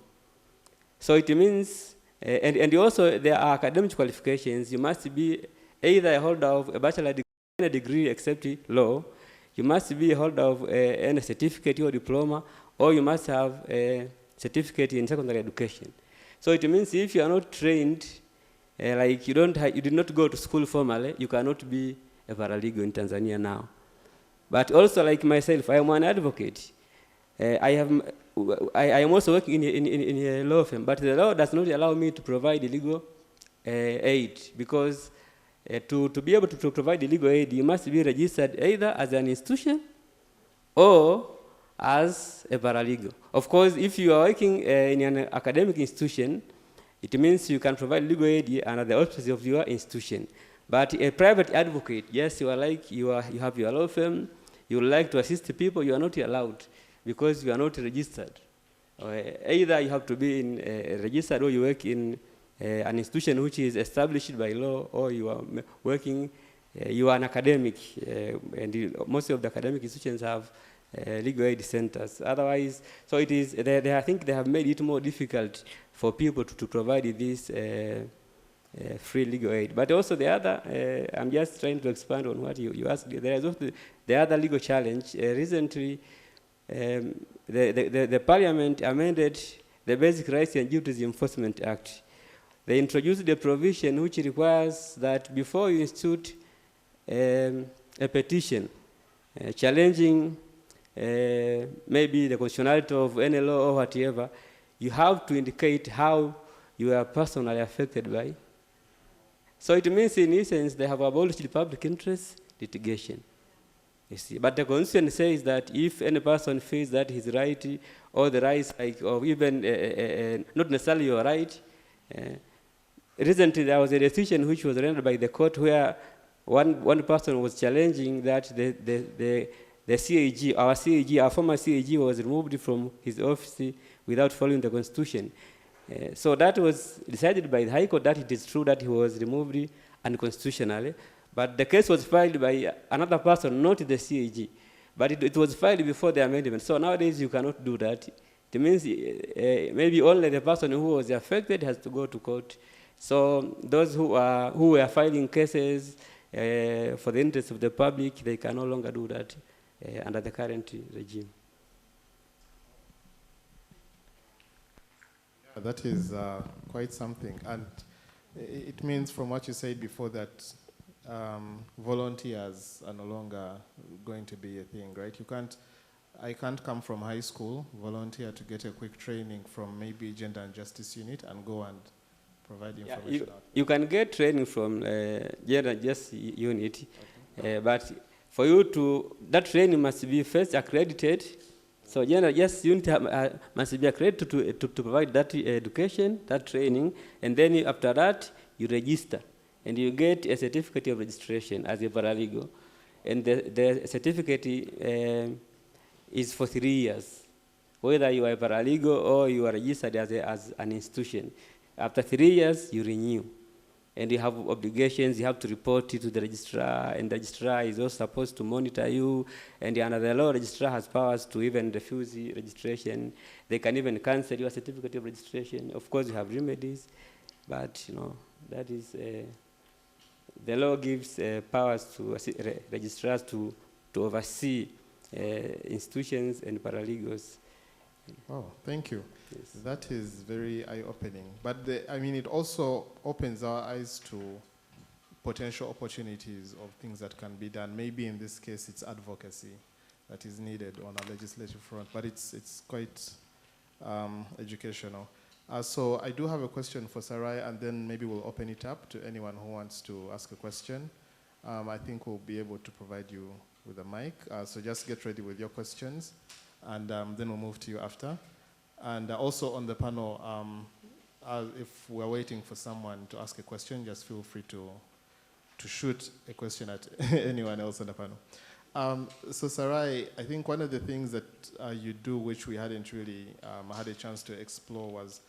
So it means, and also there are academic qualifications. You must be either a holder of a bachelor degree except law, you must be a holder of any certificate or diploma, or you must have a certificate in secondary education. So it means if you are not trained, like you did not go to school formally, you cannot be a paralegal in Tanzania now. But also, like myself, I am an advocate. I am also working in a law firm, but the law does not allow me to provide legal aid, because to be able to provide legal aid, you must be registered either as an institution or as a paralegal. Of course, if you are working in an academic institution, it means you can provide legal aid under the auspices of your institution. But a private advocate, yes, you have your law firm, you would like to assist people, you are not allowed because you are not registered. Either you have to be registered, or you work in an institution which is established by law, or you are working, you are an academic, and most of the academic institutions have legal aid centers. Otherwise, so it is, I think they have made it more difficult for people to provide this free legal aid. But also the other, I'm just trying to expand on what you asked. There is also the other legal challenge. Recently, the Parliament amended the Basic Rights and Duties Enforcement Act. They introduced a provision which requires that before you institute a petition challenging maybe the constitutionality of any law or whatever, you have to indicate how you are personally affected by. So it means, in essence, they have abolished the public interest litigation. You see, but the Constitution says that if any person feels that his right or the rights, like, or even not necessarily your right. Recently, there was a decision which was rendered by the court where one person was challenging that the CAG, our former CAG, was removed from his office without following the Constitution. So that was decided by the High Court that it is true that he was removed unconstitutionally, but the case was filed by another person, not the CAG. But it was filed before the amendment. So nowadays you cannot do that. It means maybe only the person who was affected has to go to court. So those who were filing cases for the interest of the public, they can no longer do that under the current regime. Yeah, that is quite something. And it means, from what you said before, that volunteers are no longer going to be a thing, right? I can't come from high school, volunteer to get a quick training from maybe Gender and Justice Unit and go and provide information. You can get training from Gender and Justice Unit, okay. But for you to, that training must be first accredited. So Gender and Justice Unit must be accredited to provide that education, that training, and then after that, you register. And you get a certificate of registration as a paralegal. And the certificate is for 3 years, whether you are a paralegal or you are registered as an institution. After 3 years, you renew. And you have obligations, you have to report it to the registrar, and the registrar is also supposed to monitor you, and under the law, registrar has powers to even refuse the registration. They can even cancel your certificate of registration. Of course, you have remedies, but that is... the law gives powers to registrars to oversee institutions and paralegals. Oh, thank you. Yes. That is very eye-opening. But it also opens our eyes to potential opportunities of things that can be done. Maybe in this case, it's advocacy that is needed on a legislative front, but it's quite educational. So I do have a question for Sarai, and then maybe we'll open it up to anyone who wants to ask a question. I think we'll be able to provide you with a mic. So just get ready with your questions, and then we'll move to you after. And also on the panel, if we're waiting for someone to ask a question, just feel free to shoot a question at anyone else on the panel. So Sarai, I think one of the things that you do, which we hadn't really had a chance to explore, was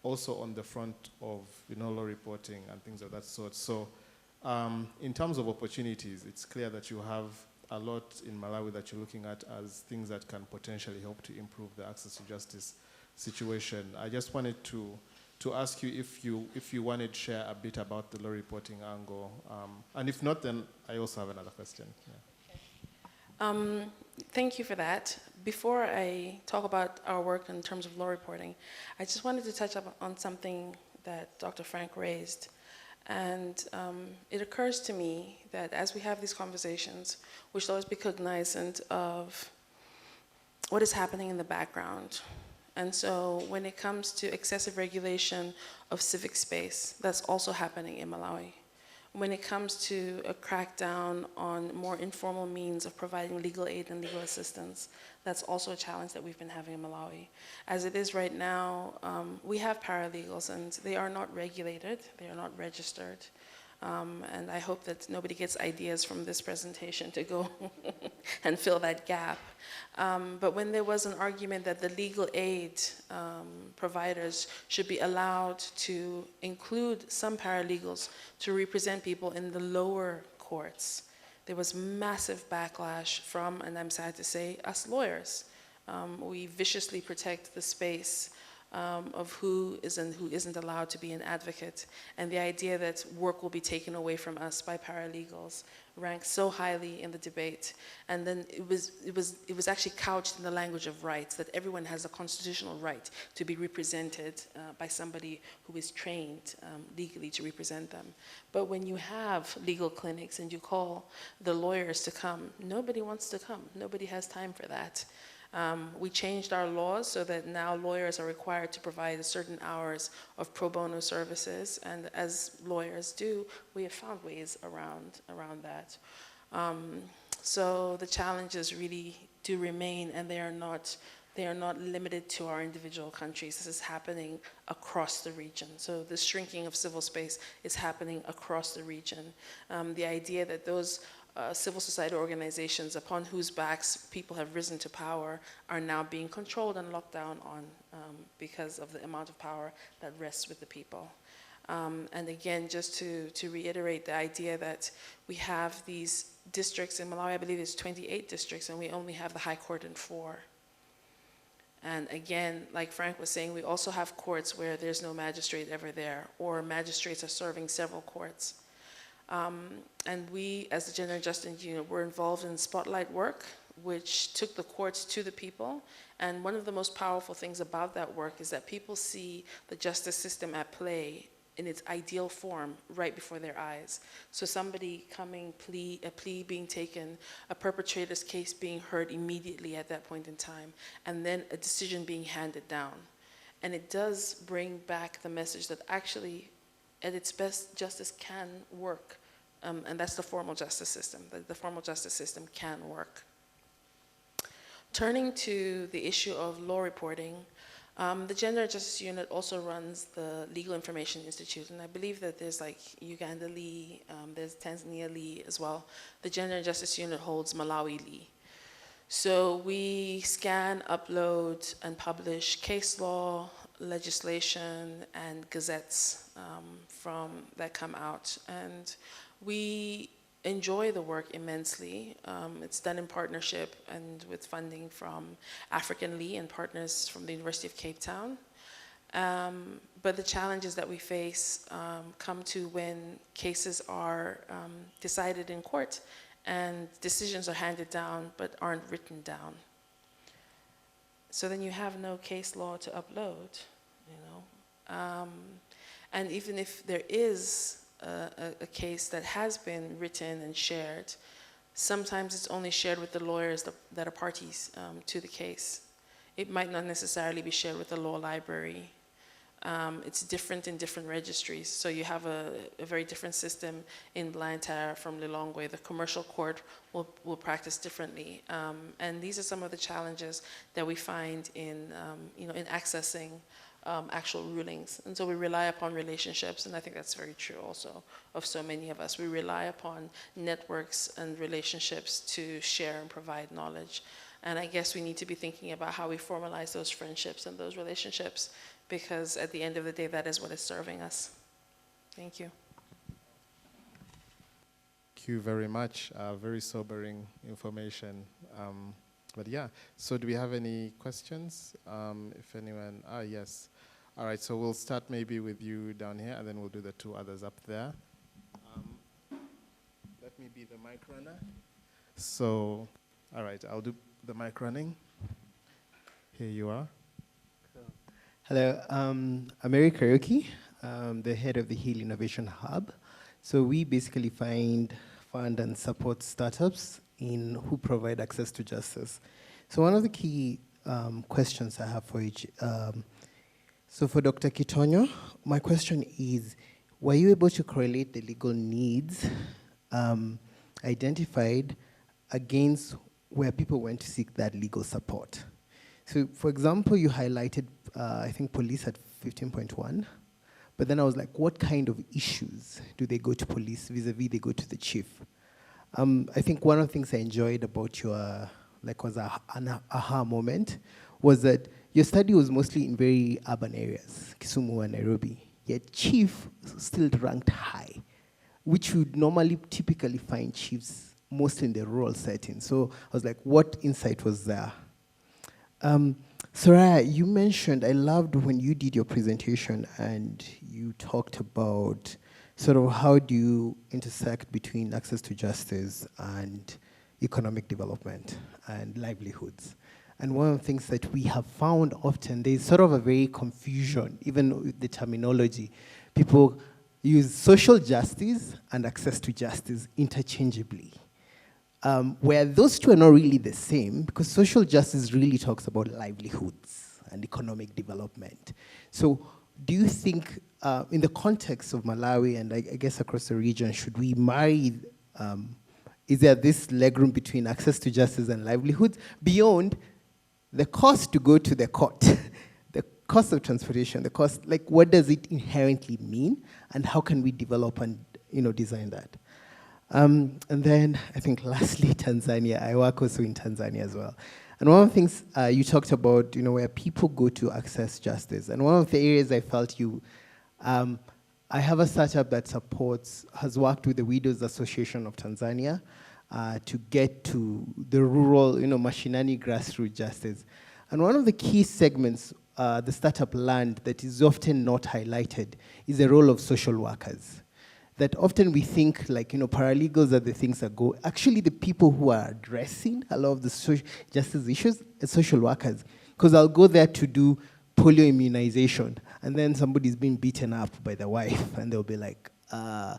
also on the front of law reporting and things of that sort. So in terms of opportunities, it's clear that you have a lot in Malawi that you're looking at as things that can potentially help to improve the access to justice situation. I just wanted to ask you if you wanted to share a bit about the law reporting angle. And if not, then I also have another question. Yeah. Thank you for that. Before I talk about our work in terms of law reporting, I just wanted to touch up on something that Dr. Frank raised. And it occurs to me that as we have these conversations, we should always be cognizant of what is happening in the background. And so when it comes to excessive regulation of civic space, that's also happening in Malawi. When it comes to a crackdown on more informal means of providing legal aid and legal assistance, that's also a challenge that we've been having in Malawi. As it is right now, we have paralegals and they are not regulated, they are not registered. And I hope that nobody gets ideas from this presentation to go and fill that gap. But when there was an argument that the legal aid providers should be allowed to include some paralegals to represent people in the lower courts, there was massive backlash from, and I'm sad to say, us lawyers. We viciously protect the space of who is and who isn't allowed to be an advocate, and the idea that work will be taken away from us by paralegals ranks so highly in the debate. And then it was actually couched in the language of rights, that everyone has a constitutional right to be represented by somebody who is trained legally to represent them. But when you have legal clinics and you call the lawyers to come, nobody wants to come. Nobody has time for that. We changed our laws so that now lawyers are required to provide certain hours of pro bono services, and as lawyers do, we have found ways around that. So the challenges really do remain, and they are not limited to our individual countries. This is happening across the region. So the shrinking of civil space is happening across the region. The idea that those civil society organizations upon whose backs people have risen to power are now being controlled and locked down on because of the amount of power that rests with the people. And again, just to reiterate the idea that we have these districts in Malawi, I believe there's 28 districts, and we only have the High Court in 4. And again, like Frank was saying, we also have courts where there's no magistrate ever there, or magistrates are serving several courts. And we, as the Gender and Justice Unit, were involved in spotlight work, which took the courts to the people. And one of the most powerful things about that work is that people see the justice system at play in its ideal form right before their eyes. So somebody coming, a plea being taken, a perpetrator's case being heard immediately at that point in time, and then a decision being handed down. And it does bring back the message that actually, at its best, justice can work. And that's the formal justice system. The formal justice system can work. Turning to the issue of law reporting, the Gender and Justice Unit also runs the Legal Information Institute, and I believe that there's like Uganda Lee, there's Tanzania Lee as well. The Gender and Justice Unit holds Malawi Lee. So we scan, upload, and publish case law, legislation, and gazettes that come out. And we enjoy the work immensely. It's done in partnership and with funding from African Lee and partners from the University of Cape Town. But the challenges that we face come to when cases are decided in court and decisions are handed down but aren't written down. So then you have no case law to upload, you know. And even if there is a case that has been written and shared, sometimes it's only shared with the lawyers that are parties to the case. It might not necessarily be shared with the law library. It's different in different registries. So you have a very different system in Blantyre from Lilongwe. The commercial court will practice differently. And these are some of the challenges that we find in accessing actual rulings. And so we rely upon relationships, and I think that's very true also of so many of us. We rely upon networks and relationships to share and provide knowledge. And I guess we need to be thinking about how we formalize those friendships and those relationships, because at the end of the day, that is what is serving us. Thank you. Thank you very much. Very sobering information. But yeah, so do we have any questions? If anyone, yes. All right, so we'll start maybe with you down here, and then we'll do the 2 others up there. Let me be the mic runner. So, all right, I'll do the mic running. Here you are. Hello, I'm Mary Karaoke, the head of the Heal Innovation Hub. So we basically fund and support startups who provide access to justice. So one of the key questions I have for each, so for Dr. Kitonyo, my question is, were you able to correlate the legal needs identified against where people went to seek that legal support? So for example, you highlighted, I think police at 15.1, but then I was like, what kind of issues do they go to police vis-a-vis they go to the chief? I think one of the things I enjoyed about your, was an aha moment, was that your study was mostly in very urban areas, Kisumu and Nairobi, yet chief still ranked high, which you'd normally typically find chiefs mostly in the rural setting. So I was like, what insight was there? Soraya, you mentioned, I loved when you did your presentation and you talked about sort of how do you intersect between access to justice and economic development and livelihoods. And one of the things that we have found often, there's sort of a very confusion, even with the terminology. People use social justice and access to justice interchangeably. Where those two are not really the same, because social justice really talks about livelihoods and economic development. So do you think, in the context of Malawi and I guess across the region, should we marry, is there this legroom between access to justice and livelihoods beyond the cost to go to the court, the cost of transportation, the cost, like what does it inherently mean and how can we develop and design that? And then I think lastly, Tanzania. I work also in Tanzania as well. And one of the things you talked about, where people go to access justice. And one of the areas I felt I have a startup that has worked with the Widows Association of Tanzania to get to the rural, mashinani grassroots justice. And one of the key segments the startup learned that is often not highlighted is the role of social workers. That often we think paralegals are the things that go. Actually, the people who are addressing a lot of the social justice issues are social workers. Because I'll go there to do polio immunization, and then somebody's being beaten up by the wife, and they'll be like, I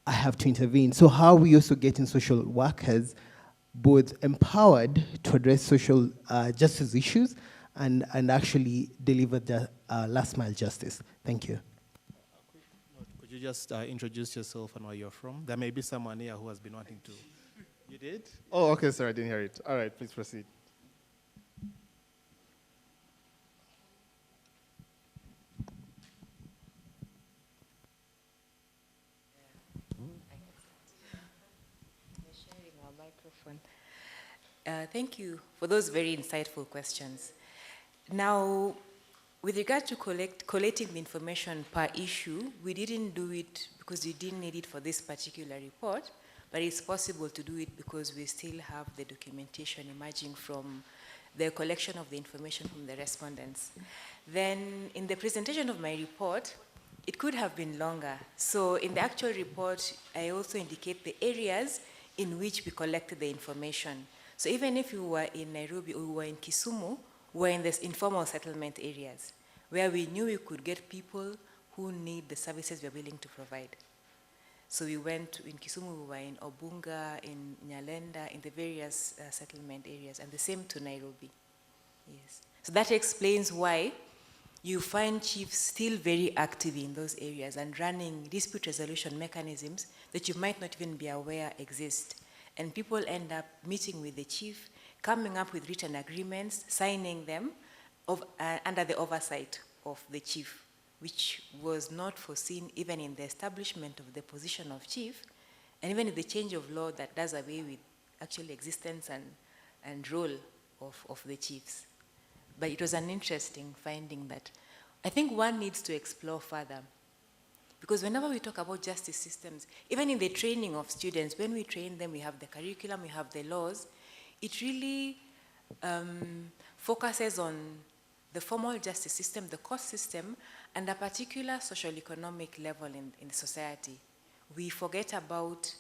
have to intervene. So how are we also getting social workers both empowered to address social justice issues and actually deliver the last mile justice? Thank you. Could you just introduce yourself and where you're from? There may be someone here who has been wanting to. You did? Oh, okay, sorry, I didn't hear it. All right, please proceed. Sharing our microphone. Thank you for those very insightful questions. Now, with regard to collating the information per issue, we didn't do it because we didn't need it for this particular report, but it's possible to do it because we still have the documentation emerging from the collection of the information from the respondents. Then in the presentation of my report, it could have been longer. So in the actual report, I also indicate the areas in which we collected the information. So even if we were in Nairobi or we were in Kisumu, we're in this informal settlement areas where we knew we could get people who need the services we're willing to provide. So we went in Kisumu, we were in Obunga, in Nyalenda, in the various settlement areas, and the same to Nairobi. Yes. So that explains why you find chiefs still very active in those areas and running dispute resolution mechanisms that you might not even be aware exist. And people end up meeting with the chief, coming up with written agreements, signing them under the oversight of the chief, which was not foreseen even in the establishment of the position of chief, and even in the change of law that does away with actually existence and role of the chiefs. But it was an interesting finding that I think one needs to explore further. Because whenever we talk about justice systems, even in the training of students, when we train them, we have the curriculum, we have the laws, it really focuses on the formal justice system, the court system, and a particular social economic level in the society. We forget about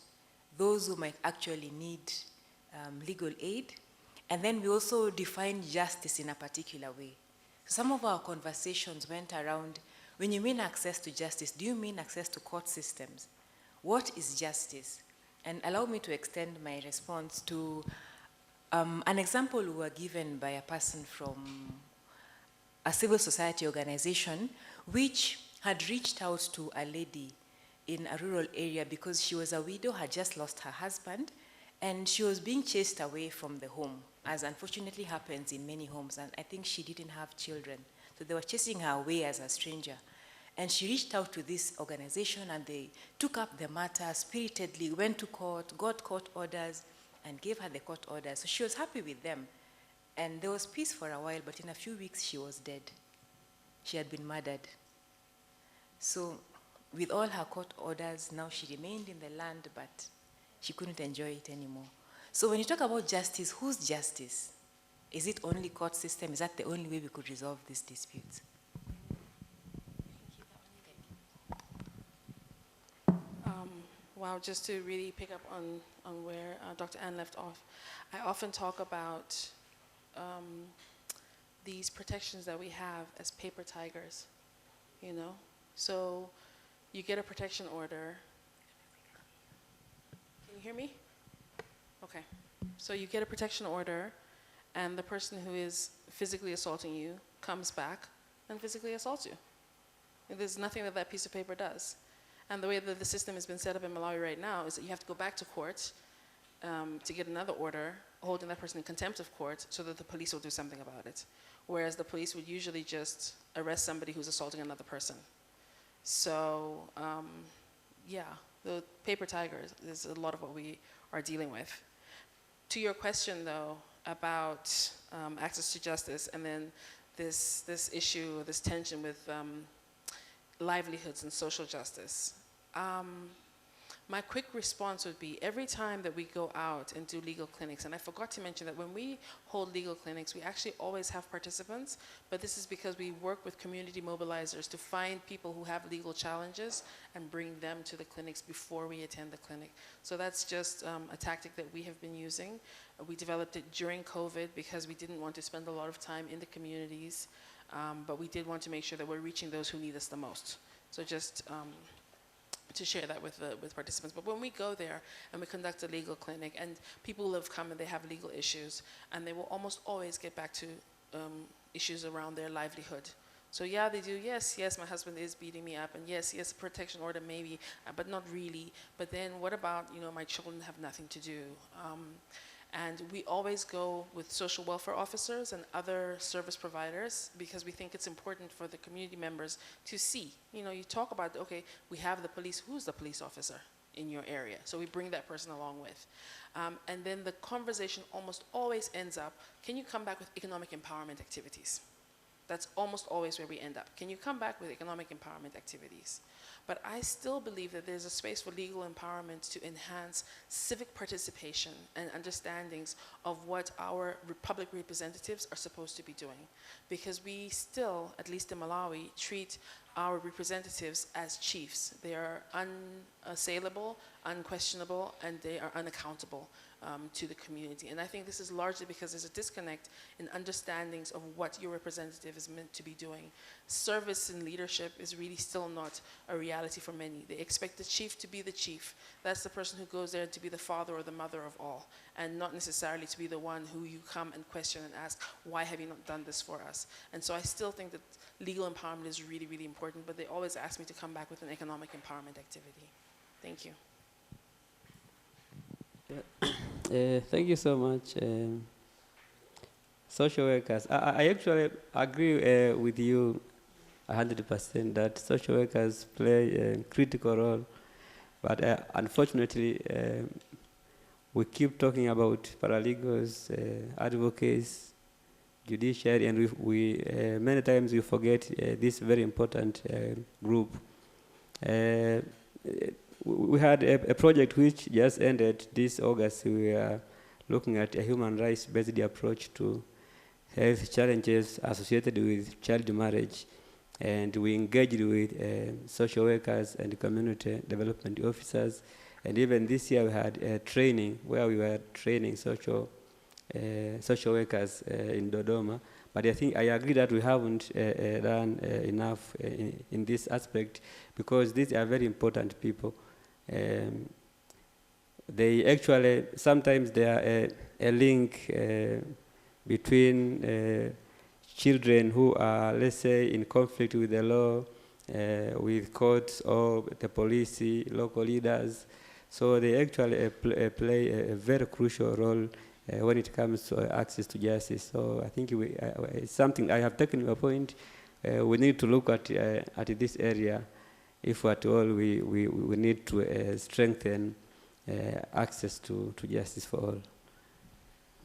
those who might actually need legal aid, and then we also define justice in a particular way. Some of our conversations went around, when you mean access to justice, do you mean access to court systems? What is justice? And allow me to extend my response to an example we were given by a person from a civil society organization which had reached out to a lady in a rural area because she was a widow, had just lost her husband, and she was being chased away from the home, as unfortunately happens in many homes, and I think she didn't have children. So they were chasing her away as a stranger. And she reached out to this organization and they took up the matter spiritedly, went to court, got court orders, and gave her the court orders. So she was happy with them. And there was peace for a while, but in a few weeks she was dead. She had been murdered. So with all her court orders, now she remained in the land, but she couldn't enjoy it anymore. So when you talk about justice, whose justice? Is it only court system? Is that the only way we could resolve these disputes? Wow, just to really pick up on where Dr. Ann left off, I often talk about these protections that we have as paper tigers, you know? So you get a protection order. Can you hear me? Okay. So you get a protection order, and the person who is physically assaulting you comes back and physically assaults you. And there's nothing that that piece of paper does. And the way that the system has been set up in Malawi right now is that you have to go back to court to get another order holding that person in contempt of court so that the police will do something about it. Whereas the police would usually just arrest somebody who's assaulting another person. So, yeah, the paper tigers is a lot of what we are dealing with. To your question, though, about access to justice and then this issue, this tension with livelihoods and social justice. My quick response would be every time that we go out and do legal clinics, and I forgot to mention that when we hold legal clinics, we actually always have participants, but this is because we work with community mobilizers to find people who have legal challenges and bring them to the clinics before we attend the clinic. So that's just a tactic that we have been using. We developed it during COVID because we didn't want to spend a lot of time in the communities, but we did want to make sure that we're reaching those who need us the most. So just to share that with participants. But when we go there and we conduct a legal clinic and people will have come and they have legal issues and they will almost always get back to issues around their livelihood. So yeah, they do, yes, my husband is beating me up, and yes, a protection order maybe, but not really. But then what about, my children have nothing to do? And we always go with social welfare officers and other service providers because we think it's important for the community members to see. You talk about, okay, we have the police. Who's the police officer in your area? So we bring that person along with. And then the conversation almost always ends up, can you come back with economic empowerment activities? That's almost always where we end up. Can you come back with economic empowerment activities? But I still believe that there's a space for legal empowerment to enhance civic participation and understandings of what our public representatives are supposed to be doing. Because we still, at least in Malawi, treat our representatives as chiefs. They are unassailable, unquestionable, and they are unaccountable to the community. And I think this is largely because there's a disconnect in understandings of what your representative is meant to be doing. Service and leadership is really still not a reality for many. They expect the chief to be the chief. That's the person who goes there to be the father or the mother of all, and not necessarily to be the one who you come and question and ask, why have you not done this for us? And so I still think that legal empowerment is really, really important, but they always ask me to come back with an economic empowerment activity. Thank you. Thank you so much. Social workers, I actually agree with you 100% that social workers play a critical role, but unfortunately, we keep talking about paralegals, advocates, judiciary, and we many times we forget this very important group. We had a project which just ended this August. We are looking at a human rights-based approach to health challenges associated with child marriage. And we engaged with social workers and community development officers. And even this year we had a training where we were training social workers in Dodoma. But I think I agree that we haven't done enough in this aspect because these are very important people. They actually, sometimes they are a link between children who are, let's say, in conflict with the law, with courts or the police, local leaders. So they actually play a very crucial role when it comes to access to justice. So I think it's something I have taken your point. We need to look at this area. If at all we need to strengthen access to justice for all.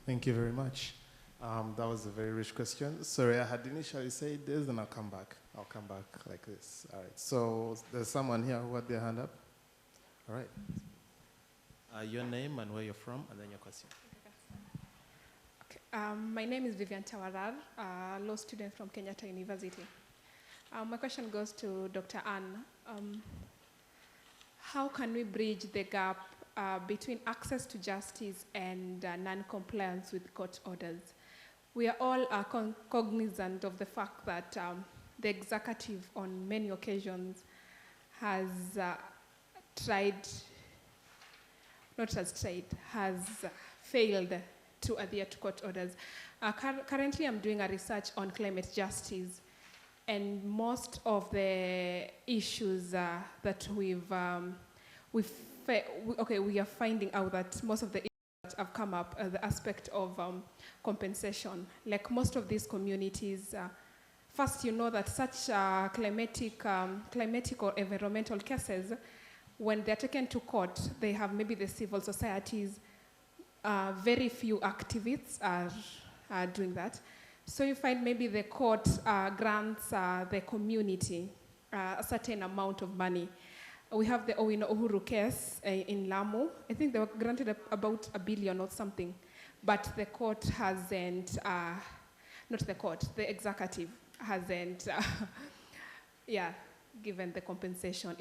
Thank you very much. That was a very rich question. Sorry, I had initially said this, then I'll come back. I'll come back like this. All right. So there's someone here who had their hand up. All right. Your name and where you're from, and then your question. Okay. My name is Vivian Tawarar, a law student from Kenyatta University. My question goes to Dr. Anne. How can we bridge the gap between access to justice and non-compliance with court orders? We are all cognizant of the fact that the executive on many occasions has failed to adhere to court orders. Currently, I'm doing a research on climate justice, and most of the issues that we are finding out that most of the issues that have come up are the aspect of compensation. Like most of these communities, first you know that such climatic or environmental cases, when they're taken to court, they have maybe the civil societies. Very few activists are doing that. So you find maybe the court grants the community a certain amount of money. We have the Owino Uhuru case in Lamu. I think they were granted about $1 billion or something, but the court hasn't, not the court, the executive hasn't given the compensation.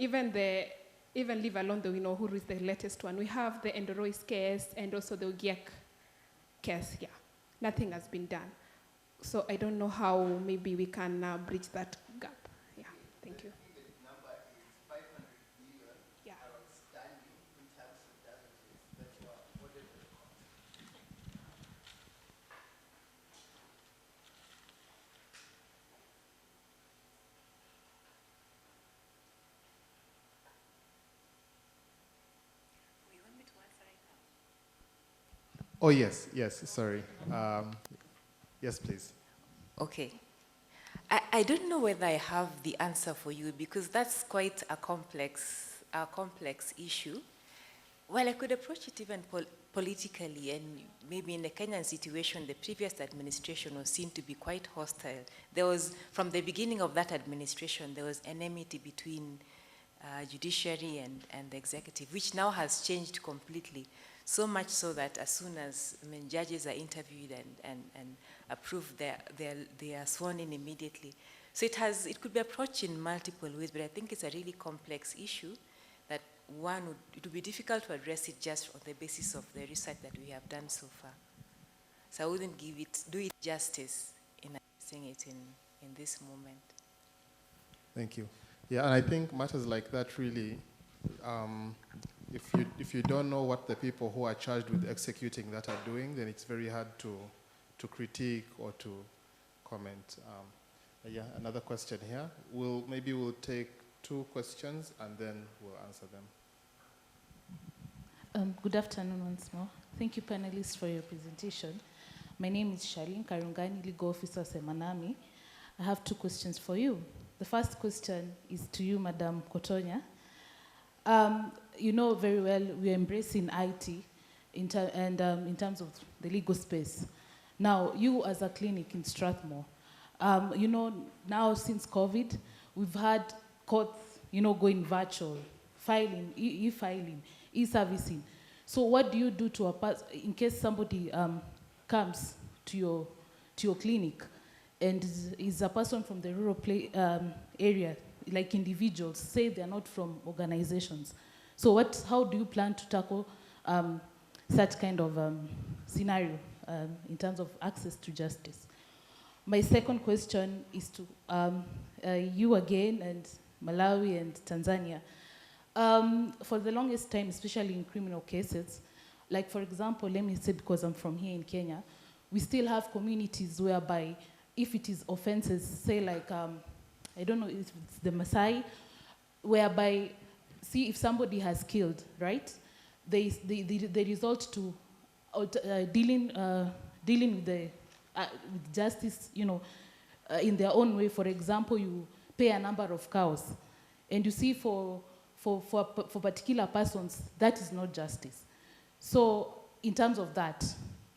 Even leave alone the Owino Uhuru is the latest one. We have the Endorois case and also the Ugiek case. Yeah, nothing has been done. So I don't know how maybe we can bridge that gap. Yeah, thank you. The number is 500 million outstanding in terms of damages that were awarded to the court. You want me to answer right now? Oh, yes, sorry. Yes, please. Okay. I don't know whether I have the answer for you because that's quite a complex issue. Well, I could approach it even politically, and maybe in the Kenyan situation, the previous administration was seen to be quite hostile. There was, from the beginning of that administration, there was enmity between judiciary and the executive, which now has changed completely. So much so that as soon as judges are interviewed and approved, they are sworn in immediately. So it could be approached in multiple ways, but I think it's a really complex issue that it would be difficult to address it just on the basis of the research that we have done so far. So I wouldn't do it justice in addressing it in this moment. Thank you. Yeah, and I think matters like that really, if you don't know what the people who are charged with executing that are doing, then it's very hard to critique or to comment. Yeah, another question here. Maybe we'll take 2 questions and then we'll answer them. Good afternoon once more. Thank you, panelists, for your presentation. My name is Charlene Karungani, Legal Officer, Semanami. I have 2 questions for you. The first question is to you, Madam Kotonya. You know very well we're embracing IT in terms of the legal space. Now, you as a clinic in Strathmore, you know, now since COVID, we've had courts, you know, going virtual, filing, e-filing, e-servicing. So what do you do in case somebody comes to your clinic and is a person from the rural area, like individuals, say they're not from organizations. So how do you plan to tackle such kind of scenario in terms of access to justice? My second question is to you again, and Malawi and Tanzania. For the longest time, especially in criminal cases, like for example, let me say because I'm from here in Kenya, we still have communities whereby if it is offenses, say like, I don't know if it's the Maasai, whereby, see if somebody has killed, right? They resort to dealing with justice, you know, in their own way. For example, you pay a number of cows, and you see for particular persons, that is not justice. So in terms of that,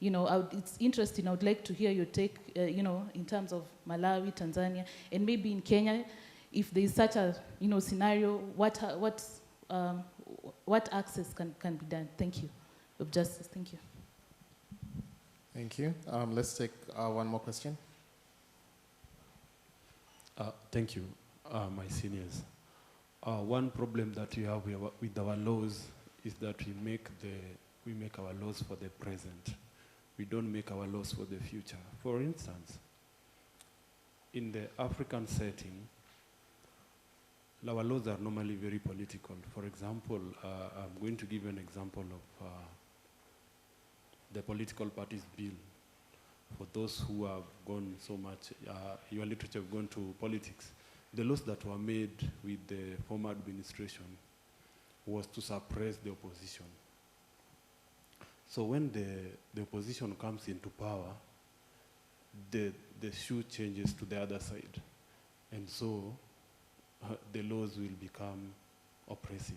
you know, it's interesting. I would like to hear your take, you know, in terms of Malawi, Tanzania, and maybe in Kenya, if there is such a, you know, scenario, what access can be done? Thank you, of justice. Thank you. Thank you. Let's take one more question. Thank you, my seniors. One problem that we have with our laws is that we make our laws for the present. We don't make our laws for the future. For instance, in the African setting, our laws are normally very political. For example, I'm going to give you an example of the political parties bill. For those who have gone so much, your literature have gone to politics, the laws that were made with the former administration was to suppress the opposition. So when the opposition comes into power, the shoe changes to the other side. And so the laws will become oppressive.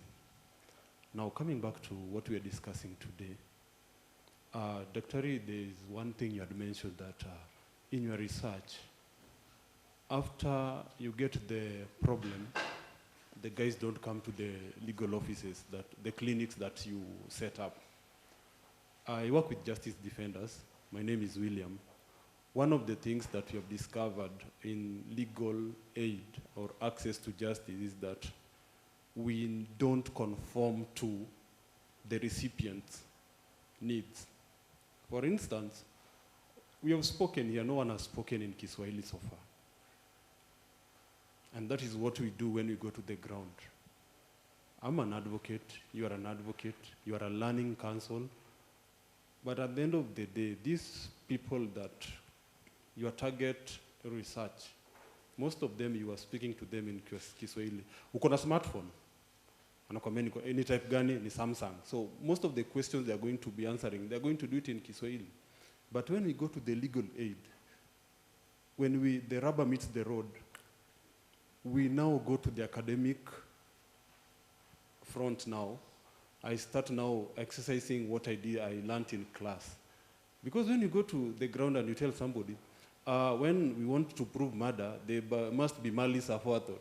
Now coming back to what we are discussing today, Dr. Reed, there is one thing you had mentioned that in your research, after you get the problem, the guys don't come to the legal offices, the clinics that you set up. I work with justice defenders. My name is William. One of the things that we have discovered in legal aid or access to justice is that we don't conform to the recipient's needs. For instance, we have spoken here, no one has spoken in Kiswahili so far. And that is what we do when we go to the ground. I'm an advocate, you are an advocate, you are a learning counsel, but at the end of the day, these people that your target research, most of them you are speaking to them in Kiswahili. Uko na smartphone? Anakwambia niko any type gani ni Samsung. So most of the questions they are going to be answering, they are going to do it in Kiswahili. But when we go to the legal aid, when the rubber meets the road, we now go to the academic front now. I start now exercising what I learned in class. Because when you go to the ground and you tell somebody, when we want to prove murder, there must be malice aforethought.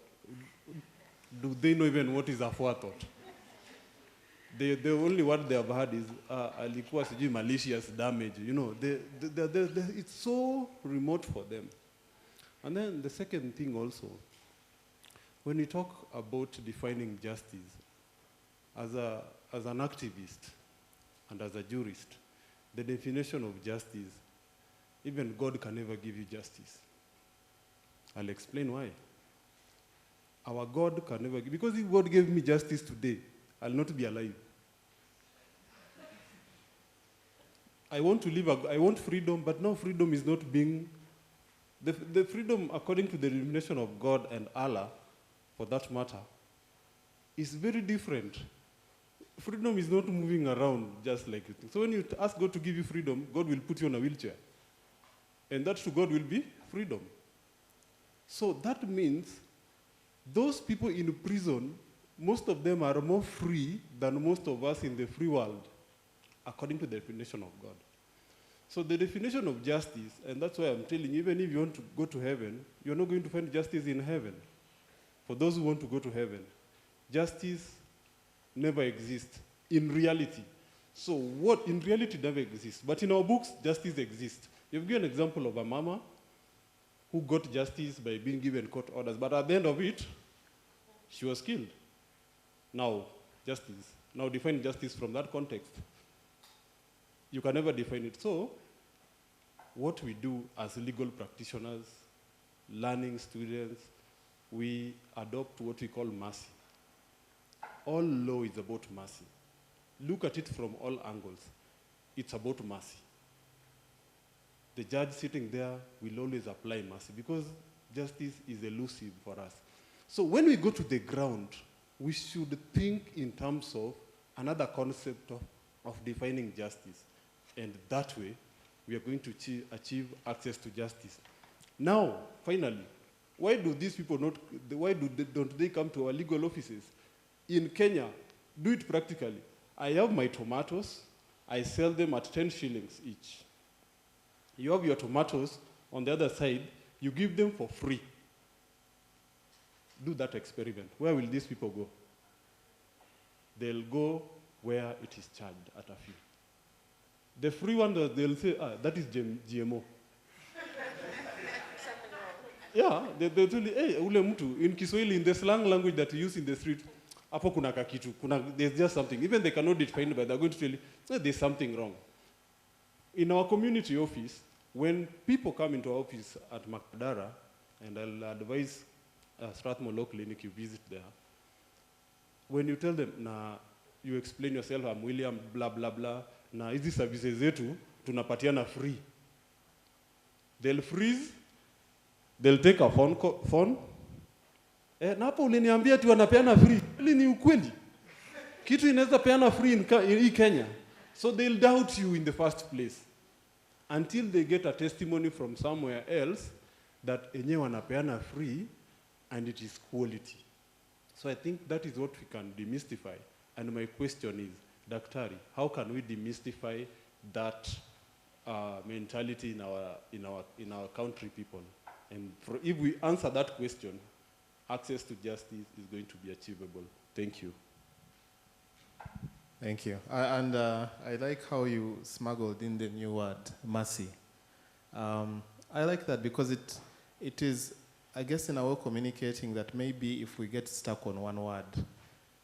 Do they know even what is aforethought? The only word they have heard is alikuwa sijui malicious damage. You know, it's so remote for them. And then the second thing also, when we talk about defining justice, as an activist and as a jurist, the definition of justice, even God can never give you justice. I'll explain why. Our God can never give, because if God gave me justice today, I'll not be alive. I want to live, I want freedom, but now freedom is not being, the freedom according to the definition of God and Allah, for that matter, is very different. Freedom is not moving around just like you think. So when you ask God to give you freedom, God will put you on a wheelchair. And that to God will be freedom. So that means those people in prison, most of them are more free than most of us in the free world, according to the definition of God. So the definition of justice, and that's why I'm telling you, even if you want to go to heaven, you're not going to find justice in heaven. For those who want to go to heaven, justice never exists in reality. So what in reality never exists, but in our books, justice exists. You've given an example of a mama who got justice by being given court orders, but at the end of it, she was killed. Now, justice. Now define justice from that context. You can never define it. So, what we do as legal practitioners, learning students, we adopt what we call mercy. All law is about mercy. Look at it from all angles. It's about mercy. The judge sitting there will always apply mercy because justice is elusive for us. So when we go to the ground, we should think in terms of another concept of defining justice. And that way, we are going to achieve access to justice. Now, finally, why do these people don't they come to our legal offices? In Kenya, do it practically. I have my tomatoes. I sell them at 10 shillings each. You have your tomatoes on the other side. You give them for free. Do that experiment. Where will these people go? They'll go where it is charged at a fee. The free one, they'll say, that is GMO. Yeah, they'll tell you, hey, ule mtu, in Kiswahili, in the slang language that you use in the street, hapo kuna kakitu, there's just something. Even they cannot define it, but they're going to tell you, there's something wrong. In our community office, when people come into our office at Makadara, and I'll advise Strathmore Law Clinic, you visit there, when you tell them, you explain yourself, I'm William, blah, blah, blah, hizi services zetu, tunapatiana free. They'll freeze, they'll take a phone. Na hapo uliniambia ati wanapeana free. Ili ni ukweli. Kitu inaweza peana free in Kenya. So they'll doubt you in the first place. Until they get a testimony from somewhere else that enye wanapeana free and it is quality. So I think that is what we can demystify. And my question is, Daktari, how can we demystify that mentality in our country people? And if we answer that question, access to justice is going to be achievable. Thank you. Thank you. I like how you smuggled in the new word, mercy. I like that because it is, I guess, in our communicating that maybe if we get stuck on one word,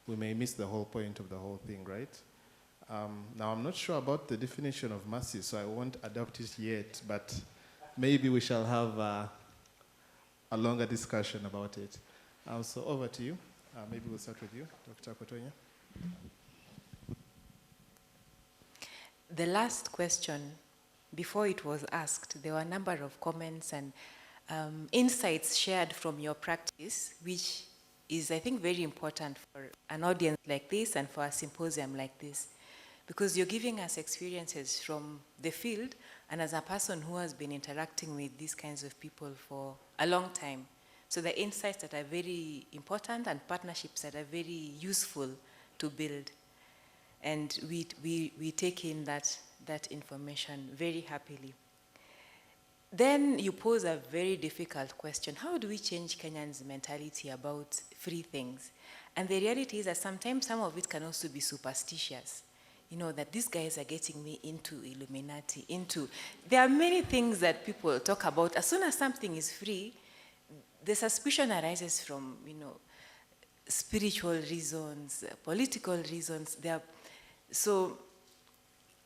we may miss the whole point of the whole thing, right? Now, I'm not sure about the definition of mercy, so I won't adopt it yet, but maybe we shall have a longer discussion about it. So over to you. Maybe we'll start with you, Dr. Kotonya. The last question, before it was asked, there were a number of comments and insights shared from your practice, which is, I think, very important for an audience like this and for a symposium like this, because you're giving us experiences from the field and as a person who has been interacting with these kinds of people for a long time. So the insights that are very important and partnerships that are very useful to build. And we take in that information very happily. Then you pose a very difficult question. How do we change Kenyans' mentality about free things? And the reality is that sometimes some of it can also be superstitious. You know, that these guys are getting me into Illuminati, there are many things that people talk about. As soon as something is free, the suspicion arises from, spiritual reasons, political reasons. So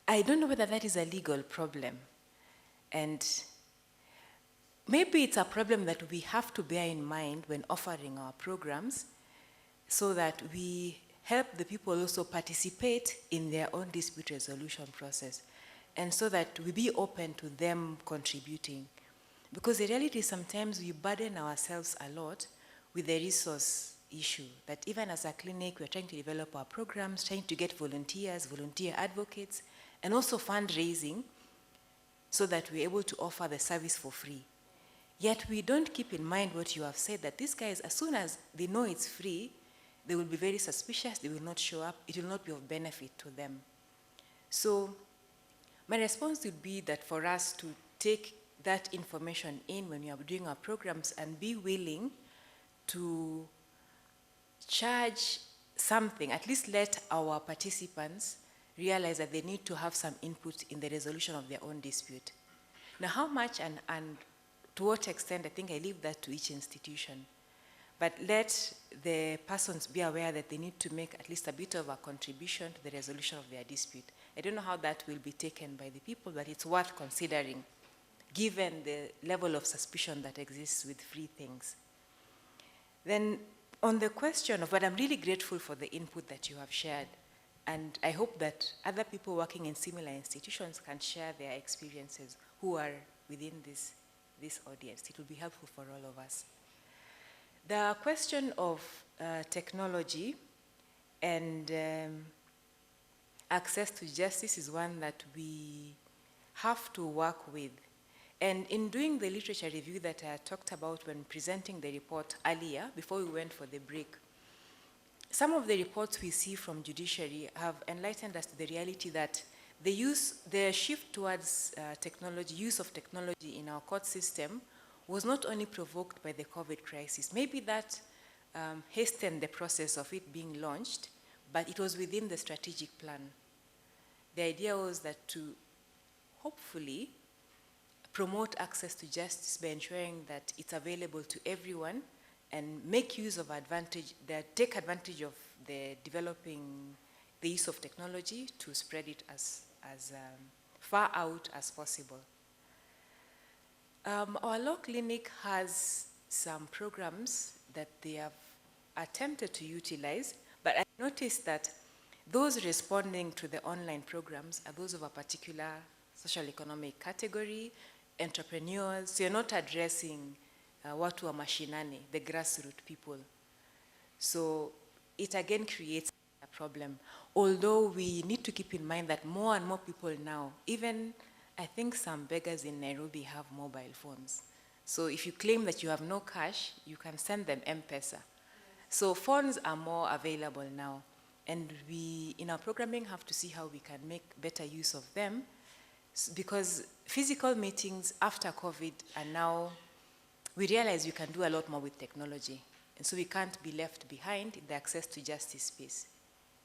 I don't know whether that is a legal problem. And maybe it's a problem that we have to bear in mind when offering our programs so that we help the people also participate in their own dispute resolution process and so that we be open to them contributing. Because the reality is sometimes we burden ourselves a lot with the resource issue, that even as a clinic, we're trying to develop our programs, trying to get volunteers, volunteer advocates, and also fundraising so that we're able to offer the service for free. Yet we don't keep in mind what you have said, that these guys, as soon as they know it's free, they will be very suspicious, they will not show up, it will not be of benefit to them. So my response would be that for us to take that information in when we are doing our programs and be willing to charge something, at least let our participants realize that they need to have some input in the resolution of their own dispute. Now, how much and to what extent, I think I leave that to each institution. But let the persons be aware that they need to make at least a bit of a contribution to the resolution of their dispute. I don't know how that will be taken by the people, but it's worth considering, given the level of suspicion that exists with free things. Then on the question of, but I'm really grateful for the input that you have shared, and I hope that other people working in similar institutions can share their experiences who are within this audience. It will be helpful for all of us. The question of technology and access to justice is one that we have to work with. And in doing the literature review that I talked about when presenting the report earlier, before we went for the break, some of the reports we see from judiciary have enlightened us to the reality that the shift towards technology, use of technology in our court system was not only provoked by the COVID crisis. Maybe that hastened the process of it being launched, but it was within the strategic plan. The idea was that to hopefully promote access to justice by ensuring that it's available to everyone and make use of take advantage of the use of technology to spread it as far out as possible. Our law clinic has some programs that they have attempted to utilize, but I noticed that those responding to the online programs are those of a particular social economic category, entrepreneurs. So you're not addressing watu wa mashinani, the grassroots people. So it again creates a problem. Although we need to keep in mind that more and more people now, even I think some beggars in Nairobi have mobile phones. So if you claim that you have no cash, you can send them M-Pesa. So phones are more available now. And we, in our programming, have to see how we can make better use of them, because physical meetings after COVID are now, we realize we can do a lot more with technology. And so we can't be left behind in the access to justice space.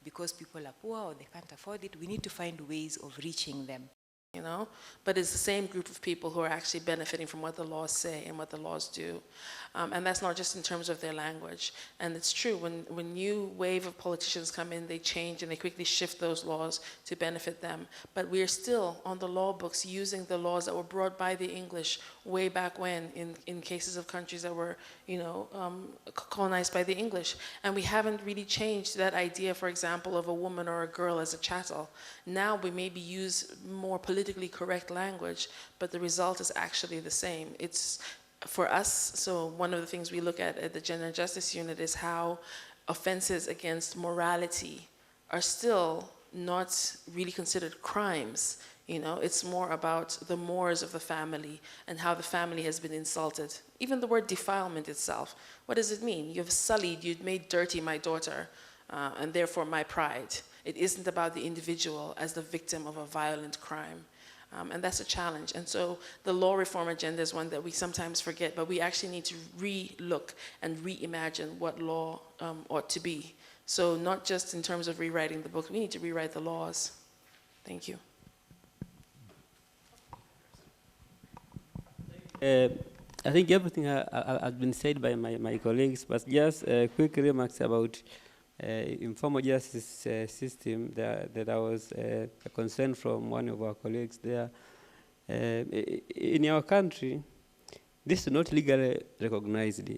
Because people are poor or they can't afford it, we need to find ways of reaching them. You know, but it's the same group of people who are actually benefiting from what the laws say and what the laws do. And that's not just in terms of their language. And it's true, when new wave of politicians come in, they change and they quickly shift those laws to benefit them. But we are still on the law books using the laws that were brought by the English way back when in cases of countries that were, you know, colonized by the English. And we haven't really changed that idea, for example, of a woman or a girl as a chattel. Now we maybe use more politically correct language, but the result is actually the same. It's for us, so one of the things we look at the Gender and Justice Unit is how offenses against morality are still not really considered crimes. You know, it's more about the mores of the family and how the family has been insulted. Even the word defilement itself, what does it mean? You've sullied, you've made dirty my daughter, and therefore my pride. It isn't about the individual as the victim of a violent crime. And that's a challenge. And so the law reform agenda is one that we sometimes forget, but we actually need to re-look and reimagine what law ought to be. So not just in terms of rewriting the book, we need to rewrite the laws. Thank you. I think everything has been said by my colleagues, but just quick remarks about informal justice system. That was a concern from one of our colleagues there. In our country, this is not legally recognized.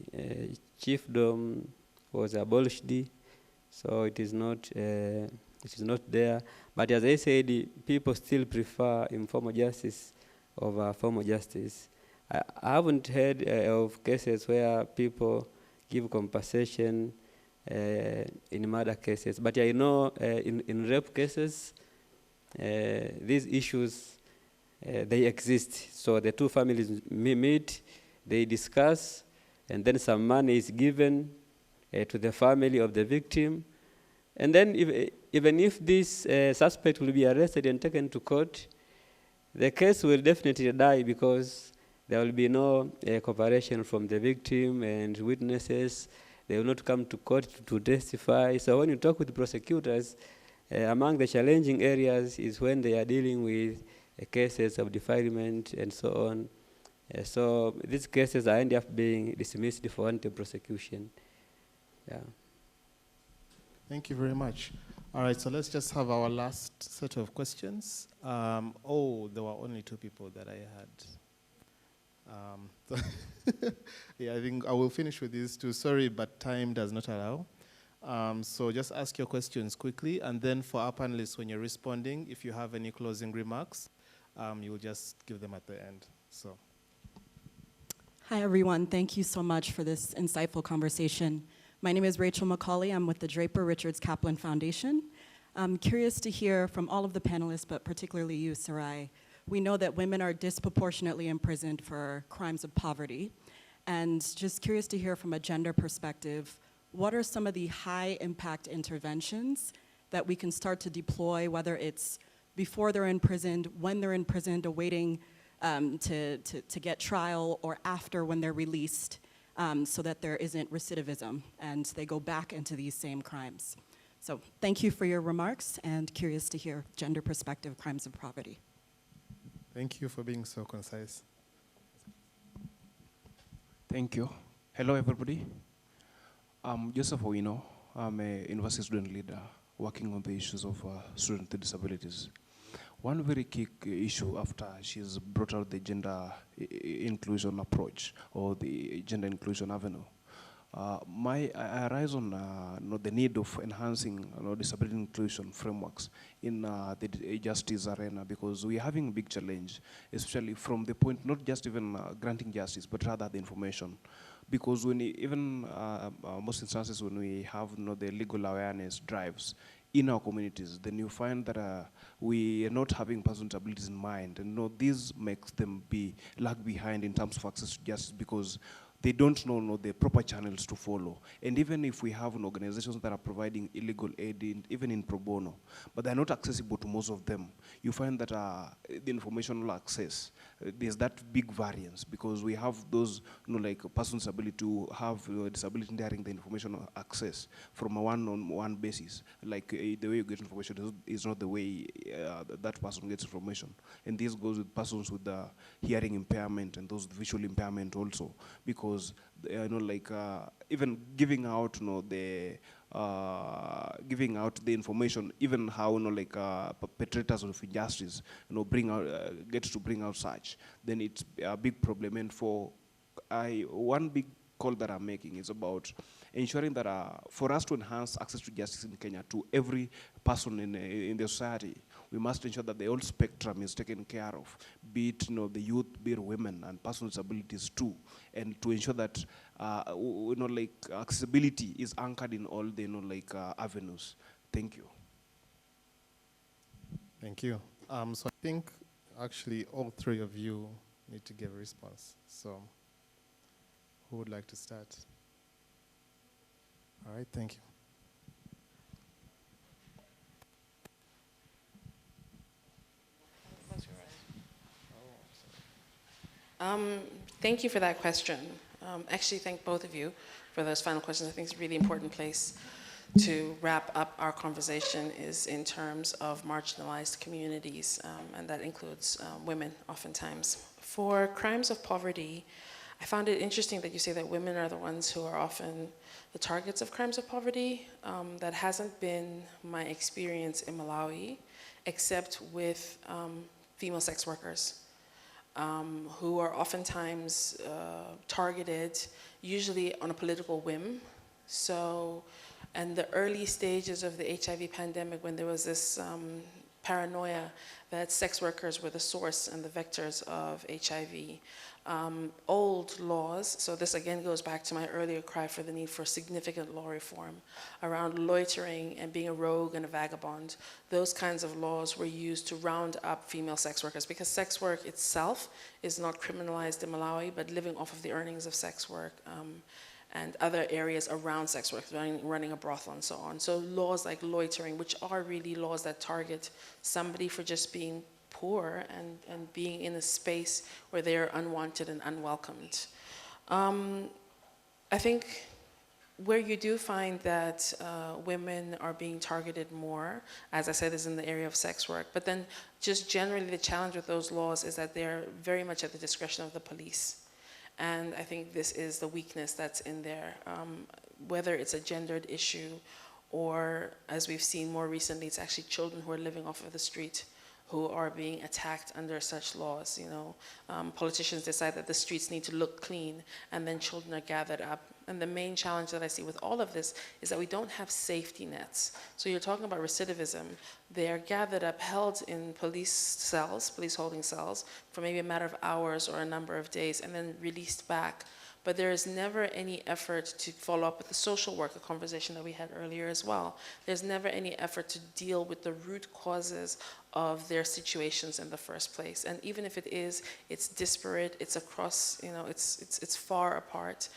Chiefdom was abolished, so it is not there. But as I said, people still prefer informal justice over formal justice. I haven't heard of cases where people give compensation in murder cases, but I know in rape cases, these issues, they exist. So the two families meet, they discuss, and then some money is given to the family of the victim. And then even if this suspect will be arrested and taken to court, the case will definitely die because there will be no cooperation from the victim and witnesses. They will not come to court to testify. So when you talk with prosecutors, among the challenging areas is when they are dealing with cases of defilement and so on. So these cases end up being dismissed for anti-prosecution. Yeah. Thank you very much. All right, so let's just have our last set of questions. There were only two people that I had. Yeah, I think I will finish with these two. Sorry, but time does not allow. So just ask your questions quickly, and then for our panelists, when you're responding, if you have any closing remarks, you'll just give them at the end. So. Hi, everyone. Thank you so much for this insightful conversation. My name is Rachel McCauley. I'm with the Draper Richards Kaplan Foundation. I'm curious to hear from all of the panelists, but particularly you, Sarai. We know that women are disproportionately imprisoned for crimes of poverty. And just curious to hear from a gender perspective, what are some of the high impact interventions that we can start to deploy, whether it's before they're imprisoned, when they're imprisoned, awaiting to get trial, or after when they're released, so that there isn't recidivism and they go back into these same crimes. So thank you for your remarks, and curious to hear gender perspective crimes of poverty. Thank you for being so concise. Thank you. Hello, everybody. I'm Joseph Owino. I'm a university student leader working on the issues of students with disabilities. One very key issue after she's brought out the gender inclusion approach or the gender inclusion avenue. I arise on the need of enhancing disability inclusion frameworks in the justice arena, because we're having a big challenge, especially from the point not just even granting justice, but rather the information. Because when even most instances when we have the legal awareness drives in our communities, then you find that we are not having personal abilities in mind, and this makes them lag behind in terms of access to justice, because they don't know the proper channels to follow. And even if we have organizations that are providing illegal aid, even in pro bono, but they're not accessible to most of them, you find that the informational access, there's that big variance, because we have those, like persons' ability to have disability sharing the information access from a one-on-one basis. Like the way you get information is not the way that person gets information. And this goes with persons with the hearing impairment and those with visual impairment also, because even giving out giving out the information, even how perpetrators of injustice get to bring out such, then it's a big problem. And one big call that I'm making is about ensuring that for us to enhance access to justice in Kenya to every person in the society, we must ensure that the whole spectrum is taken care of, be it the youth, be it women, and persons with disabilities too, and to ensure that accessibility is anchored in all the avenues. Thank you. Thank you. So I think actually all three of you need to give a response. So who would like to start? All right, thank you. Thank you for that question. Actually, thank both of you for those final questions. I think it's a really important place to wrap up our conversation is in terms of marginalized communities, and that includes women oftentimes. For crimes of poverty, I found it interesting that you say that women are the ones who are often the targets of crimes of poverty. That hasn't been my experience in Malawi, except with female sex workers. Who are oftentimes targeted, usually on a political whim. So, and the early stages of the HIV pandemic, when there was this paranoia that sex workers were the source and the vectors of HIV. Old laws, so this again goes back to my earlier cry for the need for significant law reform around loitering and being a rogue and a vagabond. Those kinds of laws were used to round up female sex workers, because sex work itself is not criminalized in Malawi, but living off of the earnings of sex work and other areas around sex work, running a brothel and so on. So laws like loitering, which are really laws that target somebody for just being poor and being in a space where they're unwanted and unwelcomed. I think where you do find that women are being targeted more, as I said, is in the area of sex work. But then just generally the challenge with those laws is that they're very much at the discretion of the police. And I think this is the weakness that's in there, whether it's a gendered issue or, as we've seen more recently, it's actually children who are living off of the street who are being attacked under such laws. Politicians decide that the streets need to look clean, and then children are gathered up. And the main challenge that I see with all of this is that we don't have safety nets. So you're talking about recidivism. They are gathered up, held in police cells, police holding cells, for maybe a matter of hours or a number of days, and then released back. But there is never any effort to follow up with the social work, a conversation that we had earlier as well. There's never any effort to deal with the root causes of their situations in the first place. And even if it is, it's disparate, it's across, it's far apart.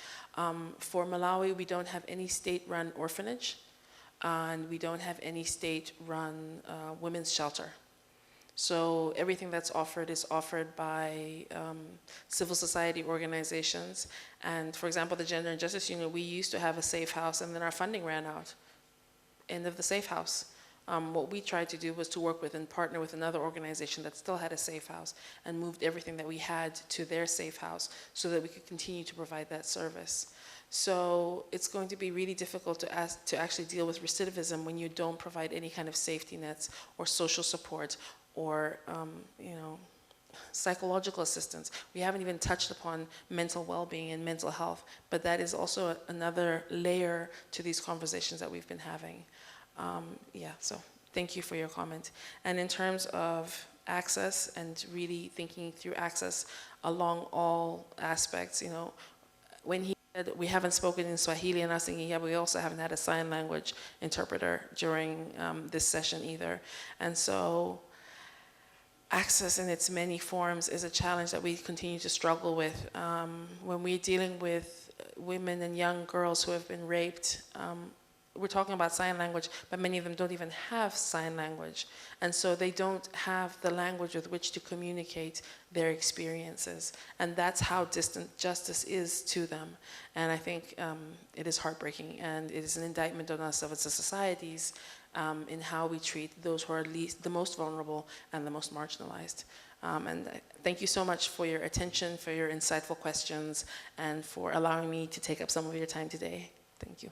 For Malawi, we don't have any state-run orphanage, and we don't have any state-run women's shelter. So everything that's offered is offered by civil society organizations. And for example, the Gender and Justice Union, we used to have a safe house, and then our funding ran out. End of the safe house. What we tried to do was to work with and partner with another organization that still had a safe house and moved everything that we had to their safe house so that we could continue to provide that service. So it's going to be really difficult to actually deal with recidivism when you don't provide any kind of safety nets or social support or psychological assistance. We haven't even touched upon mental well-being and mental health, but that is also another layer to these conversations that we've been having. So thank you for your comment. And in terms of access and really thinking through access along all aspects, when he said we haven't spoken in Swahili, and I was thinking, yeah, we also haven't had a sign language interpreter during this session either. And so access in its many forms is a challenge that we continue to struggle with. When we're dealing with women and young girls who have been raped, we're talking about sign language, but many of them don't even have sign language. And so they don't have the language with which to communicate their experiences. And that's how distant justice is to them. And I think it is heartbreaking, and it is an indictment on us as a societies in how we treat those who are the most vulnerable and the most marginalized. And thank you so much for your attention, for your insightful questions, and for allowing me to take up some of your time today. Thank you.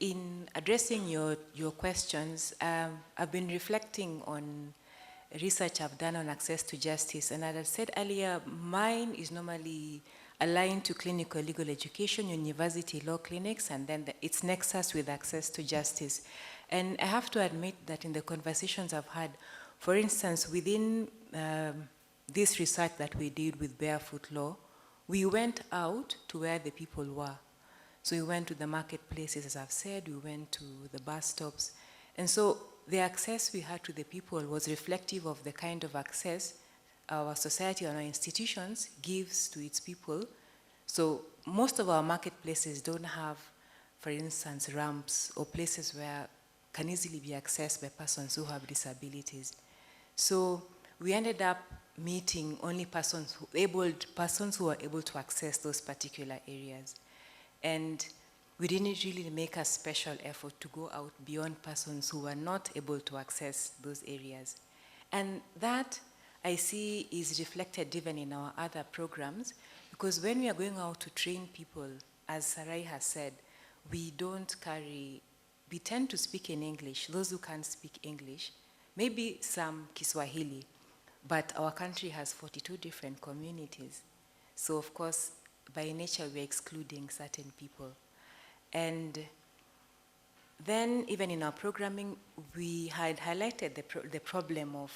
In addressing your questions, I've been reflecting on research I've done on access to justice, and as I said earlier, mine is normally aligned to clinical legal education, university law clinics, and then its nexus with access to justice. And I have to admit that in the conversations I've had, for instance, within this research that we did with BarefootLaw, we went out to where the people were. So we went to the marketplaces, as I've said, we went to the bus stops. And so the access we had to the people was reflective of the kind of access our society and our institutions gives to its people. So most of our marketplaces don't have, for instance, ramps or places where can easily be accessed by persons who have disabilities. So we ended up meeting only persons who are able to access those particular areas. And we didn't really make a special effort to go out beyond persons who were not able to access those areas. And that, I see, is reflected even in our other programs, because when we are going out to train people, as Sarai has said, we tend to speak in English, those who can't speak English, maybe some Kiswahili, but our country has 42 different communities. So of course, by nature, we're excluding certain people. And then even in our programming, we had highlighted the problem of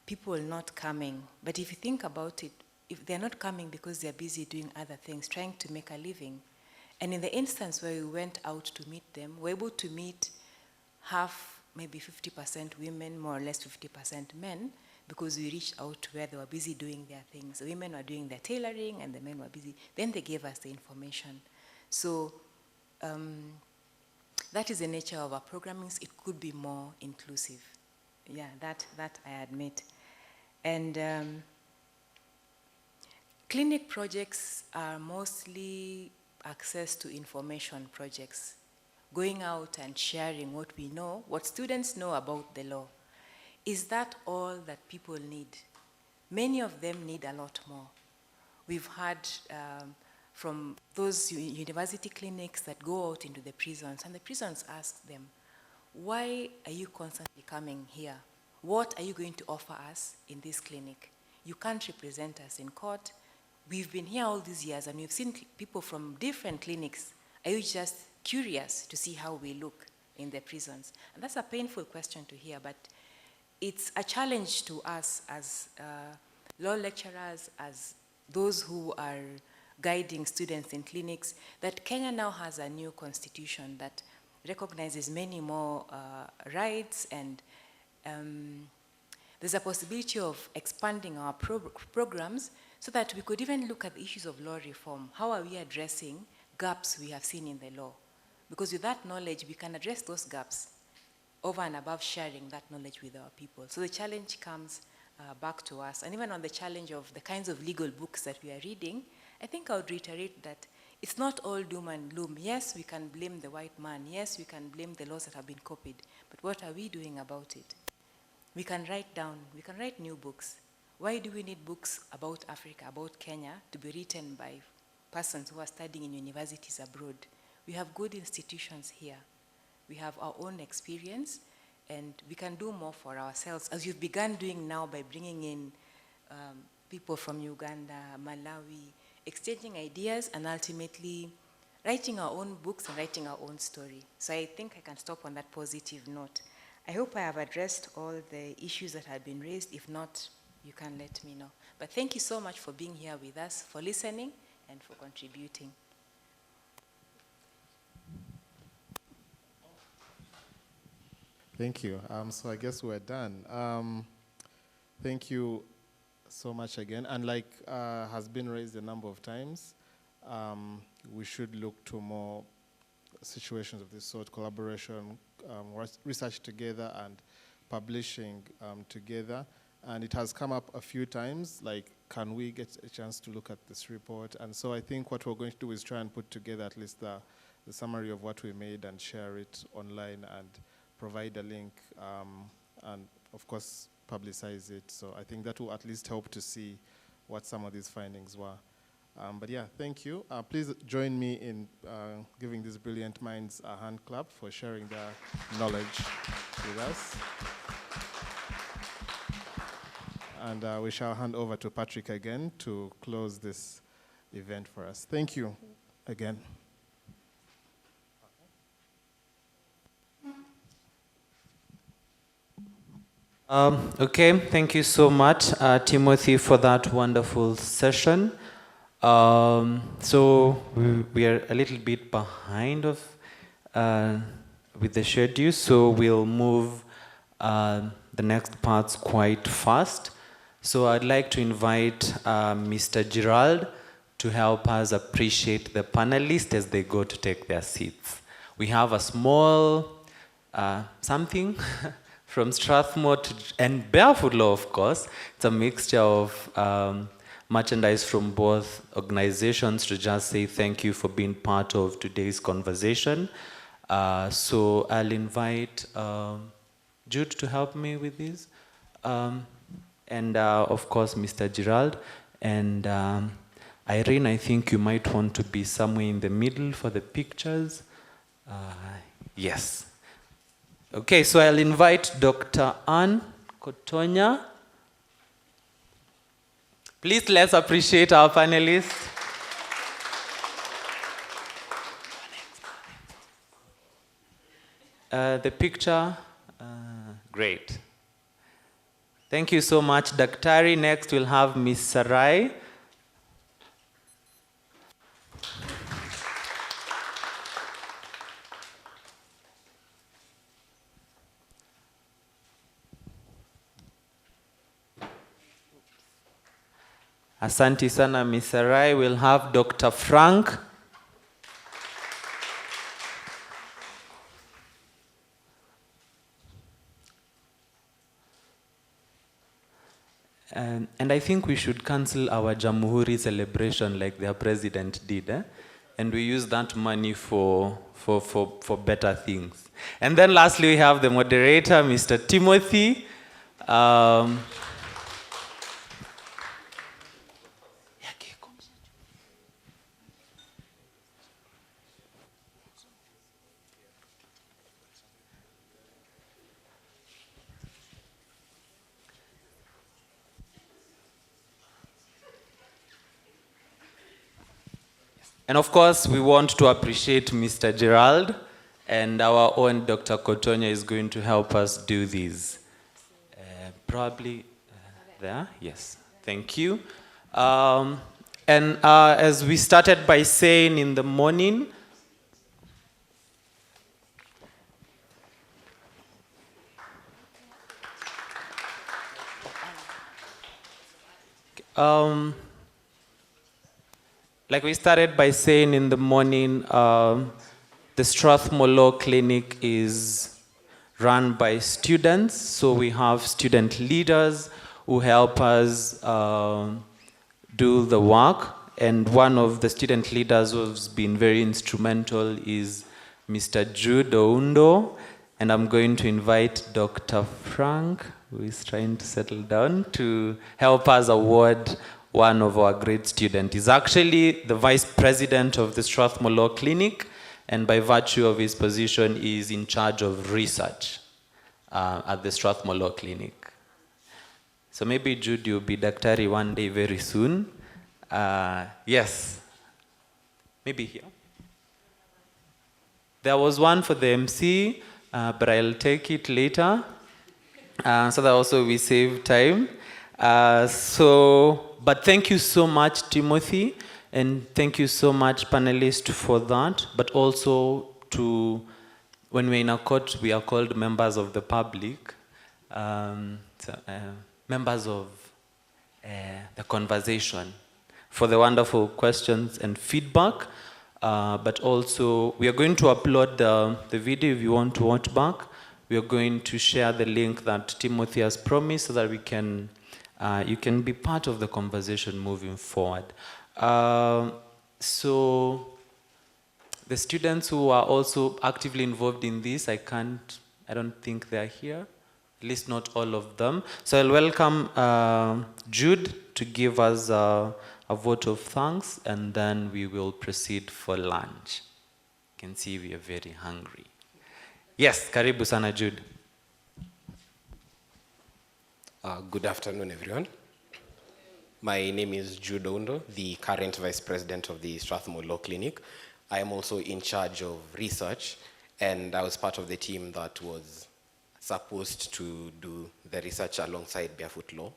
people not coming. But if you think about it, if they're not coming because they're busy doing other things, trying to make a living. And in the instance where we went out to meet them, we're able to meet half, maybe 50% women, more or less 50% men, because we reached out to where they were busy doing their things. The women were doing their tailoring and the men were busy. Then they gave us the information. So that is the nature of our programming. It could be more inclusive. Yeah, that I admit. And clinic projects are mostly access to information projects, going out and sharing what we know, what students know about the law. Is that all that people need? Many of them need a lot more. We've heard from those university clinics that go out into the prisons, and the prisons ask them, why are you constantly coming here? What are you going to offer us in this clinic? You can't represent us in court. We've been here all these years, and we've seen people from different clinics. Are you just curious to see how we look in the prisons? And that's a painful question to hear, but it's a challenge to us as law lecturers, as those who are guiding students in clinics, that Kenya now has a new constitution that recognizes many more rights, and there's a possibility of expanding our programs so that we could even look at the issues of law reform. How are we addressing gaps we have seen in the law? Because with that knowledge, we can address those gaps over and above sharing that knowledge with our people. So the challenge comes back to us. And even on the challenge of the kinds of legal books that we are reading, I think I would reiterate that it's not all doom and gloom. Yes, we can blame the white man. Yes, we can blame the laws that have been copied. But what are we doing about it? We can write new books. Why do we need books about Africa, about Kenya, to be written by persons who are studying in universities abroad? We have good institutions here. We have our own experience, and we can do more for ourselves, as you've begun doing now by bringing in people from Uganda, Malawi, exchanging ideas, and ultimately writing our own books and writing our own story. So I think I can stop on that positive note. I hope I have addressed all the issues that have been raised. If not, you can let me know. But thank you so much for being here with us, for listening, and for contributing. Thank you. So I guess we're done. Thank you so much again. And like has been raised a number of times, we should look to more situations of this sort, collaboration, research together and publishing together. And it has come up a few times, like, can we get a chance to look at this report? And so I think what we're going to do is try and put together at least the summary of what we made and share it online and provide a link and, of course, publicize it. So I think that will at least help to see what some of these findings were. But yeah, thank you. Please join me in giving these brilliant minds a hand clap for sharing their knowledge with us. And we shall hand over to Patrick again to close this event for us. Thank you again. Okay, thank you so much, Timothy, for that wonderful session. So we are a little bit behind with the schedule, so we'll move the next parts quite fast. So I'd like to invite Mr. Gerald to help us appreciate the panelists as they go to take their seats. We have a small something from Strathmore and BarefootLaw, of course. It's a mixture of merchandise from both organizations to just say thank you for being part of today's conversation. So I'll invite Jude to help me with this. And of course, Mr. Gerald. And Irene, I think you might want to be somewhere in the middle for the pictures. Yes. Okay, so I'll invite Dr. Ann Kotonya. Please let's appreciate our panelists. The picture, great. Thank you so much, Daktari. Next we'll have Ms. Sarai. Asante sana, Ms. Sarai. We'll have Dr. Frank. And I think we should cancel our Jamhuri celebration like their president did, and we use that money for better things. And then lastly, we have the moderator, Mr. Timothy. And of course, we want to appreciate Mr. Gerald, and our own Dr. Kotonya is going to help us do this. Probably there? Yes. Thank you. And as we started by saying in the morning, like we started by saying in the morning, the Strathmore Law Clinic is run by students. So we have student leaders who help us do the work. and one of the student leaders who's been very instrumental is Mr. Jude Oundo, and I'm going to invite Dr. Frank, who is trying to settle down, to help us award one of our great students. He's actually the vice president of the Strathmore Law Clinic, and by virtue of his position, he is in charge of research at the Strathmore Law Clinic. So maybe Jude, you'll be Daktari one day very soon. Yes, maybe here. There was one for the MC, but I'll take it later, so that also we save time. But thank you so much, Timothy, and thank you so much, panelists, for that, but also to, when we're in a court, we are called members of the public, members of the conversation, for the wonderful questions and feedback. But also, we are going to upload the video if you want to watch back. We are going to share the link that Timothy has promised so that we can, you can be part of the conversation moving forward. So, the students who are also actively involved in this, I don't think they're here, at least not all of them. So I'll welcome Jude to give us a vote of thanks, and then we will proceed for lunch. You can see we are very hungry. Yes, karibu sana Jude. Good afternoon, everyone. My name is Jude Oundo, the current Vice President of the Strathmore Law Clinic. I am also in charge of research, and I was part of the team that was supposed to do the research alongside BarefootLaw.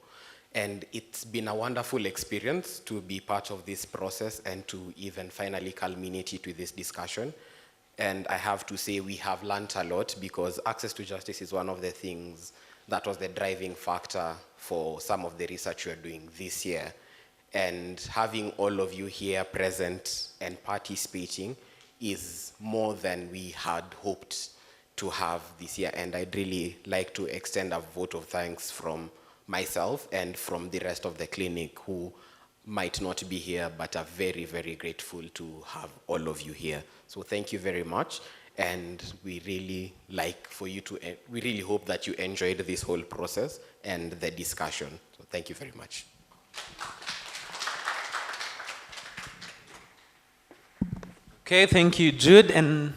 And it's been a wonderful experience to be part of this process and to even finally culminate it with this discussion. And I have to say we have learned a lot, because access to justice is one of the things that was the driving factor for some of the research we're doing this year. And having all of you here present and participating is more than we had hoped to have this year. And I'd really like to extend a vote of thanks from myself and from the rest of the clinic who might not be here, but are very, very grateful to have all of you here. So thank you very much. And we really we really hope that you enjoyed this whole process and the discussion. So thank you very much. Okay, thank you, Jude. And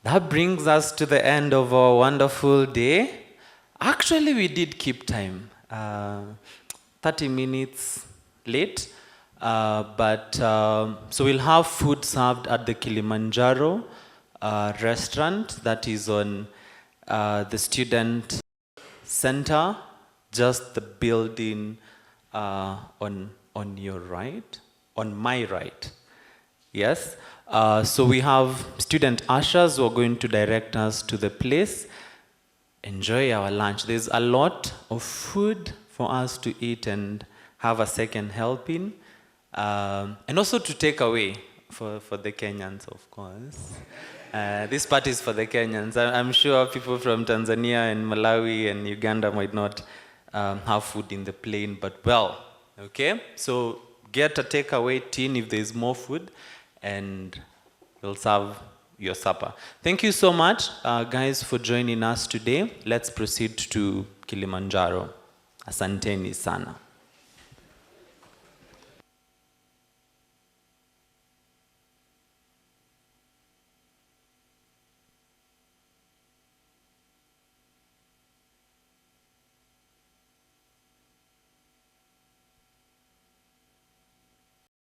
that brings us to the end of our wonderful day. Actually, we did keep time. 30 minutes late, so we'll have food served at the Kilimanjaro restaurant that is on the student center, just the building on your right, on my right. Yes, so we have student ushers who are going to direct us to the place. Enjoy our lunch. There's a lot of food for us to eat and have a second helping. And also to take away for the Kenyans, of course. This part is for the Kenyans. I'm sure people from Tanzania and Malawi and Uganda might not have food in the plane, but well, okay? So get a takeaway tin if there's more food, and we'll serve your supper. Thank you so much, guys, for joining us today. Let's proceed to Kilimanjaro. Asanteni sana.